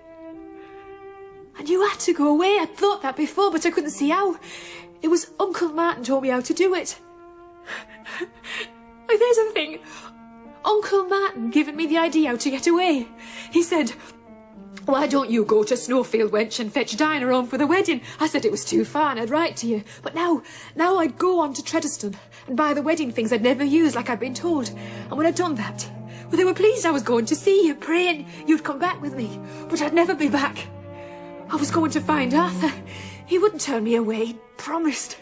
I knew I had to go away. I'd thought that before, but I couldn't see how. It was Uncle Martin told me how to do it. Like, there's a thing. Uncle Martin giving me the idea how to get away. He said, "Why don't you go to Snowfield, wench, and fetch Dinah home for the wedding?" I said it was too far and I'd write to you. But now I'd go on to Treddleston and buy the wedding things I'd never used like I'd been told. And when I'd done that, well, they were pleased I was going to see you, praying you'd come back with me. But I'd never be back. I was going to find Arthur. He wouldn't turn me away. He promised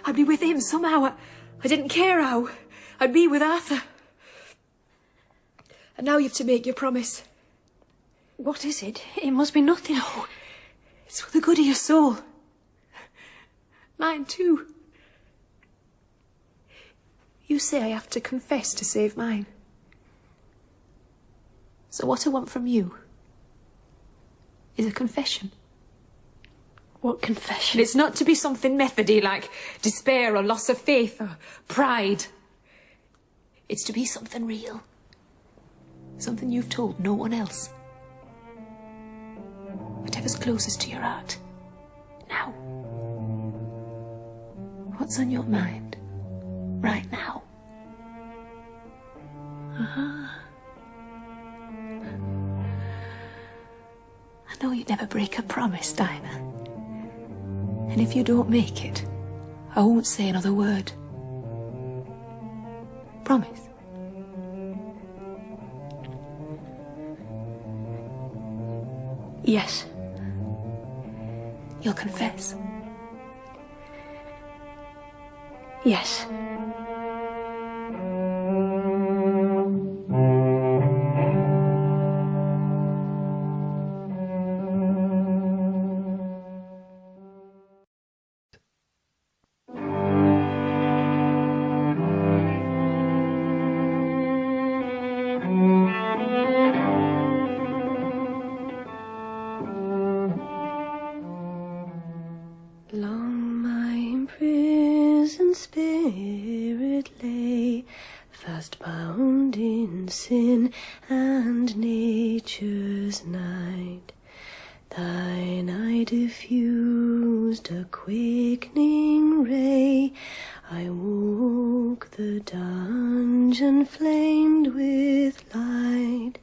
I'd be with him somehow. I didn't care how. I'd be with Arthur. And now you have to make your promise. What is it? It must be nothing. No, it's for the good of your soul. Mine too. You say I have to confess to save mine. So what I want from you is a confession. What confession? And it's not to be something methody like despair or loss of faith or pride. It's to be something real. Something you've told no one else. Whatever's closest to your heart. Now. What's on your mind? Right now. I know you'd never break a promise, Dinah. And if you don't make it, I won't say another word. Promise. Yes. You'll confess? Yes. Sin and nature's night, thine eye diffused a quickening ray. I woke, the dungeon flamed with light.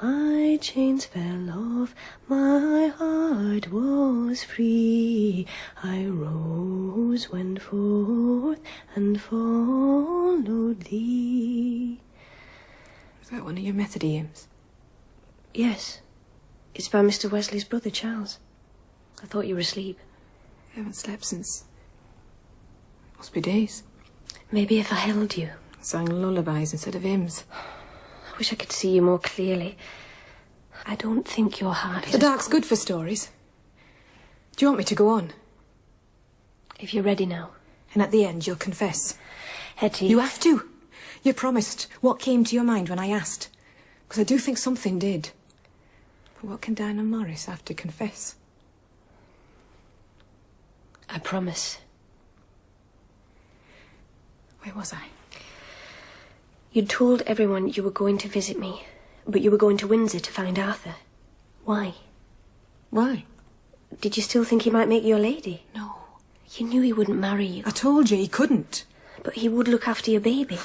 My chains fell off, my heart was free. I rose, went forth, and followed thee. Is that one of your Methody hymns? Yes. It's by Mr. Wesley's brother, Charles. I thought you were asleep. I haven't slept since... must be days. Maybe if I held you. I sang lullabies instead of hymns. I wish I could see you more clearly. I don't think your heart is... The dark's good for stories. Do you want me to go on? If you're ready now. And at the end, you'll confess. Hetty... You have to. You promised. What came to your mind when I asked? Because I do think something did. But what can Dinah Morris have to confess? I promise. Where was I? You'd told everyone you were going to visit me, but you were going to Windsor to find Arthur. Why? Why? Did you still think he might make you a lady? No. You knew he wouldn't marry you. I told you he couldn't. But he would look after your baby.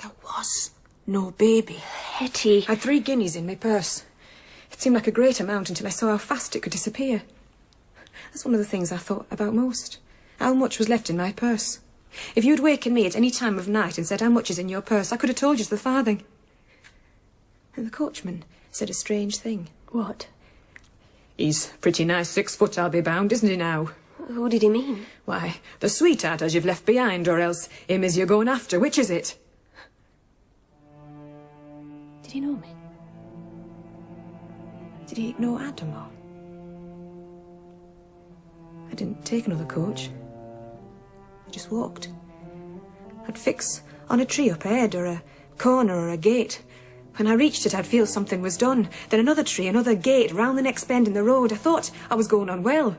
There was no baby. Hetty. I had 3 guineas in my purse. It seemed like a great amount until I saw how fast it could disappear. That's one of the things I thought about most. How much was left in my purse. If you'd wakened me at any time of night and said how much is in your purse, I could have told you to the farthing. And the coachman said a strange thing. What? He's pretty nice 6 foot, I'll be bound, isn't he now? What did he mean? Why, the sweetheart as you've left behind, or else him as you're going after. Which is it? Did he know me? Did he ignore Adam or? I didn't take another coach. I just walked. I'd fix on a tree up ahead or a corner or a gate. When I reached it, I'd feel something was done. Then another tree, another gate, round the next bend in the road. I thought I was going on well.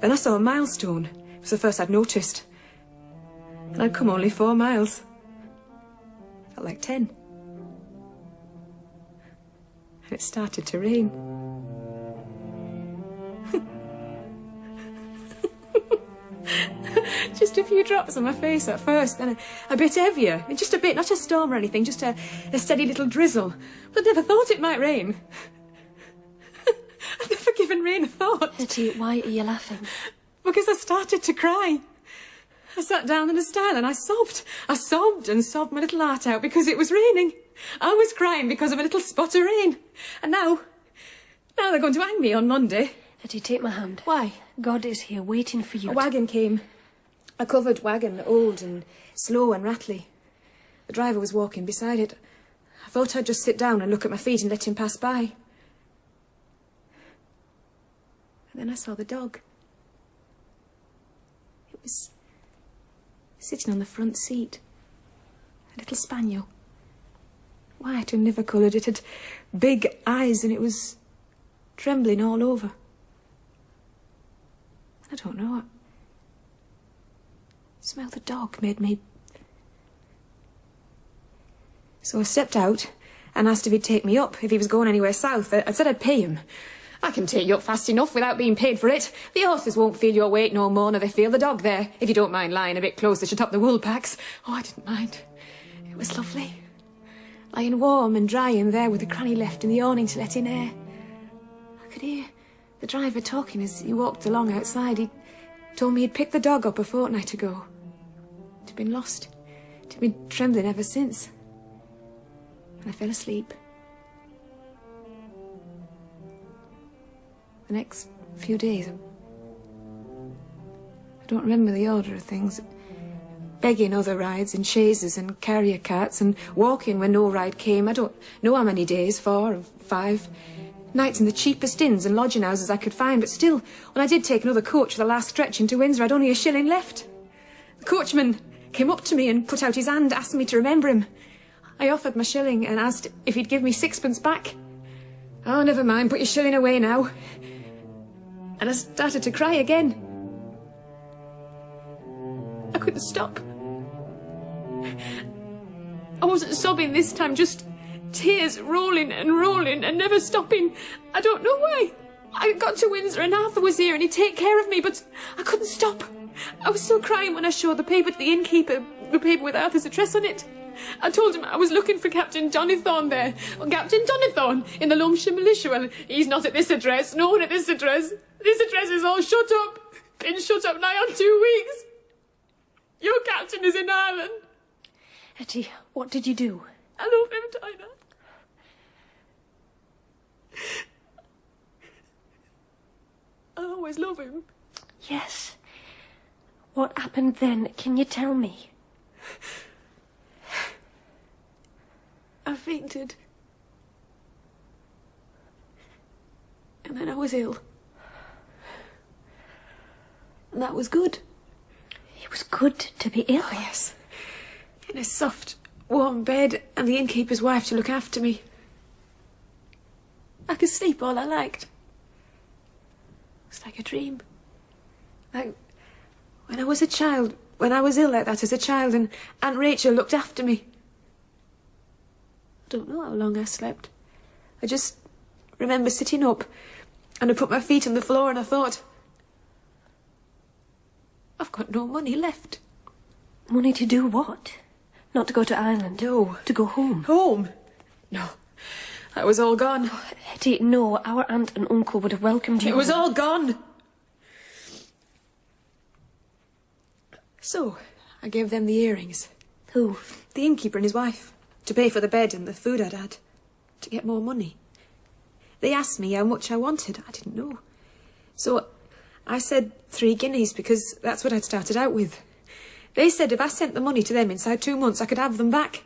Then I saw a milestone. It was the first I'd noticed. And I'd come only 4 miles. Felt like 10. And it started to rain. Just a few drops on my face at first, then a bit heavier. Just a bit, not a storm or anything, just a steady little drizzle. But I'd never thought it might rain. I've never given rain a thought. Hetty, why are you laughing? Because I started to cry. I sat down in a stile and I sobbed. I sobbed and sobbed my little heart out because it was raining. I was crying because of a little spot of rain. And now they're going to hang me on Monday. Hetty, take my hand. Why? God is here waiting for you. A wagon came. A covered wagon, old and slow and rattly. The driver was walking beside it. I thought I'd just sit down and look at my feet and let him pass by. And then I saw the dog. It was sitting on the front seat. A little spaniel. White and liver-coloured. It had big eyes and it was trembling all over. I don't know. Smell the dog made me... So I stepped out and asked if he'd take me up, if he was going anywhere south. I said I'd pay him. I can take you up fast enough without being paid for it. The horses won't feel your weight no more nor they feel the dog there, if you don't mind lying a bit closer to top the wool packs. Oh, I didn't mind. It was lovely. Lying warm and dry in there with a cranny left in the awning to let in air. I could hear the driver talking as he walked along outside. He told me he'd picked the dog up a fortnight ago. It had been lost. It had been trembling ever since. And I fell asleep. The next few days, I don't remember the order of things. Begging other rides and chaises and carrier carts and walking when no ride came. I don't know how many days, 4 or 5. Nights in the cheapest inns and lodging houses I could find, but still, when I did take another coach for the last stretch into Windsor, I'd only a shilling left. The coachman came up to me and put out his hand, asking me to remember him. I offered my shilling and asked if he'd give me 6pence back. Oh, never mind, put your shilling away now. And I started to cry again. I couldn't stop. I wasn't sobbing this time, just tears rolling and never stopping. I don't know why. I got to Windsor and Arthur was here and he'd take care of me, but I couldn't stop. I was still crying when I showed the paper to the innkeeper, the paper with Arthur's address on it. I told him I was looking for Captain Donithorne there. Well, Captain Donithorne in the Loamshire Militia. Well, he's not at this address, no one at this address. This address is all shut up. Been shut up nigh on 2 weeks. Your captain is in Ireland. Hetty, what did you do? I love him, Dinah. I'll always love him. Yes. What happened then? Can you tell me? I fainted. And then I was ill. And that was good. It was good to be ill? Oh, yes. In a soft, warm bed and the innkeeper's wife to look after me. I could sleep all I liked. It was like a dream. Like when I was a child, when I was ill like that as a child and Aunt Rachel looked after me. I don't know how long I slept. I just remember sitting up and I put my feet on the floor and I thought, I've got no money left. Money to do what? Not to go to Ireland? No. To go home? Home? No. That was all gone. Oh, Hetty, no. Our aunt and uncle would have welcomed you. It was all gone. So, I gave them the earrings. Who? The innkeeper and his wife. To pay for the bed and the food I'd had. To get more money. They asked me how much I wanted. I didn't know. So I said 3 guineas because that's what I'd started out with. They said if I sent the money to them inside 2 months, I could have them back.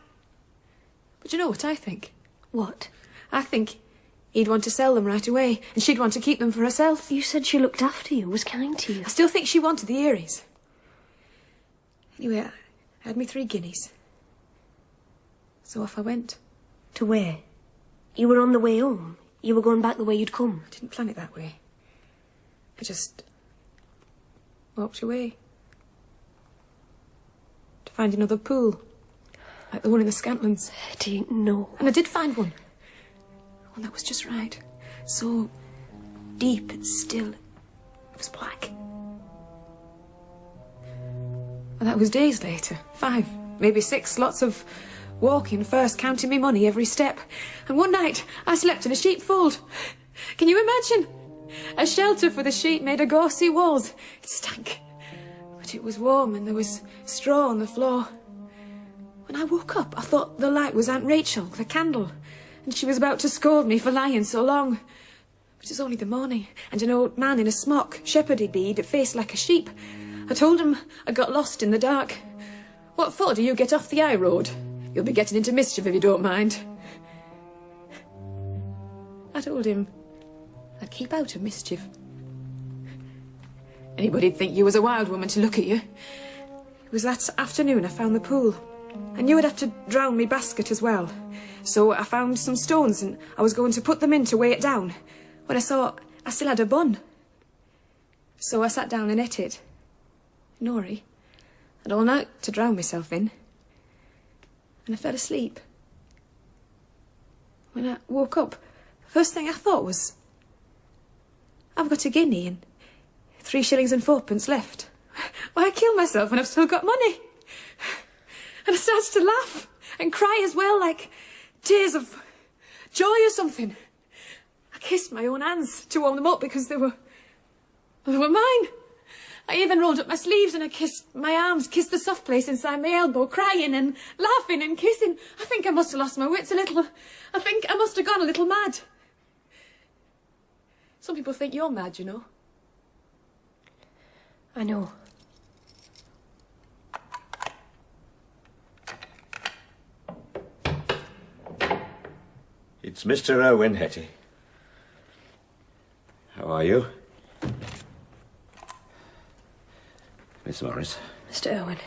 But you know what I think? What? I think He'd want to sell them right away, and she'd want to keep them for herself. You said she looked after you, was kind to you. I still think she wanted the earrings. Anyway, I had me 3 guineas. So off I went. To where? You were on the way home? You were going back the way you'd come? I didn't plan it that way. I just walked away. To find another pool. Like the one in the Scantlands. Hetty, no. And I did find one. One that was just right. So deep and still. It was black. And that was days later. 5, maybe 6, lots of walking first, counting me money every step. And one night, I slept in a sheepfold. Can you imagine? A shelter for the sheep made of gauzy walls. It stank. But it was warm and there was straw on the floor. When I woke up, I thought the light was Aunt Rachel with a candle. And she was about to scold me for lying so long. But it was only the morning, and an old man in a smock, shepherd he'd be, a face like a sheep. I told him I got lost in the dark. What for do you get off the high road? You'll be getting into mischief if you don't mind. I told him I'd keep out of mischief. Anybody'd think you was a wild woman to look at you. It was that afternoon I found the pool. I knew I'd have to drown me basket as well. So I found some stones and I was going to put them in to weigh it down when I saw I still had a bun. So I sat down and ate it. Nori. I'd all night to drown myself in. And I fell asleep. When I woke up, the first thing I thought was, I've got a guinea and 3 shillings and 4pence left. Why kill myself when I've still got money? And I started to laugh and cry as well, like tears of joy or something. I kissed my own hands to warm them up because they were mine. I even rolled up my sleeves and I kissed my arms, kissed the soft place inside my elbow, crying and laughing and kissing. I think I must have lost my wits a little. I think I must have gone a little mad. Some people think you're mad, you know. I know. It's Mr. Irwine, Hetty. How are you? Miss Morris. Mr. Irwine.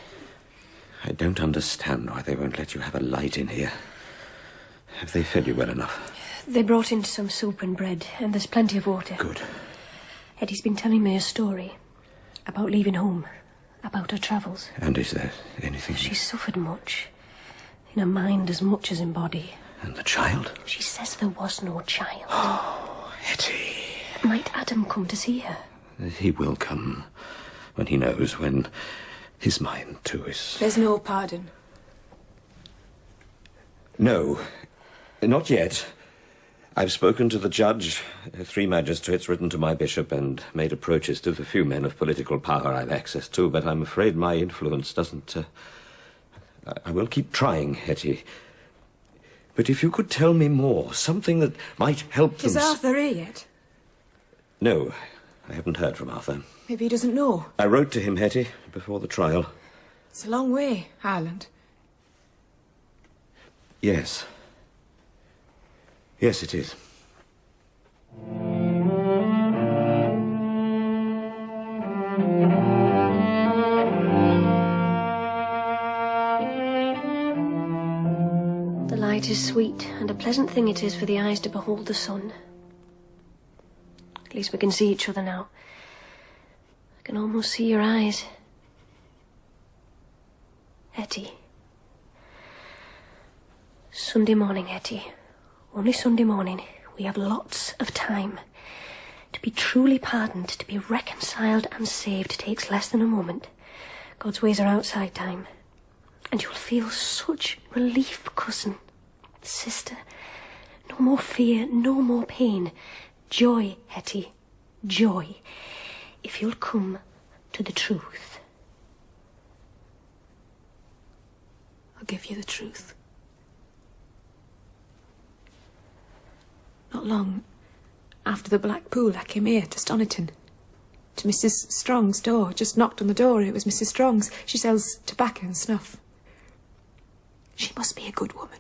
I don't understand why they won't let you have a light in here. Have they fed you well enough? They brought in some soup and bread, and there's plenty of water. Good. Hetty's been telling me a story about leaving home, about her travels. And is there anything... She's suffered much, in her mind as much as in body. And the child? She says there was no child. Oh, Hetty. Might Adam come to see her? He will come when he knows, when his mind, too, is... There's no pardon. No, not yet. I've spoken to the judge, 3 magistrates, written to my bishop, and made approaches to the few men of political power I've access to, but I'm afraid my influence doesn't... I will keep trying, Hetty. But if you could tell me more, something that might help them... Is Arthur here yet? No, I haven't heard from Arthur. Maybe he doesn't know. I wrote to him, Hetty, before the trial. It's a long way, Ireland. Yes. Yes, it is. The light is sweet, and a pleasant thing it is for the eyes to behold the sun. At least we can see each other now. I can almost see your eyes. Hetty. Sunday morning, Hetty. Only Sunday morning. We have lots of time. To be truly pardoned, to be reconciled and saved takes less than a moment. God's ways are outside time. And you'll feel such relief, cousin, sister. No more fear, no more pain. Joy, Hetty, joy. If you'll come to the truth. I'll give you the truth. Not long after the Black Pool, I came here to Stoniton, to Mrs. Strong's door. Just knocked on the door and it was Mrs. Strong's. She sells tobacco and snuff. She must be a good woman,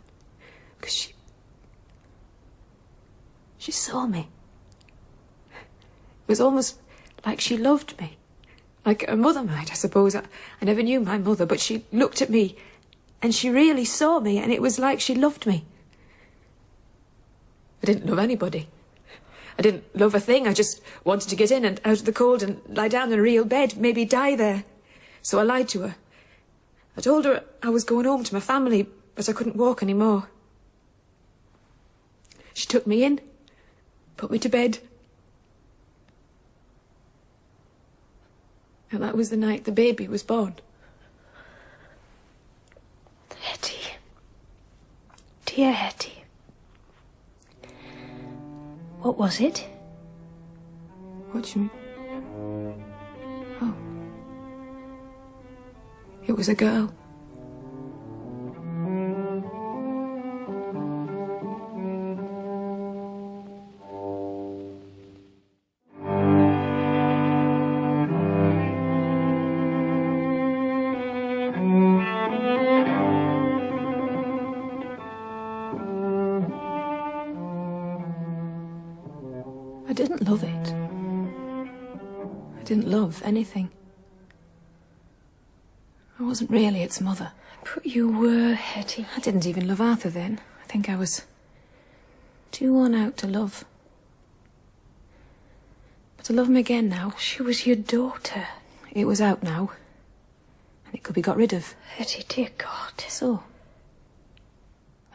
because She saw me. It was almost like she loved me. Like a mother might, I suppose. I never knew my mother, but she looked at me and she really saw me, and it was like she loved me. I didn't love anybody. I didn't love a thing. I just wanted to get in and out of the cold and lie down in a real bed, maybe die there. So I lied to her. I told her I was going home to my family, but I couldn't walk anymore. She took me in, put me to bed. And that was the night the baby was born. Hetty. Dear Hetty. What was it? What do you mean? Oh. It was a girl. I didn't love it. I didn't love anything. I wasn't really its mother. But you were, Hetty. I didn't even love Arthur then. I think I was too worn out to love. But to love him again now. She was your daughter. It was out now. And it could be got rid of. Hetty, dear God. So,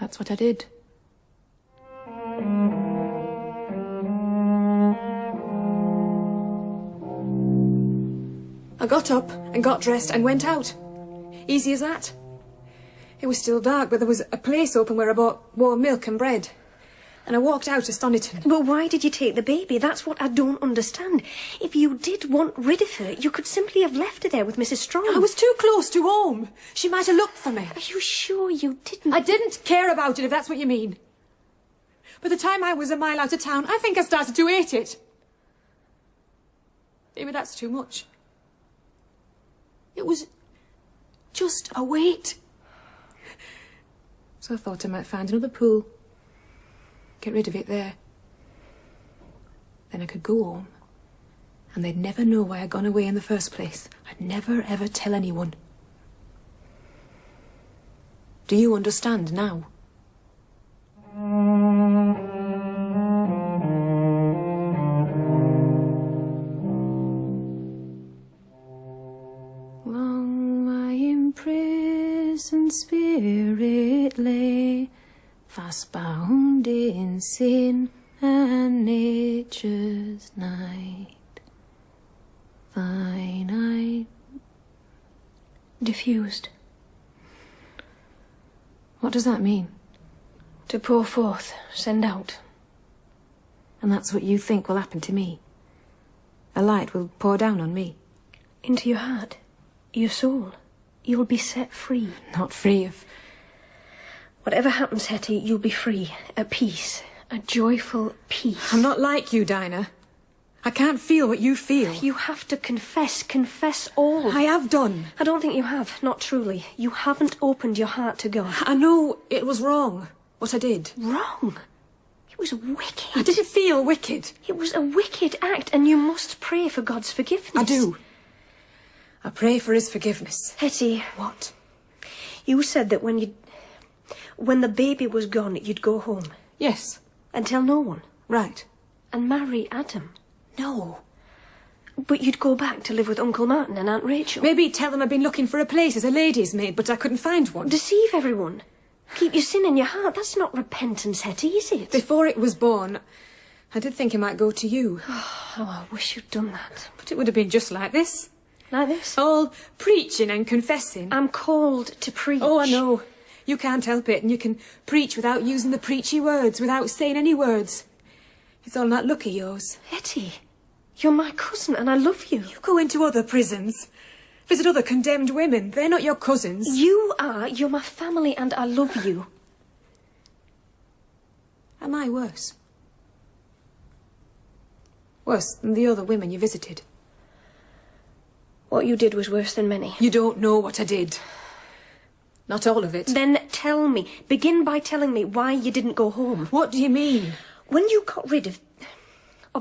that's what I did. I got up and got dressed and went out. Easy as that. It was still dark, but there was a place open where I bought warm milk and bread. And I walked out to Stoniton. But why did you take the baby? That's what I don't understand. If you did want rid of her, you could simply have left her there with Mrs. Strong. I was too close to home. She might have looked for me. Are you sure you didn't? I didn't care about it, if that's what you mean. By the time I was a mile out of town, I think I started to hate it. Maybe that's too much. It was just a wait. So I thought I might find another pool. Get rid of it there. Then I could go home. And they'd never know why I'd gone away in the first place. I'd never, ever tell anyone. Do you understand now? Long my imprisoned spirit lay, fast bound in sin and nature's night. Thine eye diffused. What does that mean? To pour forth, send out. And that's what you think will happen to me? A light will pour down on me? Into your heart, your soul. You'll be set free. Not free of... Whatever happens, Hetty, you'll be free. At peace. A joyful peace. I'm not like you, Dinah. I can't feel what you feel. You have to confess. Confess all. I have done. I don't think you have. Not truly. You haven't opened your heart to God. I know it was wrong, what I did. Wrong? It was wicked. I didn't feel wicked. It was a wicked act, and you must pray for God's forgiveness. I do. I pray for his forgiveness. Hetty. What? You said that when the baby was gone, you'd go home. Yes. And tell no one. Right. And marry Adam. No. But you'd go back to live with Uncle Martin and Aunt Rachel. Maybe tell them I've been looking for a place as a lady's maid, but I couldn't find one. Deceive everyone. Keep your sin in your heart. That's not repentance, Hetty, is it? Before it was born, I did think it might go to you. Oh, I wish you'd done that. But it would have been just like this. Like this? All preaching and confessing. I'm called to preach. Oh, I know. You can't help it, and you can preach without using the preachy words, without saying any words. It's all that look of yours. Hetty, you're my cousin, and I love you. You go into other prisons, visit other condemned women. They're not your cousins. You are. You're my family, and I love you. Am I worse? Worse than the other women you visited? What you did was worse than many. You don't know what I did. Not all of it. Then tell me. Begin by telling me why you didn't go home. What do you mean? When you got rid of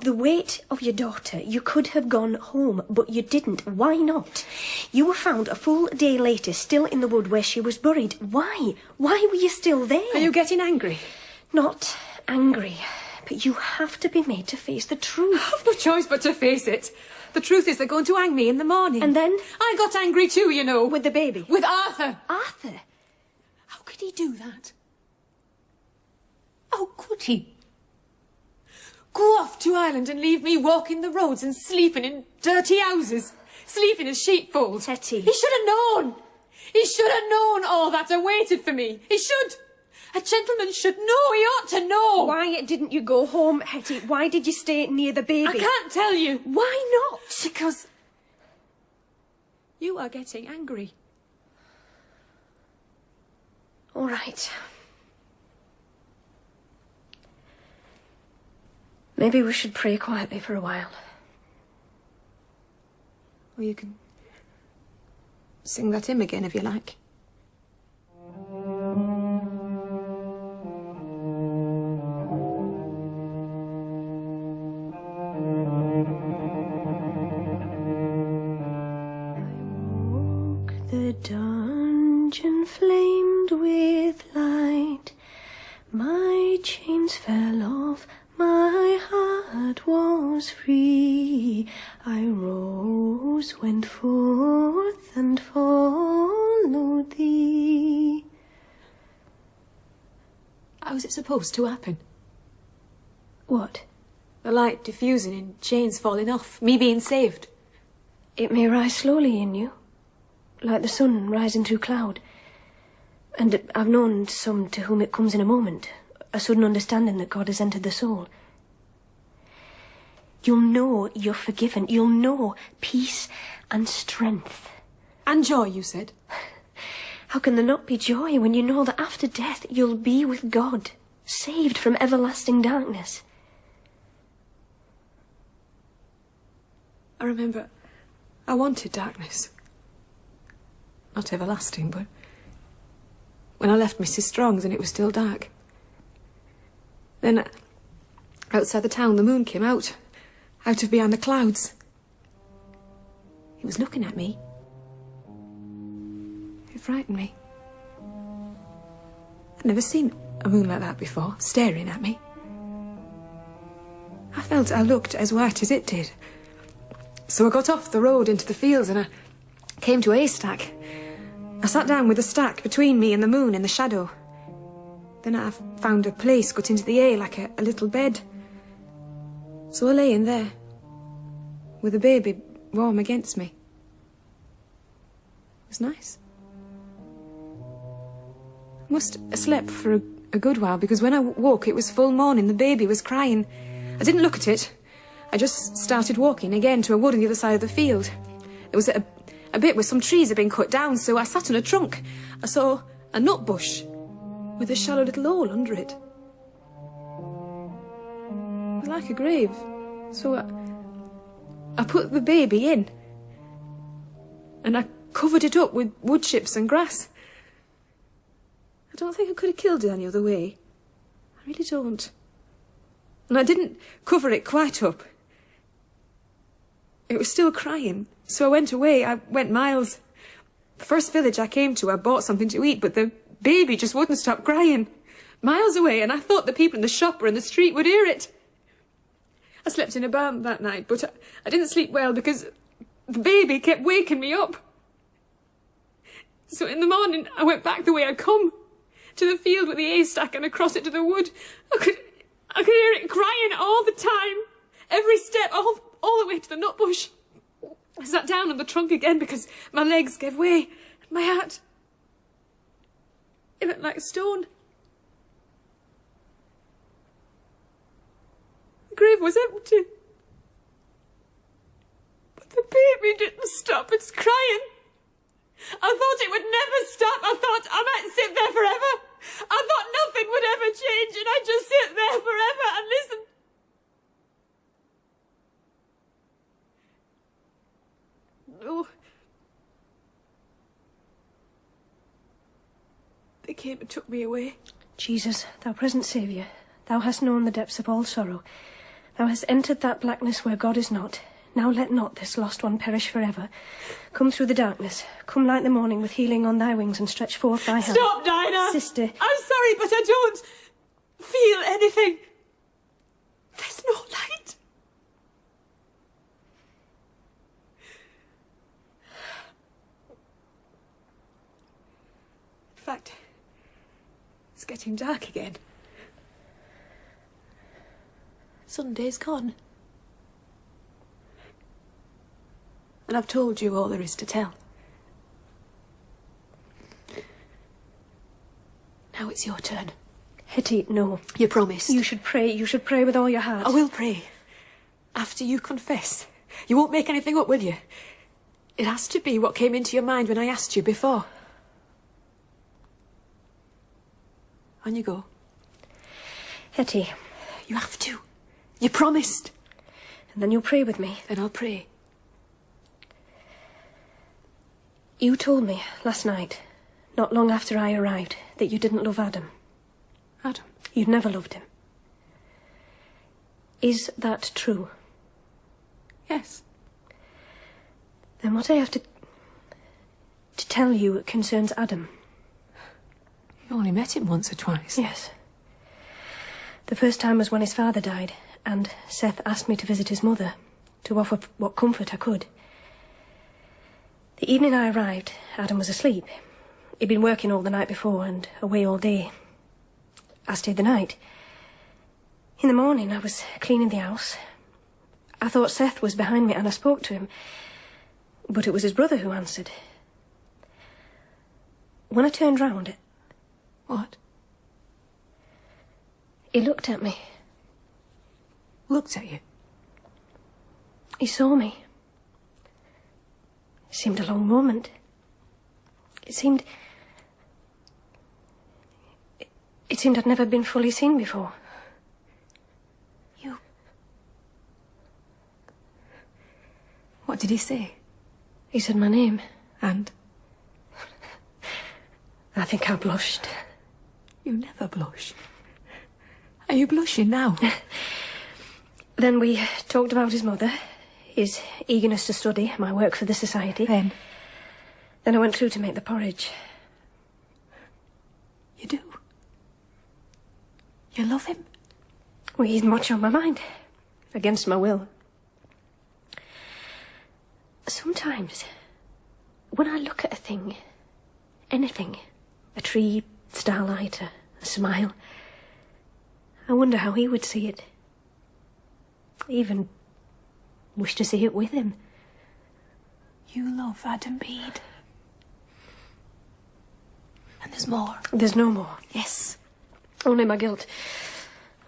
the weight of your daughter, you could have gone home, but you didn't. Why not? You were found a full day later, still in the wood where she was buried. Why? Why were you still there? Are you getting angry? Not angry, but you have to be made to face the truth. I've no choice but to face it. The truth is they're going to hang me in the morning. And then? I got angry too, you know. With the baby? With Arthur. Arthur? How could he do that? How could he? Go off to Ireland and leave me walking the roads and sleeping in dirty houses, sleeping in sheepfolds. Hetty. He should have known. He should have known all that awaited for me. He should. A gentleman should know. He ought to know. Why didn't you go home, Hetty? Why did you stay near the baby? I can't tell you. Why not? Because you are getting angry. All right. Maybe we should pray quietly for a while. Or you can sing that hymn again if you like. The dungeon flamed with light. My chains fell off. My heart was free. I rose, went forth, and followed thee. How was it supposed to happen? What? The light diffusing and chains falling off. Me being saved. It may rise slowly in you, like the sun rising through cloud. And I've known some to whom it comes in a moment, a sudden understanding that God has entered the soul. You'll know you're forgiven. You'll know peace and strength. And joy, you said? How can there not be joy when you know that after death you'll be with God, saved from everlasting darkness? I remember I wanted darkness. Not everlasting, but when I left Mrs. Strong's and it was still dark. Then, outside the town, the moon came out of behind the clouds. He was looking at me. It frightened me. I'd never seen a moon like that before, staring at me. I felt I looked as white as it did. So I got off the road into the fields and I came to a haystack. I sat down with a stack between me and the moon in the shadow. Then I found a place cut into the hay like a little bed. So I lay in there, with the baby warm against me. It was nice. I must have slept for a good while, because when I woke it was full morning. The baby was crying. I didn't look at it. I just started walking again to a wood on the other side of the field. There was a bit where some trees had been cut down, so I sat on a trunk. I saw a nut bush with a shallow little hole under it. It was like a grave. So I put the baby in. And I covered it up with wood chips and grass. I don't think I could have killed it any other way. I really don't. And I didn't cover it quite up. It was still crying, so I went away. I went miles. The first village I came to, I bought something to eat, but the baby just wouldn't stop crying. Miles away, and I thought the people in the shop or in the street would hear it. I slept in a barn that night, but I didn't sleep well because the baby kept waking me up. So in the morning, I went back the way I'd come, to the field with the haystack and across it to the wood. I could hear it crying all the time, every step, all the way to the nut bush. I sat down on the trunk again because my legs gave way, and my heart, it went like a stone. The grave was empty. But the baby didn't stop its crying. I thought it would never stop. I thought I might sit there forever. I thought nothing would ever change and I'd just sit there forever and listen. No. They came and took me away. Jesus, thou present Saviour, Thou hast known the depths of all sorrow. Thou hast entered that blackness where God is not. Now let not this lost one perish forever. Come through the darkness. Come like the morning with healing on thy wings and stretch forth thy hand. Stop, Dinah! Sister. I'm sorry, but I don't feel anything. There's no light. In fact, it's getting dark again. Sunday's gone. And I've told you all there is to tell. Now it's your turn. Hetty, no. You promised. You should pray. You should pray with all your heart. I will pray. After you confess. You won't make anything up, will you? It has to be what came into your mind when I asked you before. On you go. Hetty. You have to. You promised. And then you'll pray with me. Then I'll pray. You told me last night, not long after I arrived, that you didn't love Adam. Adam? You'd never loved him. Is that true? Yes. Then what I have to tell you concerns Adam. You only met him once or twice. Yes. The first time was when his father died, and Seth asked me to visit his mother, to offer what comfort I could. The evening I arrived, Adam was asleep. He'd been working all the night before and away all day. I stayed the night. In the morning, I was cleaning the house. I thought Seth was behind me and I spoke to him, but it was his brother who answered. When I turned round... What? He looked at me. Looked at you? He saw me. It seemed a long moment. It seemed I'd never been fully seen before. You... What did he say? He said my name. And? I think I blushed. You never blush. Are you blushing now? Then we talked about his mother, his eagerness to study, my work for the society. Then I went through to make the porridge. You do? You love him? Well, he's much on my mind. Against my will. Sometimes, when I look at a thing, anything, a tree, starlight, a smile, I wonder how he would see it. I even wish to see it with him. You love Adam Bede. And there's more. There's no more. Yes. Only my guilt.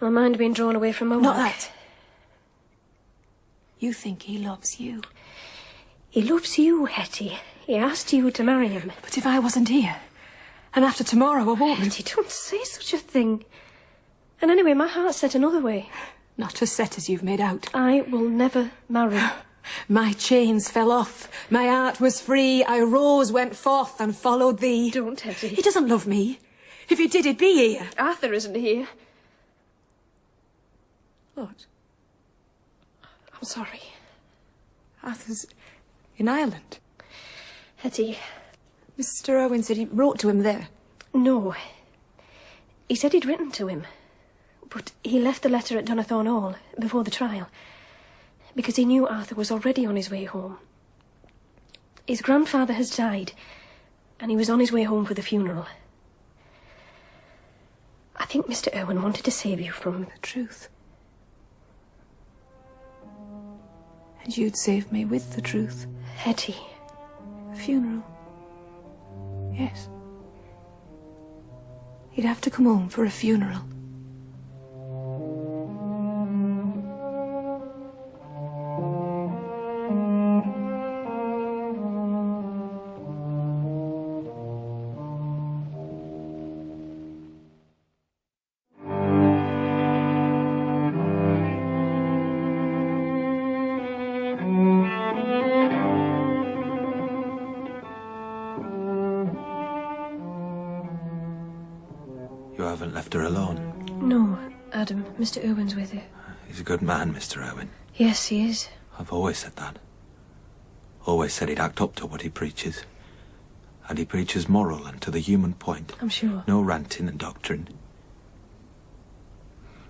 My mind being drawn away from my work. Not that. You think he loves you. He loves you, Hetty. He asked you to marry him. But if I wasn't here, and after tomorrow I won't... Hetty, don't say such a thing. And anyway, my heart's set another way. Not as set as you've made out. I will never marry. My chains fell off. My heart was free. I rose, went forth, and followed thee. Don't, Hetty. He doesn't love me. If he did, he'd be here. Arthur isn't here. What? I'm sorry. Arthur's in Ireland. Hetty. Mr. Irwine said he wrote to him there. No. He said he'd written to him. But he left the letter at Donathorne Hall before the trial, because he knew Arthur was already on his way home. His grandfather has died, and he was on his way home for the funeral. I think Mr. Irwine wanted to save you from... The truth. And you'd save me with the truth. Hetty. A funeral. Yes. He'd have to come home for a funeral. You haven't left her alone. Mr. Irwine's with you. He's a good man, Mr. Irwine. Yes, he is. I've always said that. Always said he'd act up to what he preaches. And he preaches moral and to the human point. I'm sure. No ranting and doctrine.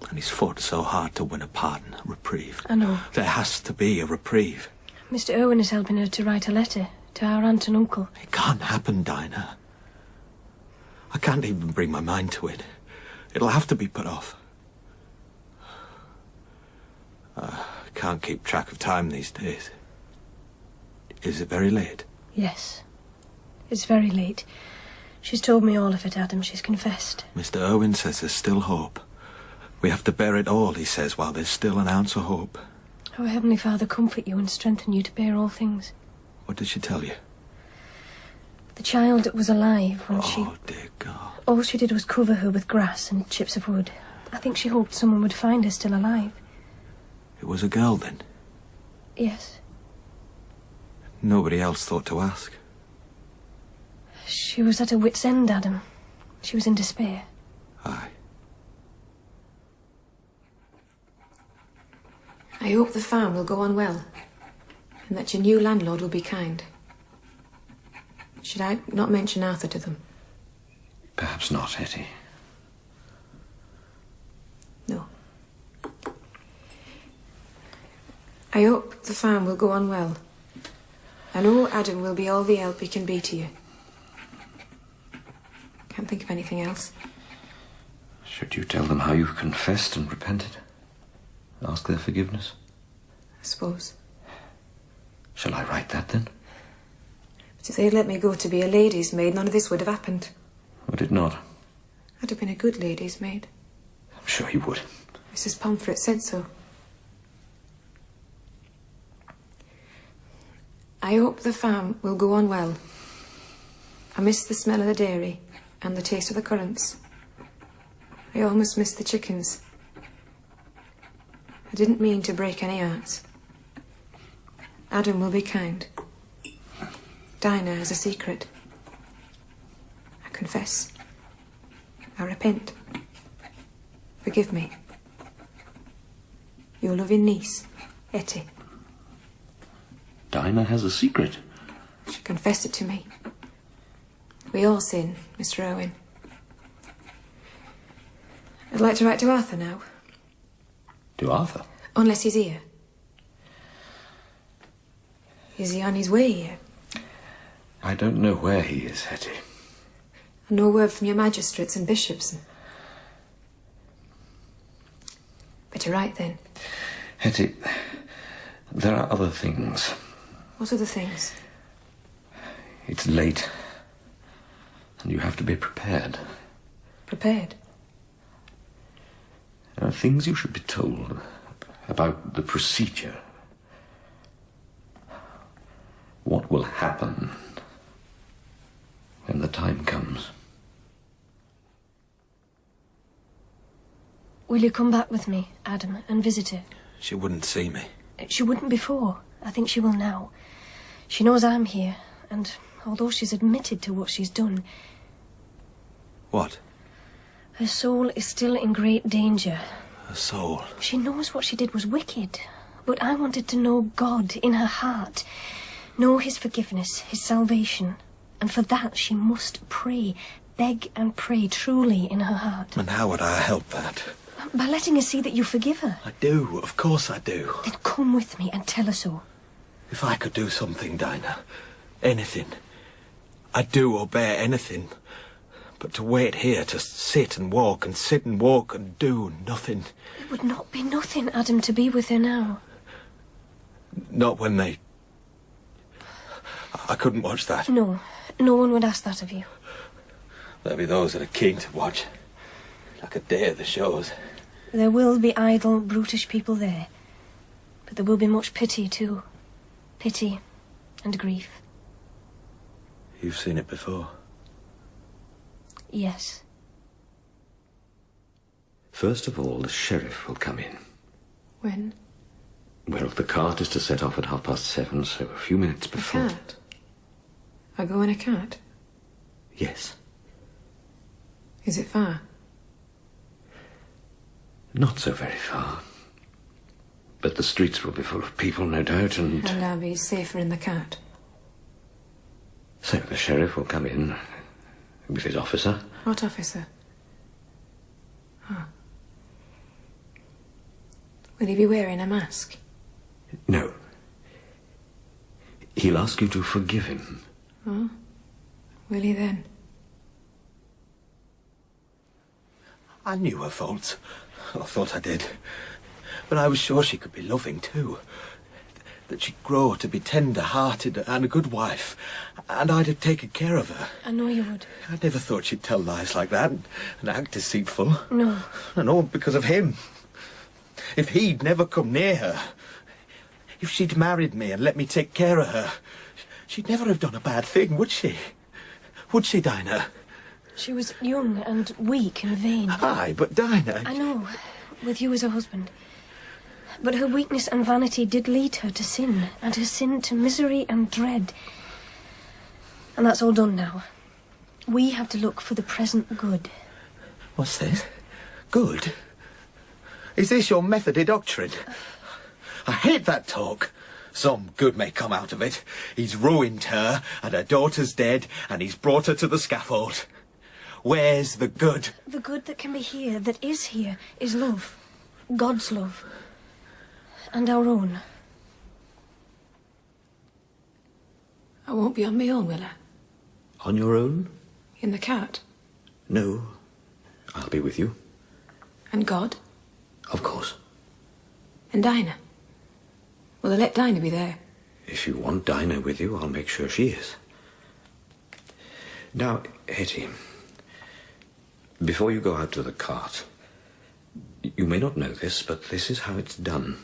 And he's fought so hard to win a pardon, a reprieve. I know. There has to be a reprieve. Mr. Irwine is helping her to write a letter to our aunt and uncle. It can't happen, Dinah. I can't even bring my mind to it. It'll have to be put off. I can't keep track of time these days. Is it very late? Yes. It's very late. She's told me all of it, Adam. She's confessed. Mr. Irwine says there's still hope. We have to bear it all, he says, while there's still an ounce of hope. Oh, Heavenly Father, comfort you and strengthen you to bear all things. What did she tell you? The child was alive when she... Oh, dear God. All she did was cover her with grass and chips of wood. I think she hoped someone would find her still alive. It was a girl, then? Yes. Nobody else thought to ask. She was at her wit's end, Adam. She was in despair. Aye. I hope the farm will go on well, and that your new landlord will be kind. Should I not mention Arthur to them? Perhaps not, Hetty. No. I hope the farm will go on well. I know Adam will be all the help he can be to you. Can't think of anything else. Should you tell them how you've confessed and repented? Ask their forgiveness? I suppose. Shall I write that, then? But if they'd let me go to be a lady's maid, none of this would have happened. Would it not? I'd have been a good lady's maid. I'm sure you would. Mrs. Pomfret said so. I hope the farm will go on well. I miss the smell of the dairy and the taste of the currants. I almost miss the chickens. I didn't mean to break any hearts. Adam will be kind. Dinah has a secret. I confess. I repent. Forgive me. Your loving niece, Hetty. Dinah has a secret. She confessed it to me. We all sin, Mr. Irwine. I'd like to write to Arthur now. To Arthur? Unless he's here. Is he on his way here? I don't know where he is, Hetty. No word from your magistrates and bishops. Better write then. Hetty, there are other things. What other things? It's late. And you have to be prepared. Prepared? There are things you should be told about the procedure. What will happen when the time comes. Will you come back with me, Adam, and visit her? She wouldn't see me. She wouldn't before. I think she will now. She knows I'm here, and although she's admitted to what she's done... What? Her soul is still in great danger. Her soul? She knows what she did was wicked, but I wanted to know God in her heart. Know his forgiveness, his salvation. And for that she must pray, beg and pray truly in her heart. And how would I help that? By letting her see that you forgive her. I do, of course I do. Then come with me and tell her so. If I could do something, Dinah, anything, I'd do or bear anything. But to wait here, to sit and walk and sit and walk and do nothing. It would not be nothing, Adam, to be with her now. Not when they... I couldn't watch that. No, no one would ask that of you. There'll be those that are keen to watch. Like a day at the shows. There will be idle, brutish people there. But there will be much pity, too. Pity and grief. You've seen it before. Yes. First of all, the sheriff will come in. When? Well, the cart is to set off at 7:30, so a few minutes before. A cart? I go in a cart? Yes. Is it far? Not so very far. But the streets will be full of people, no doubt, and I'll be safer in the cart. so the sheriff will come in with his officer. What officer? Oh. Will he be wearing a mask? No. He'll ask you to forgive him. Oh? Will he then? I knew her faults. I thought I did. But I was sure she could be loving too. That she'd grow to be tender-hearted and a good wife. And I'd have taken care of her. I know you would. I never thought she'd tell lies like that and act deceitful. No. And all because of him. If he'd never come near her, if she'd married me and let me take care of her, she'd never have done a bad thing, would she? Would she, Dinah? She was young and weak and vain. Aye, but Dinah... I know, with you as a husband. But her weakness and vanity did lead her to sin, and her sin to misery and dread. And that's all done now. We have to look for the present good. What's this? Good? Is this your Methodist doctrine? I hate that talk. Some good may come out of it. He's ruined her, and her daughter's dead, and he's brought her to the scaffold. Where's the good? The good that can be here, that is here, is love. God's love. And our own. I won't be on my own, will I? On your own? In the cart? No. I'll be with you. And God? Of course. And Dinah? Will I let Dinah be there? If you want Dinah with you, I'll make sure she is. Now, Hetty, before you go out to the cart, you may not know this, but this is how it's done.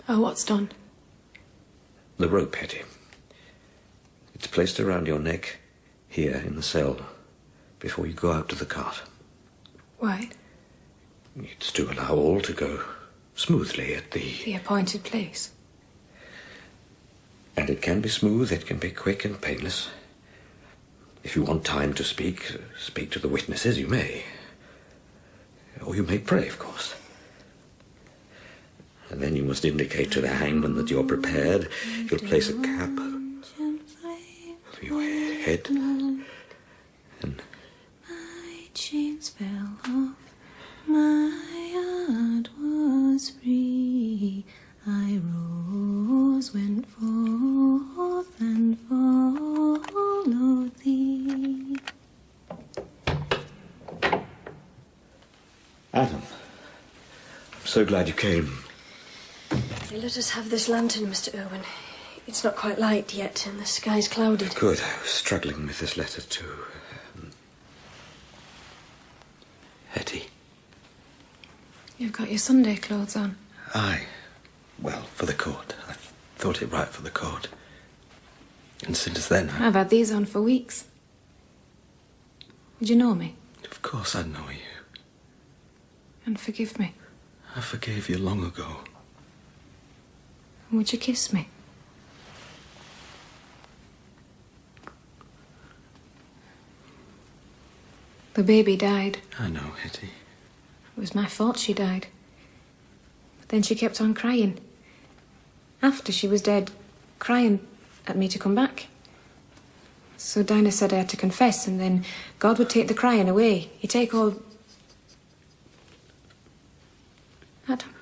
Oh, what's done? The rope, Hetty. It's placed around your neck, here in the cell, before you go out to the cart. Why? It's to allow all to go smoothly at the appointed place. And it can be smooth, it can be quick and painless. If you want time to speak to the witnesses, you may. Or you may pray, of course. And then you must indicate to the hangman that you're prepared. You'll place a cap over your head. And my chains fell off, my heart was free. I rose, went forth, and followed thee. Adam, I'm so glad you came. You let us have this lantern, Mr. Irwine. It's not quite light yet, and the sky's clouded. Good. I was struggling with this letter too. Hetty. You've got your Sunday clothes on. Aye. Well, for the court. I thought it right for the court. And since then, I've had these on for weeks. Would you know me? Of course I know you. And forgive me? I forgave you long ago. And would you kiss me? The baby died. I know, Hetty. It was my fault she died. But then she kept on crying. After she was dead, crying at me to come back. So Dinah said I had to confess, and then God would take the crying away. He'd take all... Adam.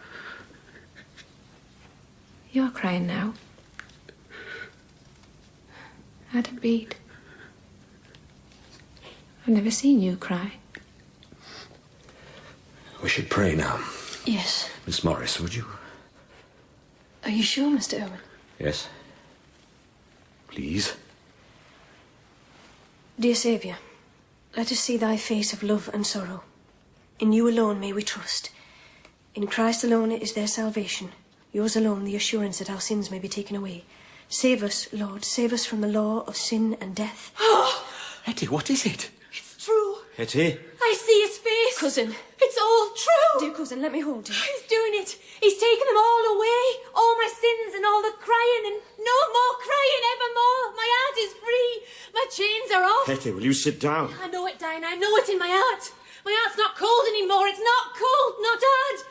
You're crying now. Adam Bede. I've never seen you cry. We should pray now. Yes. Miss Morris, would you? Are you sure, Mr. Irwine? Yes. Please. Dear Saviour, let us see thy face of love and sorrow. In you alone may we trust. In Christ alone is there salvation. Yours alone the assurance that our sins may be taken away. Save us, Lord, save us from the law of sin and death. Hetty, what is it? It's true. Hetty? I see his face. Cousin. It's all true. Dear cousin, let me hold you. He's doing it. He's taken them all away. All my sins and all the crying, and no more crying evermore. My heart is free. My chains are off. Hetty, will you sit down? I know it, Dinah. I know it in my heart. My heart's not cold anymore. It's not cold, not hard.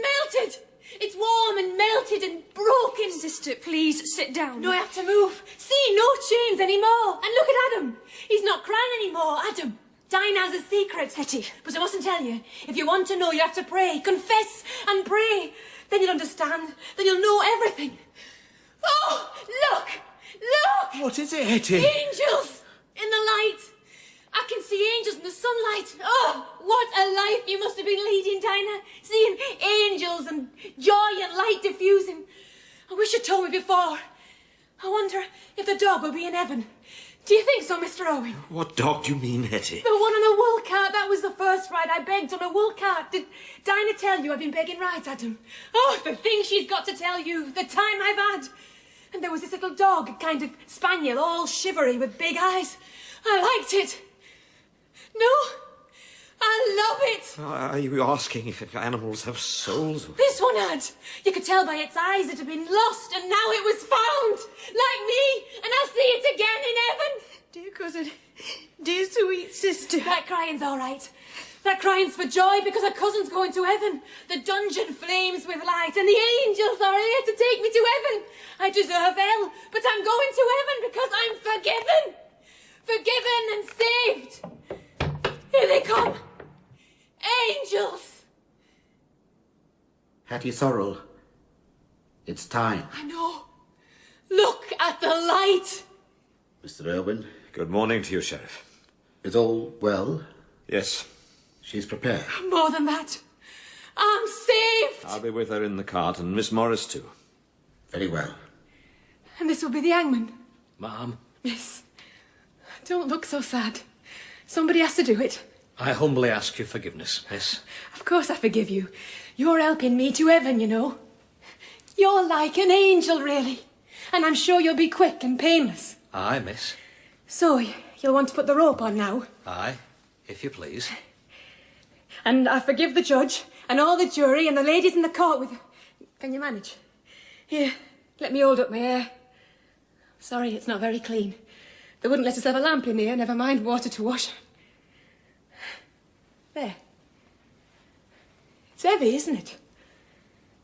melted! It's warm and melted and broken. Sister, please sit down. No, I have to move. See, no chains anymore. And look at Adam. He's not crying anymore. Adam, Dinah has a secret. Hetty. But I mustn't tell you. If you want to know, you have to pray. Confess and pray. Then you'll understand. Then you'll know everything. Oh, look! Look! What is it, Hetty? Angels in the light. I can see angels in the sunlight. Oh, what a life you must have been leading, Dinah. Seeing angels and joy and light diffusing. I wish you'd told me before. I wonder if the dog will be in heaven. Do you think so, Mr. Owen? What dog do you mean, Hetty? The one on the wool cart. That was the first ride I begged on a wool cart. Did Dinah tell you I've been begging rides, Adam? Oh, the things she's got to tell you. The time I've had. And there was this little dog, a kind of spaniel, all shivery with big eyes. I liked it. No, I love it. Are you asking if animals have souls? This one had. You could tell by its eyes it had been lost and now it was found. Like me, and I'll see it again in heaven. Dear cousin, dear sweet sister. That crying's all right. That crying's for joy because her cousin's going to heaven. The dungeon flames with light and the angels are here to take me to heaven. I deserve hell, but I'm going to heaven because I'm forgiven. Forgiven and saved. Here they come. Angels. Hetty Sorrel, it's time. I know. Look at the light. Mr. Irwine. Good morning to you, Sheriff. Is all well? Yes. She's prepared. More than that. I'm saved. I'll be with her in the cart, and Miss Morris too. Very well. And this will be the hangman. Ma'am. Miss, don't look so sad. Somebody has to do it. I humbly ask your forgiveness, miss. Of course I forgive you. You're helping me to heaven, you know. You're like an angel, really. And I'm sure you'll be quick and painless. Aye, miss. So, you'll want to put the rope on now? Aye, if you please. And I forgive the judge, and all the jury, and the ladies in the court with... Can you manage? Here, let me hold up my hair. Sorry, it's not very clean. They wouldn't let us have a lamp in here, never mind water to wash. There. It's heavy, isn't it?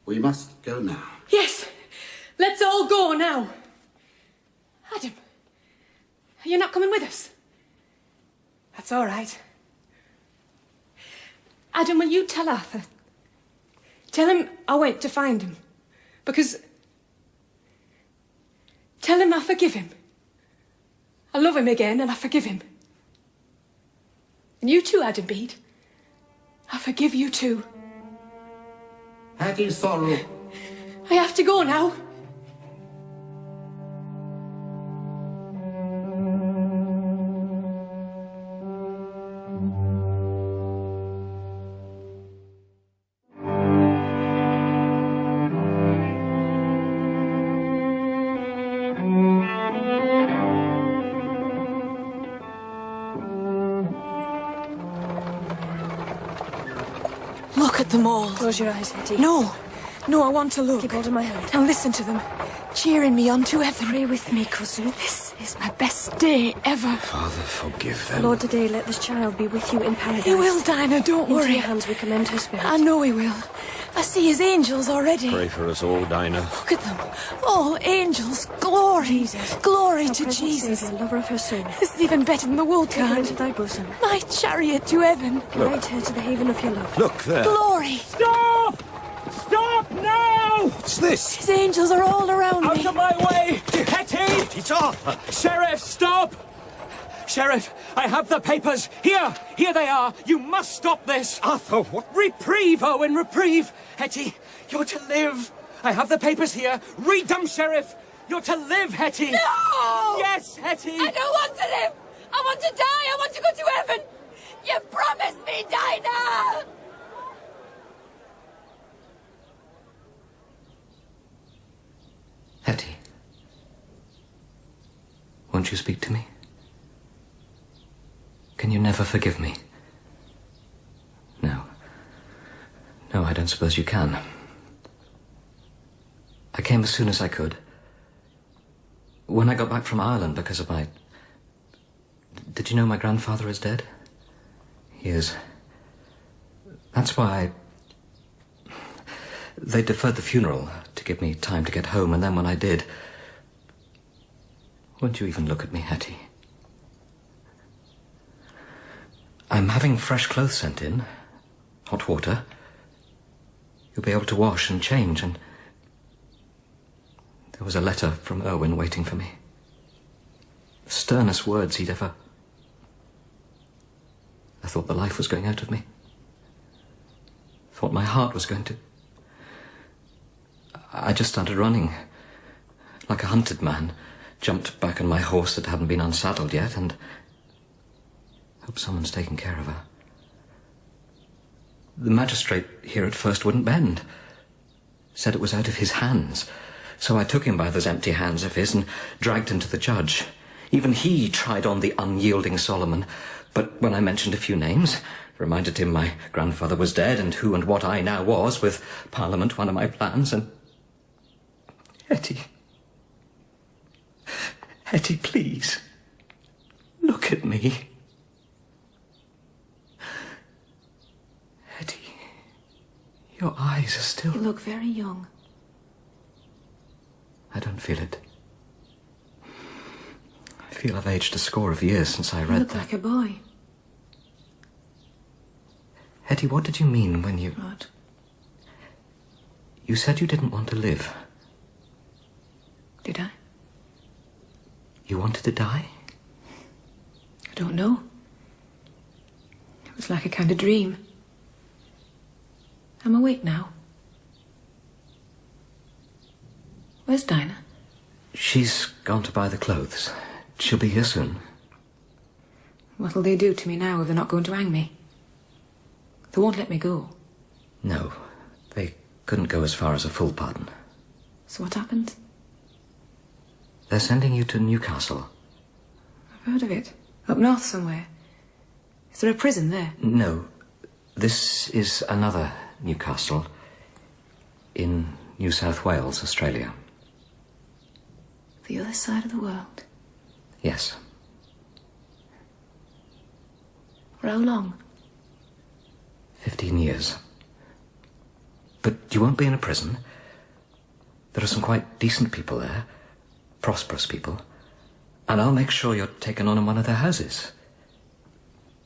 We must go now. Yes, let's all go now. Adam, you're not coming with us? That's all right. Adam, will you tell Arthur? Tell him I went to find him. Because... Tell him I forgive him. I love him again and I forgive him. And you too, Adam Bede. I forgive you too. Hetty Sorrel. I have to go now. Look at them all. Close your eyes, Hetty. No, I want to look. Keep hold of my hand. And listen to them, cheering me on to heaven. Pray with me, cousin. This is my best day ever. Father, forgive them. Lord, today let this child be with you in paradise. He will, Dinah, don't Into worry. your hands we commend her spirit. I know he will. I see his angels already. Pray for us all, Dinah. Look at them. All angels. Glory. Jesus. Glory Our to present Jesus. Saviour, lover of her soul. This is even better than the wool Take her cart. into thy bosom. My chariot to heaven. Guide her to the haven of your love. Look there. Glory. Stop! Stop now! What's this? His angels are all around Out me. of my way! Hetty! It's Arthur. Sheriff, stop! Sheriff, I have the papers. Here they are. You must stop this. Arthur, what? Reprieve, Owen, reprieve. Hetty, you're to live. I have the papers here. Read them, Sheriff. You're to live, Hetty. No! Yes, Hetty. I don't want to live. I want to die. I want to go to heaven. You promised me, Dinah. Hetty, won't you speak to me? Can you never forgive me? No. No, I don't suppose you can. I came as soon as I could. When I got back from Ireland because of my... Did you know my grandfather is dead? He is. That's why They deferred the funeral to give me time to get home, and then when I did... Won't you even look at me, Hetty? I'm having fresh clothes sent in. Hot water. You'll be able to wash and change, and... There was a letter from Irwine waiting for me. The sternest words he'd ever... I thought the life was going out of me. Thought my heart was going to... I just started running. Like a hunted man. Jumped back on my horse that hadn't been unsaddled yet, and... Hope someone's taking care of her. The magistrate here at first wouldn't bend. Said it was out of his hands. So I took him by those empty hands of his and dragged him to the judge. Even he tried on the unyielding Solomon. But when I mentioned a few names, reminded him my grandfather was dead and who and what I now was, with Parliament one of my plans, and... Hetty. Hetty, please. Look at me. Hetty, your eyes are still... You look very young. I don't feel it. I feel I've aged a score of years since I read You look that. like a boy. Hetty, what did you mean when you... What? You said you didn't want to live. Did I? You wanted to die? I don't know. It was like a kind of dream. I'm awake now. Where's Dinah? She's gone to buy the clothes. She'll be here soon. What'll they do to me now if they're not going to hang me? They won't let me go. No, they couldn't go as far as a full pardon. So what happened? They're sending you to Newcastle. I've heard of it. Up north somewhere. Is there a prison there? No, this is another Newcastle in New South Wales, Australia. The other side of the world. Yes. For how long? 15 years. But you won't be in a prison. There are some quite decent people there. Prosperous people. And I'll make sure you're taken on in one of their houses.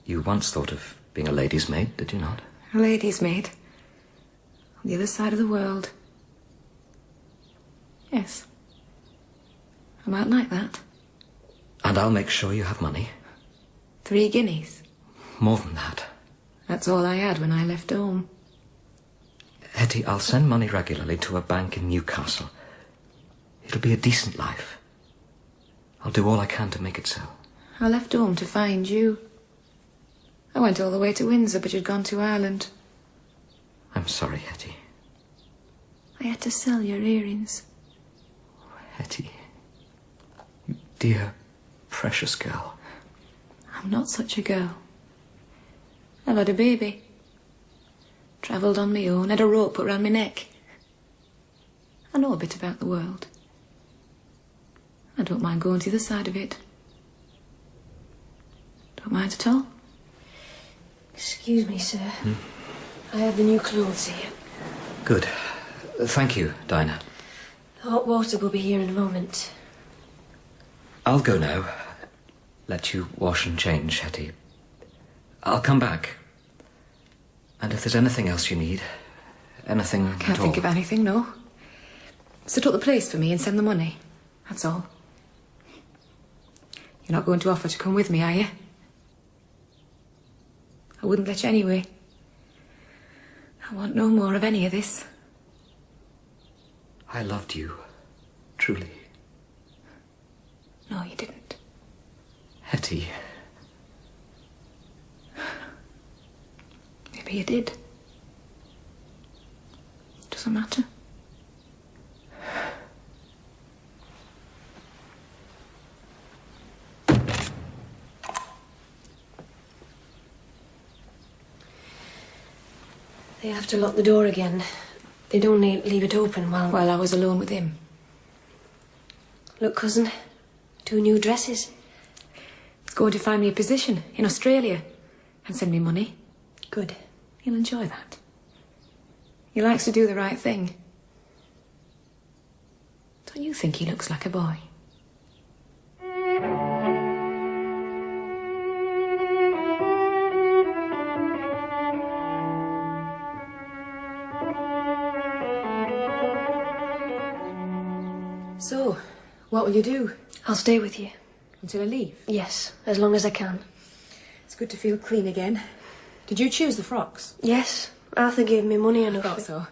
You once thought of being a lady's maid, did you not? A lady's maid. On the other side of the world. Yes. I might like that. And I'll make sure you have money. 3 guineas. More than that. That's all I had when I left home. Hetty, I'll send money regularly to a bank in Newcastle. It'll be a decent life. I'll do all I can to make it so. I left home to find you. I went all the way to Windsor, but you'd gone to Ireland. I'm sorry, Hetty. I had to sell your earrings. Hetty. You dear, precious girl. I'm not such a girl. I've had a baby. Travelled on my own, had a rope put round my neck. I know a bit about the world. I don't mind going to the other side of it. Don't mind at all. Excuse me, sir. I have the new clothes here. Good. Thank you, Dinah. The hot water will be here in a moment. I'll go now. Let you wash and change, Hetty. I'll come back. And if there's anything else you need, anything I can't at all... think of anything, no. Set up the place for me and send the money. That's all. You're not going to offer to come with me, are you? I wouldn't let you anyway. I want no more of any of this. I loved you, truly. No, you didn't. Hetty. Maybe you did. Doesn't matter. They have to lock the door again. They'd only leave it open while I was alone with him. Look, cousin. 2 new dresses. He's going to find me a position in Australia and send me money. Good. He'll enjoy that. He likes to do the right thing. Don't you think he looks like a boy? So, what will you do? I'll stay with you. Until I leave? Yes, as long as I can. It's good to feel clean again. Did you choose the frocks? Yes, Arthur gave me money enough. I thought so.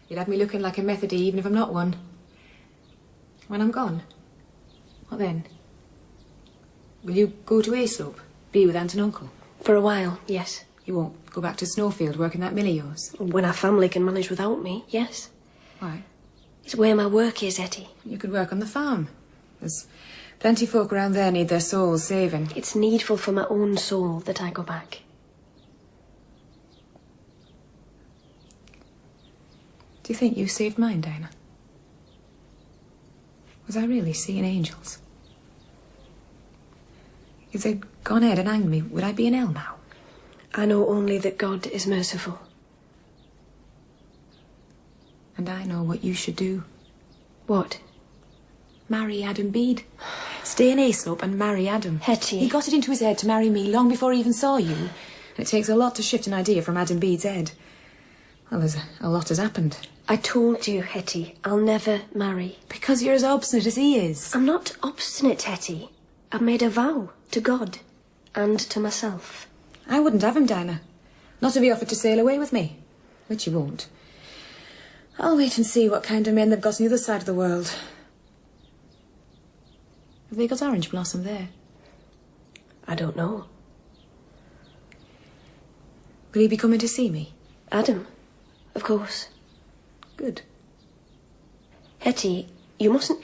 You'd have me looking like a Methody even if I'm not one. When I'm gone, what then? Will you go to Hayslope? Be with Aunt and Uncle? For a while, yes. You won't go back to Snowfield working that mill of yours? When our family can manage without me, yes. Why? It's where my work is, Hetty. You could work on the farm. There's plenty of folk around there need their souls saving. It's needful for my own soul that I go back. Do you think you saved mine, Dinah? Was I really seeing angels? If they'd gone ahead and hanged me, would I be in hell now? I know only that God is merciful. And I know what you should do. What? Marry Adam Bede. Stay in Hayslope and marry Adam. Hetty. He got it into his head to marry me long before he even saw you. And it takes a lot to shift an idea from Adam Bede's head. Well, there's a lot has happened. I told you, Hetty, I'll never marry. Because you're as obstinate as he is. I'm not obstinate, Hetty. I've made a vow to God and to myself. I wouldn't have him, Dinah. Not to be offered to sail away with me. Which he won't. I'll wait and see what kind of men they've got on the other side of the world. Have they got orange blossom there? I don't know. Will he be coming to see me? Adam, of course. Good. Hetty, you mustn't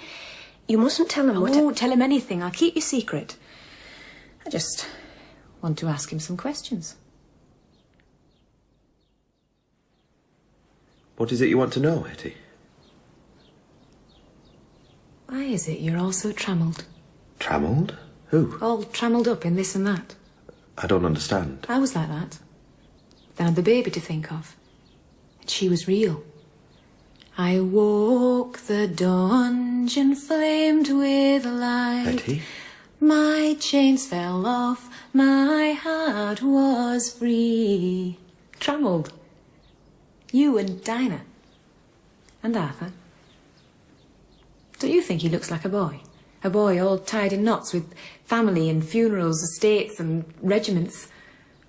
tell him what... I won't tell him anything. I'll keep your secret. I just want to ask him some questions. What is it you want to know, Hetty? Why is it you're all so trammelled? Trammelled? Who? All trammelled up in this and that. I don't understand. I was like that. Then I had the baby to think of. And she was real. I woke, the dungeon flamed with light. Hetty? My chains fell off, my heart was free. Trammelled. You and Dinah. And Arthur. Don't you think he looks like a boy? A boy all tied in knots with family and funerals, estates and regiments.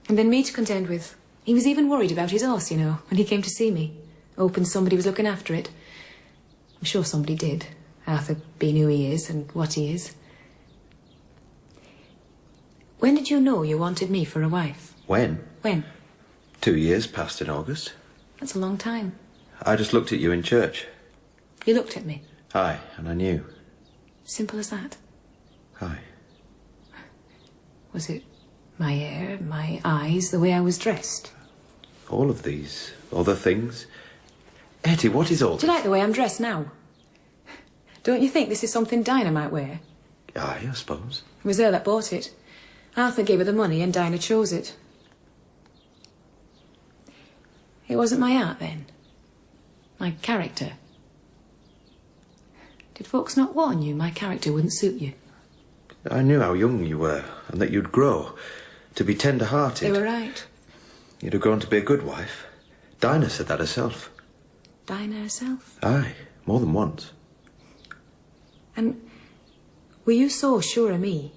And then me to contend with. He was even worried about his horse, you know, when he came to see me. Hoping somebody was looking after it. I'm sure somebody did. Arthur being who he is and what he is. When did you know you wanted me for a wife? When? When? 2 years passed in August. That's a long time. I just looked at you in church. You looked at me? Aye, and I knew. Simple as that. Aye. Was it my hair, my eyes, the way I was dressed? All of these other things. Hetty, what is all Do you like the way I'm dressed now? Don't you think this is something Dinah might wear? Aye, I suppose. It was her that bought it. Arthur gave her the money and Dinah chose it. It wasn't my art then? My character? Did folks not warn you my character wouldn't suit you? I knew how young you were and that you'd grow to be tender-hearted. They were right. You'd have grown to be a good wife. Dinah said that herself. Dinah herself? Aye, more than once. And were you so sure of me,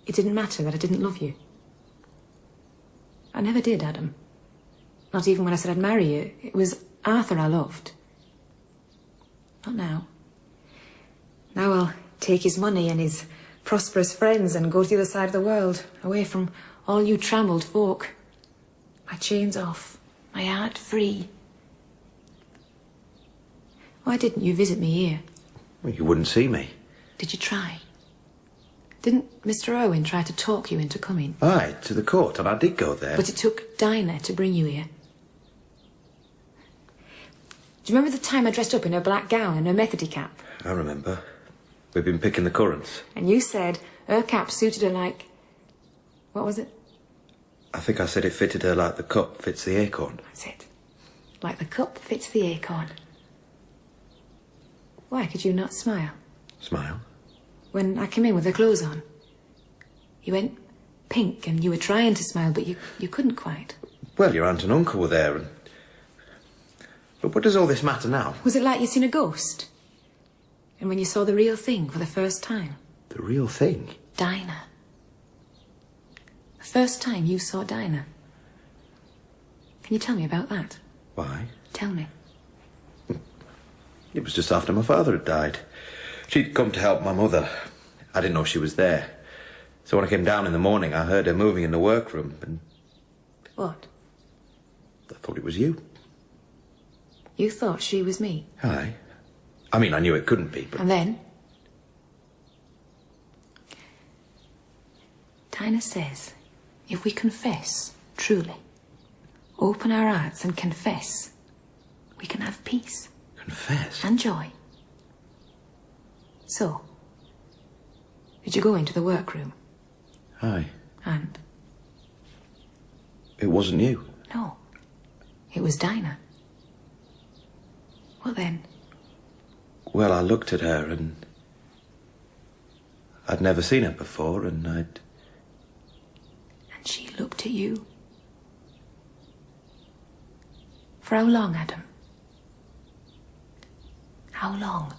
it didn't matter that I didn't love you? I never did, Adam. Not even when I said I'd marry you. It was Arthur I loved. Not now. Now I'll take his money and his prosperous friends and go to the other side of the world, away from all you trammelled folk. My chains off, my heart free. Why didn't you visit me here? Well, you wouldn't see me. Did you try? Didn't Mr. Irwine try to talk you into coming? Aye, to the court, and I did go there. But it took Dinah to bring you here. Do you remember the time I dressed up in her black gown and her Methody cap? I remember. We've been picking the currants. And you said her cap suited her like... What was it? I think I said it fitted her like the cup fits the acorn. That's it. like the cup fits the acorn. Why could you not smile? Smile? When I came in with the clothes on. You went pink and you were trying to smile, but you couldn't quite. Well, your aunt and uncle were there and... But what does all this matter now? Was it like you seen a ghost? And when you saw the real thing for the first time? The real thing? Dinah. The first time you saw Dinah. Can you tell me about that? Why? Tell me. It was just after my father had died. She'd come to help my mother. I didn't know she was there. So when I came down in the morning, I heard her moving in the workroom, and... What? I thought it was you. You thought she was me? Aye. I mean, I knew it couldn't be, but... And then? Dinah says, if we confess, truly, open our hearts and confess, we can have peace. Confess? And joy. So, did you go into the workroom? Aye. And? It wasn't you. No. It was Dinah. What then? Well, I looked at her and... I'd never seen her before, and I'd... And she looked at you. For how long, Adam? How long?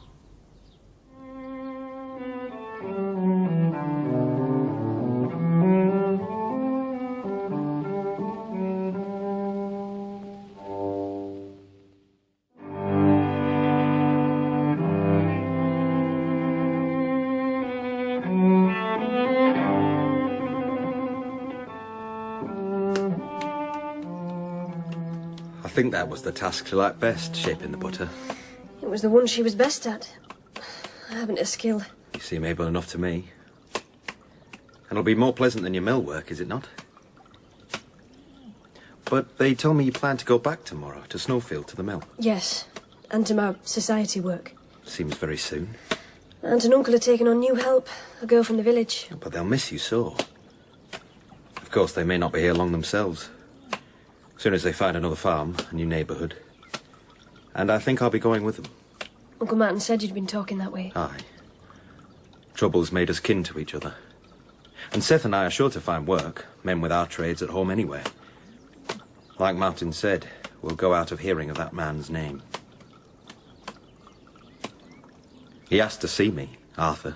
I think that was the task she liked best, shaping the butter. It was the one she was best at. I haven't a skill. You seem able enough to me. And it'll be more pleasant than your mill work, is it not? But they told me you plan to go back tomorrow to Snowfield to the mill. Yes, and to my society work. Seems very soon. Aunt and uncle are taking on new help, a girl from the village. But they'll miss you so. Of course, they may not be here long themselves. As soon as they find another farm, a new neighbourhood. And I think I'll be going with them. Uncle Martin said you'd been talking that way. Aye. Trouble's made us kin to each other. And Seth and I are sure to find work, men with our trades at home anywhere. Like Martin said, we'll go out of hearing of that man's name. He asked to see me, Arthur.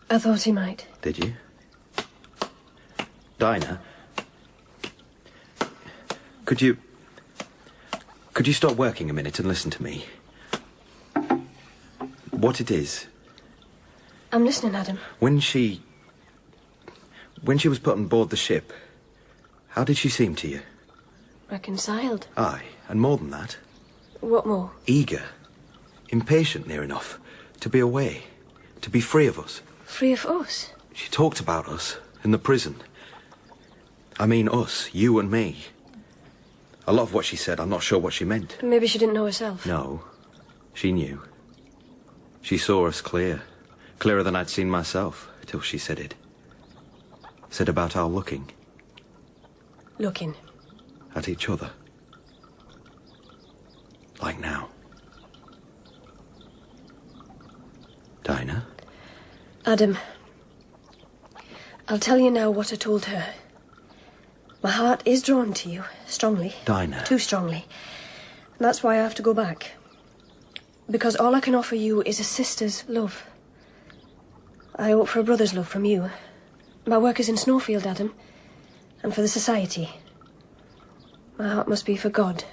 I thought he might. Did you? Dinah, could you stop working a minute and listen to me? What it is... I'm listening, Adam. When she was put on board the ship, how did she seem to you? Reconciled. Aye, and more than that. What more? Eager. Impatient, near enough. To be away. To be free of us. Free of us? She talked about us in the prison. I mean us, you and me. A lot of what she said, I'm not sure what she meant. Maybe she didn't know herself. No, she knew. She saw us clear. Clearer than I'd seen myself, till she said it. Said about our looking. Looking? At each other. Like now. Dinah? Adam, I'll tell you now what I told her. My heart is drawn to you, strongly. Dinah. Too strongly. And that's why I have to go back. Because all I can offer you is a sister's love. I hope for a brother's love from you. My work is in Snowfield, Adam. And for the society. My heart must be for God.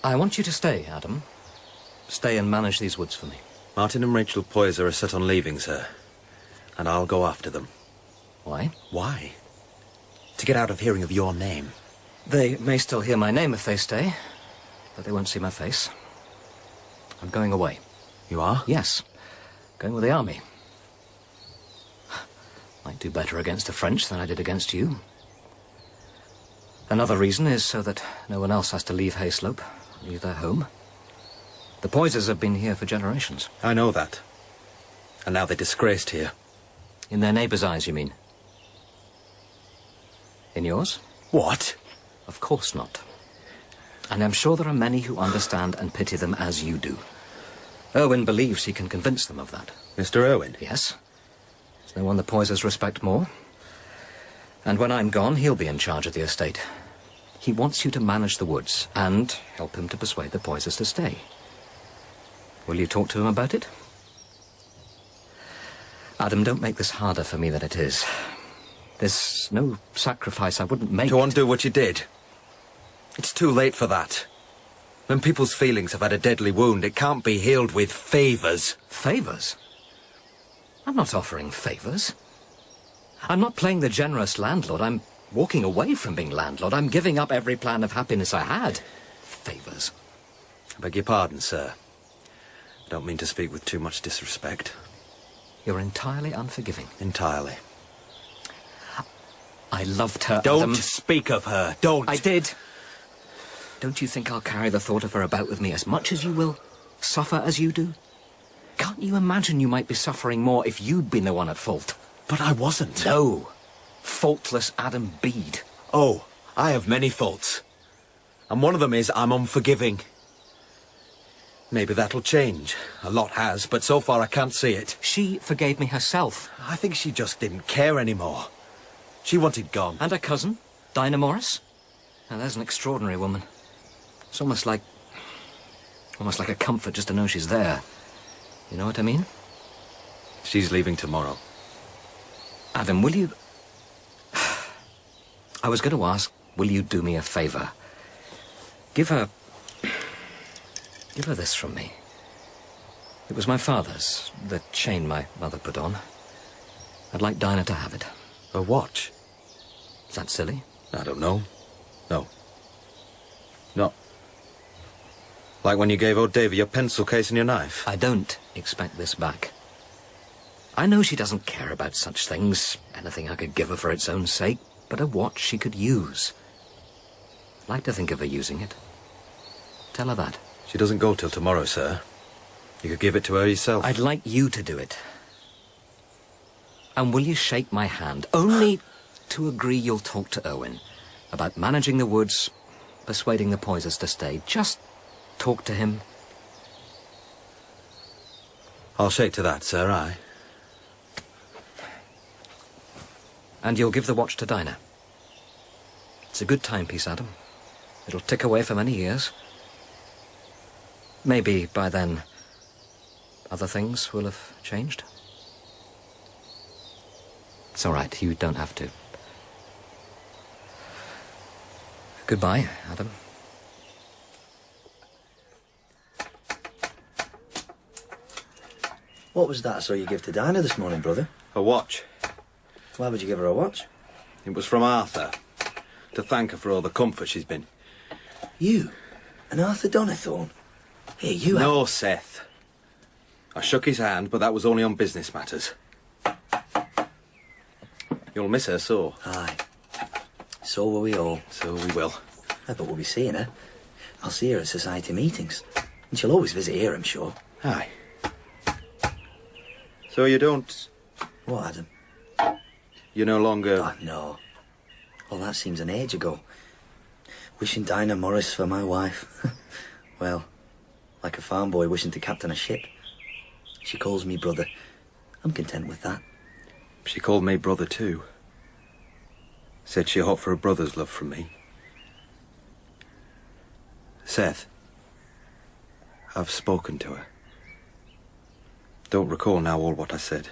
I want you to stay, Adam. Stay and manage these woods for me. Martin and Rachel Poyser are set on leaving, sir. And I'll go after them. Why? Why? To get out of hearing of your name. They may still hear my name if they stay, but they won't see my face. I'm going away. You are? Yes. Going with the army. Might do better against the French than I did against you. Another reason is so that no one else has to leave Hayslope, leave their home. The Poysers have been here for generations. I know that. And now they're disgraced here. In their neighbours' eyes, you mean? In yours? What? Of course not. And I'm sure there are many who understand and pity them as you do. Irwine believes he can convince them of that. Mr. Irwine? Yes. There's no one the Poysers respect more. And when I'm gone, he'll be in charge of the estate. He wants you to manage the woods and help him to persuade the Poysers to stay. Will you talk to him about it? Adam, don't make this harder for me than it is. There's no sacrifice I wouldn't make. To undo what you did. It's too late for that. When people's feelings have had a deadly wound, it can't be healed with favours. Favours? I'm not offering favours. I'm not playing the generous landlord. I'm walking away from being landlord. I'm giving up every plan of happiness I had. Favours. I beg your pardon, sir. I don't mean to speak with too much disrespect. You're entirely unforgiving. Entirely. I loved her, Don't Adam. speak of her. Don't. I did. Don't you think I'll carry the thought of her about with me as much as you will? Suffer as you do? Can't you imagine you might be suffering more if you'd been the one at fault? But I wasn't. No. Faultless Adam Bede. Oh, I have many faults. And one of them is I'm unforgiving. Maybe that'll change. A lot has, but so far I can't see it. She forgave me herself. I think she just didn't care anymore. She wanted gone. And her cousin, Dinah Morris? Now, there's an extraordinary woman. It's almost like a comfort just to know she's there. You know what I mean? She's leaving tomorrow. Adam, will you... I was going to ask, will you do me a favour? Give her this from me. It was my father's, the chain my mother put on. I'd like Dinah to have it. A watch? Is that silly? I don't know. No. Not like when you gave old Davy your pencil case and your knife. I don't expect this back. I know she doesn't care about such things, anything I could give her for its own sake, but a watch she could use. I'd like to think of her using it. Tell her that. She doesn't go till tomorrow, sir. You could give it to her yourself. I'd like you to do it. And will you shake my hand? Only to agree you'll talk to Irwine about managing the woods, persuading the Poysers to stay. Just talk to him. I'll shake to that, sir, aye. And you'll give the watch to Dinah. It's a good timepiece, Adam. It'll tick away for many years. Maybe by then other things will have changed. It's all right, you don't have to. Goodbye, Adam. What was that I saw you give to Dinah this morning, brother? A watch. Why would you give her a watch? It was from Arthur. To thank her for all the comfort she's been. You? And Arthur Donnithorne? Here, you have... No, Seth. I shook his hand, but that was only on business matters. You'll miss her so. Aye. So will we all. So we will. I bet we'll be seeing her. I'll see her at society meetings. And she'll always visit here, I'm sure. Aye. So you don't... What, Adam? You're no longer... Oh, no. Well, that seems an age ago. Wishing Dinah Morris for my wife. Well, like a farm boy wishing to captain a ship. She calls me brother. I'm content with that. She called me brother too. Said she hoped for a brother's love from me. Seth, I've spoken to her. Don't recall now all what I said,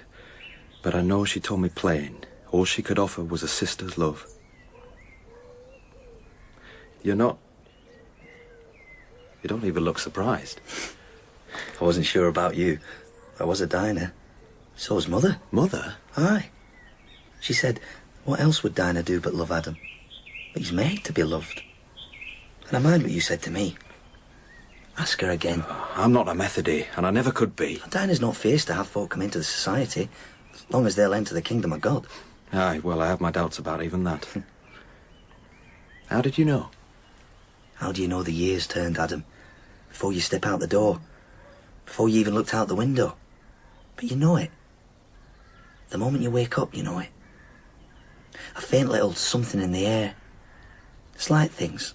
but I know she told me plain all she could offer was a sister's love. You're not... You don't even look surprised. I wasn't sure about you. I was a Dinah. So was Mother. Mother? Aye. She said, what else would Dinah do but love Adam? But he's made to be loved. And I mind what you said to me. Ask her again. I'm not a Methody, and I never could be. Dinah's not fierce to have folk come into the society, as long as they'll enter the kingdom of God. Aye, well, I have my doubts about even that. How did you know? How do you know the year's turned, Adam? Before you step out the door. Before you even looked out the window. But you know it. The moment you wake up, you know it. A faint little something in the air. Slight things.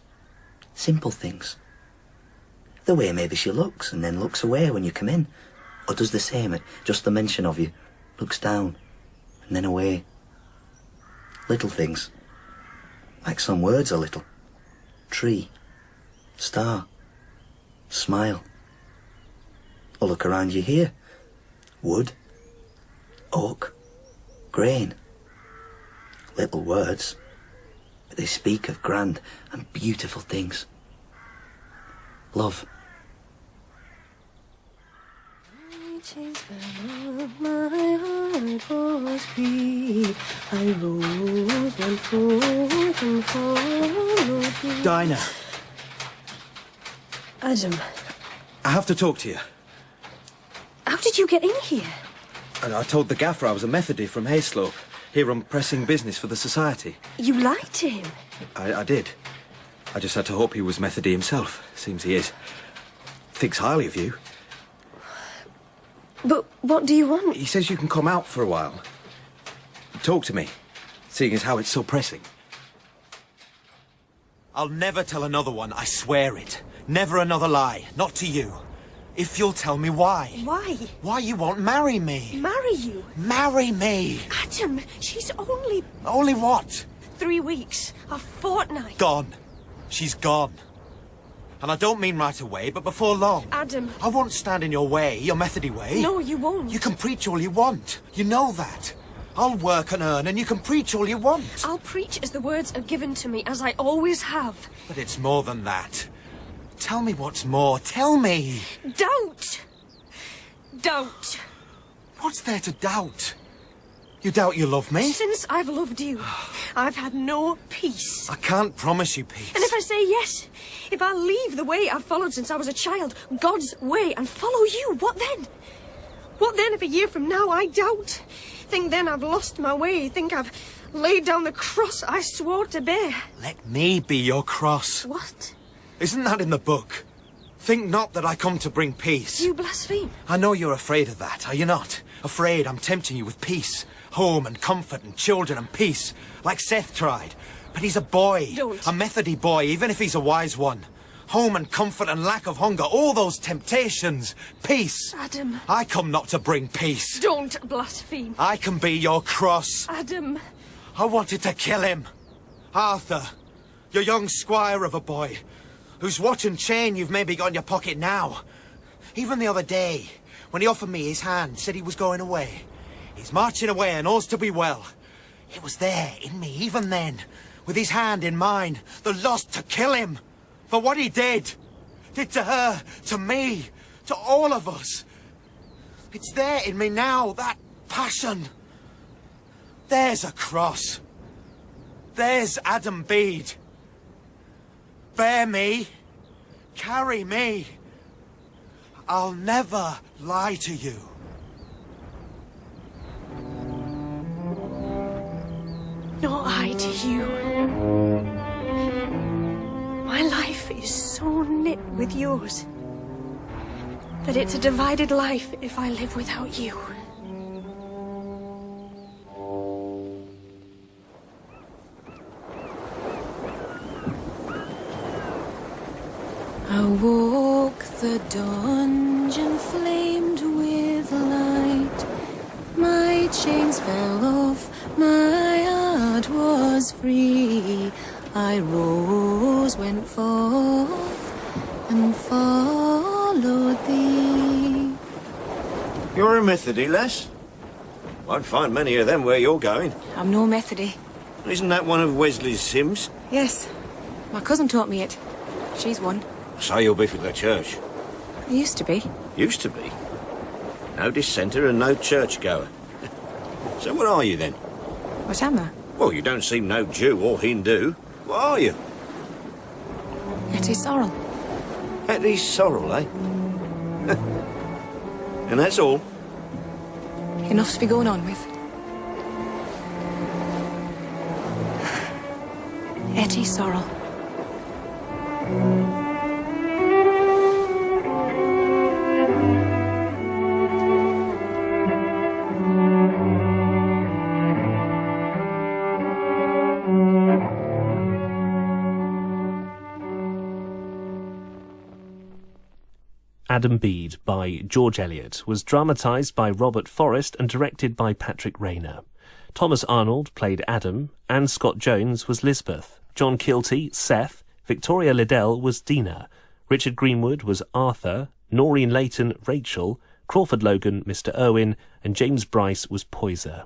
Simple things. The way maybe she looks and then looks away when you come in. Or does the same at just the mention of you. Looks down and then away. Little things. Like some words a little. Tree. Star. Smile. Or look around you here. Wood. Oak. Grain. Little words. But they speak of grand and beautiful things. Love. My heart was free. I rose and forth and followed you. Dinah, Adam, I have to talk to you. how did you get in here? And I told the gaffer I was a Methody from Hayslope, here on pressing business for the society. You lied to him. I did. I just had to hope he was Methody himself. Seems he is. Thinks highly of you. But what do you want? He says you can come out for a while. Talk to me, seeing as how it's so pressing. I'll never tell another one, I swear it. Never another lie, not to you. If you'll tell me why. Why? Why you won't marry me. Marry you? Marry me. Adam, she's only... Only what? 3 weeks. A fortnight. Gone. She's gone. And I don't mean right away, but before long. Adam. I won't stand in your way, your Methody way. No, you won't. You can preach all you want. You know that. I'll work and earn, and you can preach all you want. I'll preach as the words are given to me, as I always have. But it's more than that. Tell me what's more. Tell me. Doubt. Doubt. What's there to doubt? You doubt you love me? Since I've loved you, I've had no peace. I can't promise you peace. And if I say yes, if I leave the way I've followed since I was a child, God's way, and follow you, what then? What then if a year from now I doubt? Think then I've lost my way? Think I've laid down the cross I swore to bear? Let me be your cross. What? Isn't that in the book? Think not that I come to bring peace. You blaspheme. I know you're afraid of that, are you not? Afraid I'm tempting you with peace. Home and comfort and children and peace. Like Seth tried. But he's a boy. Don't. A Methody boy, even if he's a wise one. Home and comfort and lack of hunger. All those temptations. Peace. Adam. I come not to bring peace. Don't blaspheme. I can be your cross. Adam. I wanted to kill him. Arthur. Your young squire of a boy. Whose watch and chain you've maybe got in your pocket now. Even the other day, when he offered me his hand, said he was going away. He's marching away and all's to be well. It was there in me, even then, with his hand in mine, the lust to kill him. For what he did to her, to me, to all of us. It's there in me now, that passion. There's a cross. There's Adam Bede. Bear me. Carry me. I'll never lie to you. Nor I to you. My life is so knit with yours that it's a divided life if I live without you. I woke the dungeon flamed with light. My chains fell off, my heart was free. I rose, went forth, and followed thee. You're a Methody, lass? Won't find many of them where you're going. I'm no Methody. Isn't that one of Wesley's hymns? Yes. My cousin taught me it. She's one. So you'll be for the church. I used to be. Used to be. No dissenter and no churchgoer. So what are you then? What am I? Well, you don't seem no Jew or Hindu. What are you? Hetty Sorrel. Hetty Sorrel, eh? And that's all? Enough to be going on with. Hetty Sorrel. Adam Bede by George Eliot was dramatised by Robert Forrest and directed by Patrick Rayner. Thomas Arnold played Adam, Anne Scott Jones was Lisbeth, John Kielty, Seth, Victoria Liddelle was Dinah, Richard Greenwood was Arthur, Noreen Layton, Rachel, Crawford Logan, Mr. Irwine, and James Bryce was Poyser.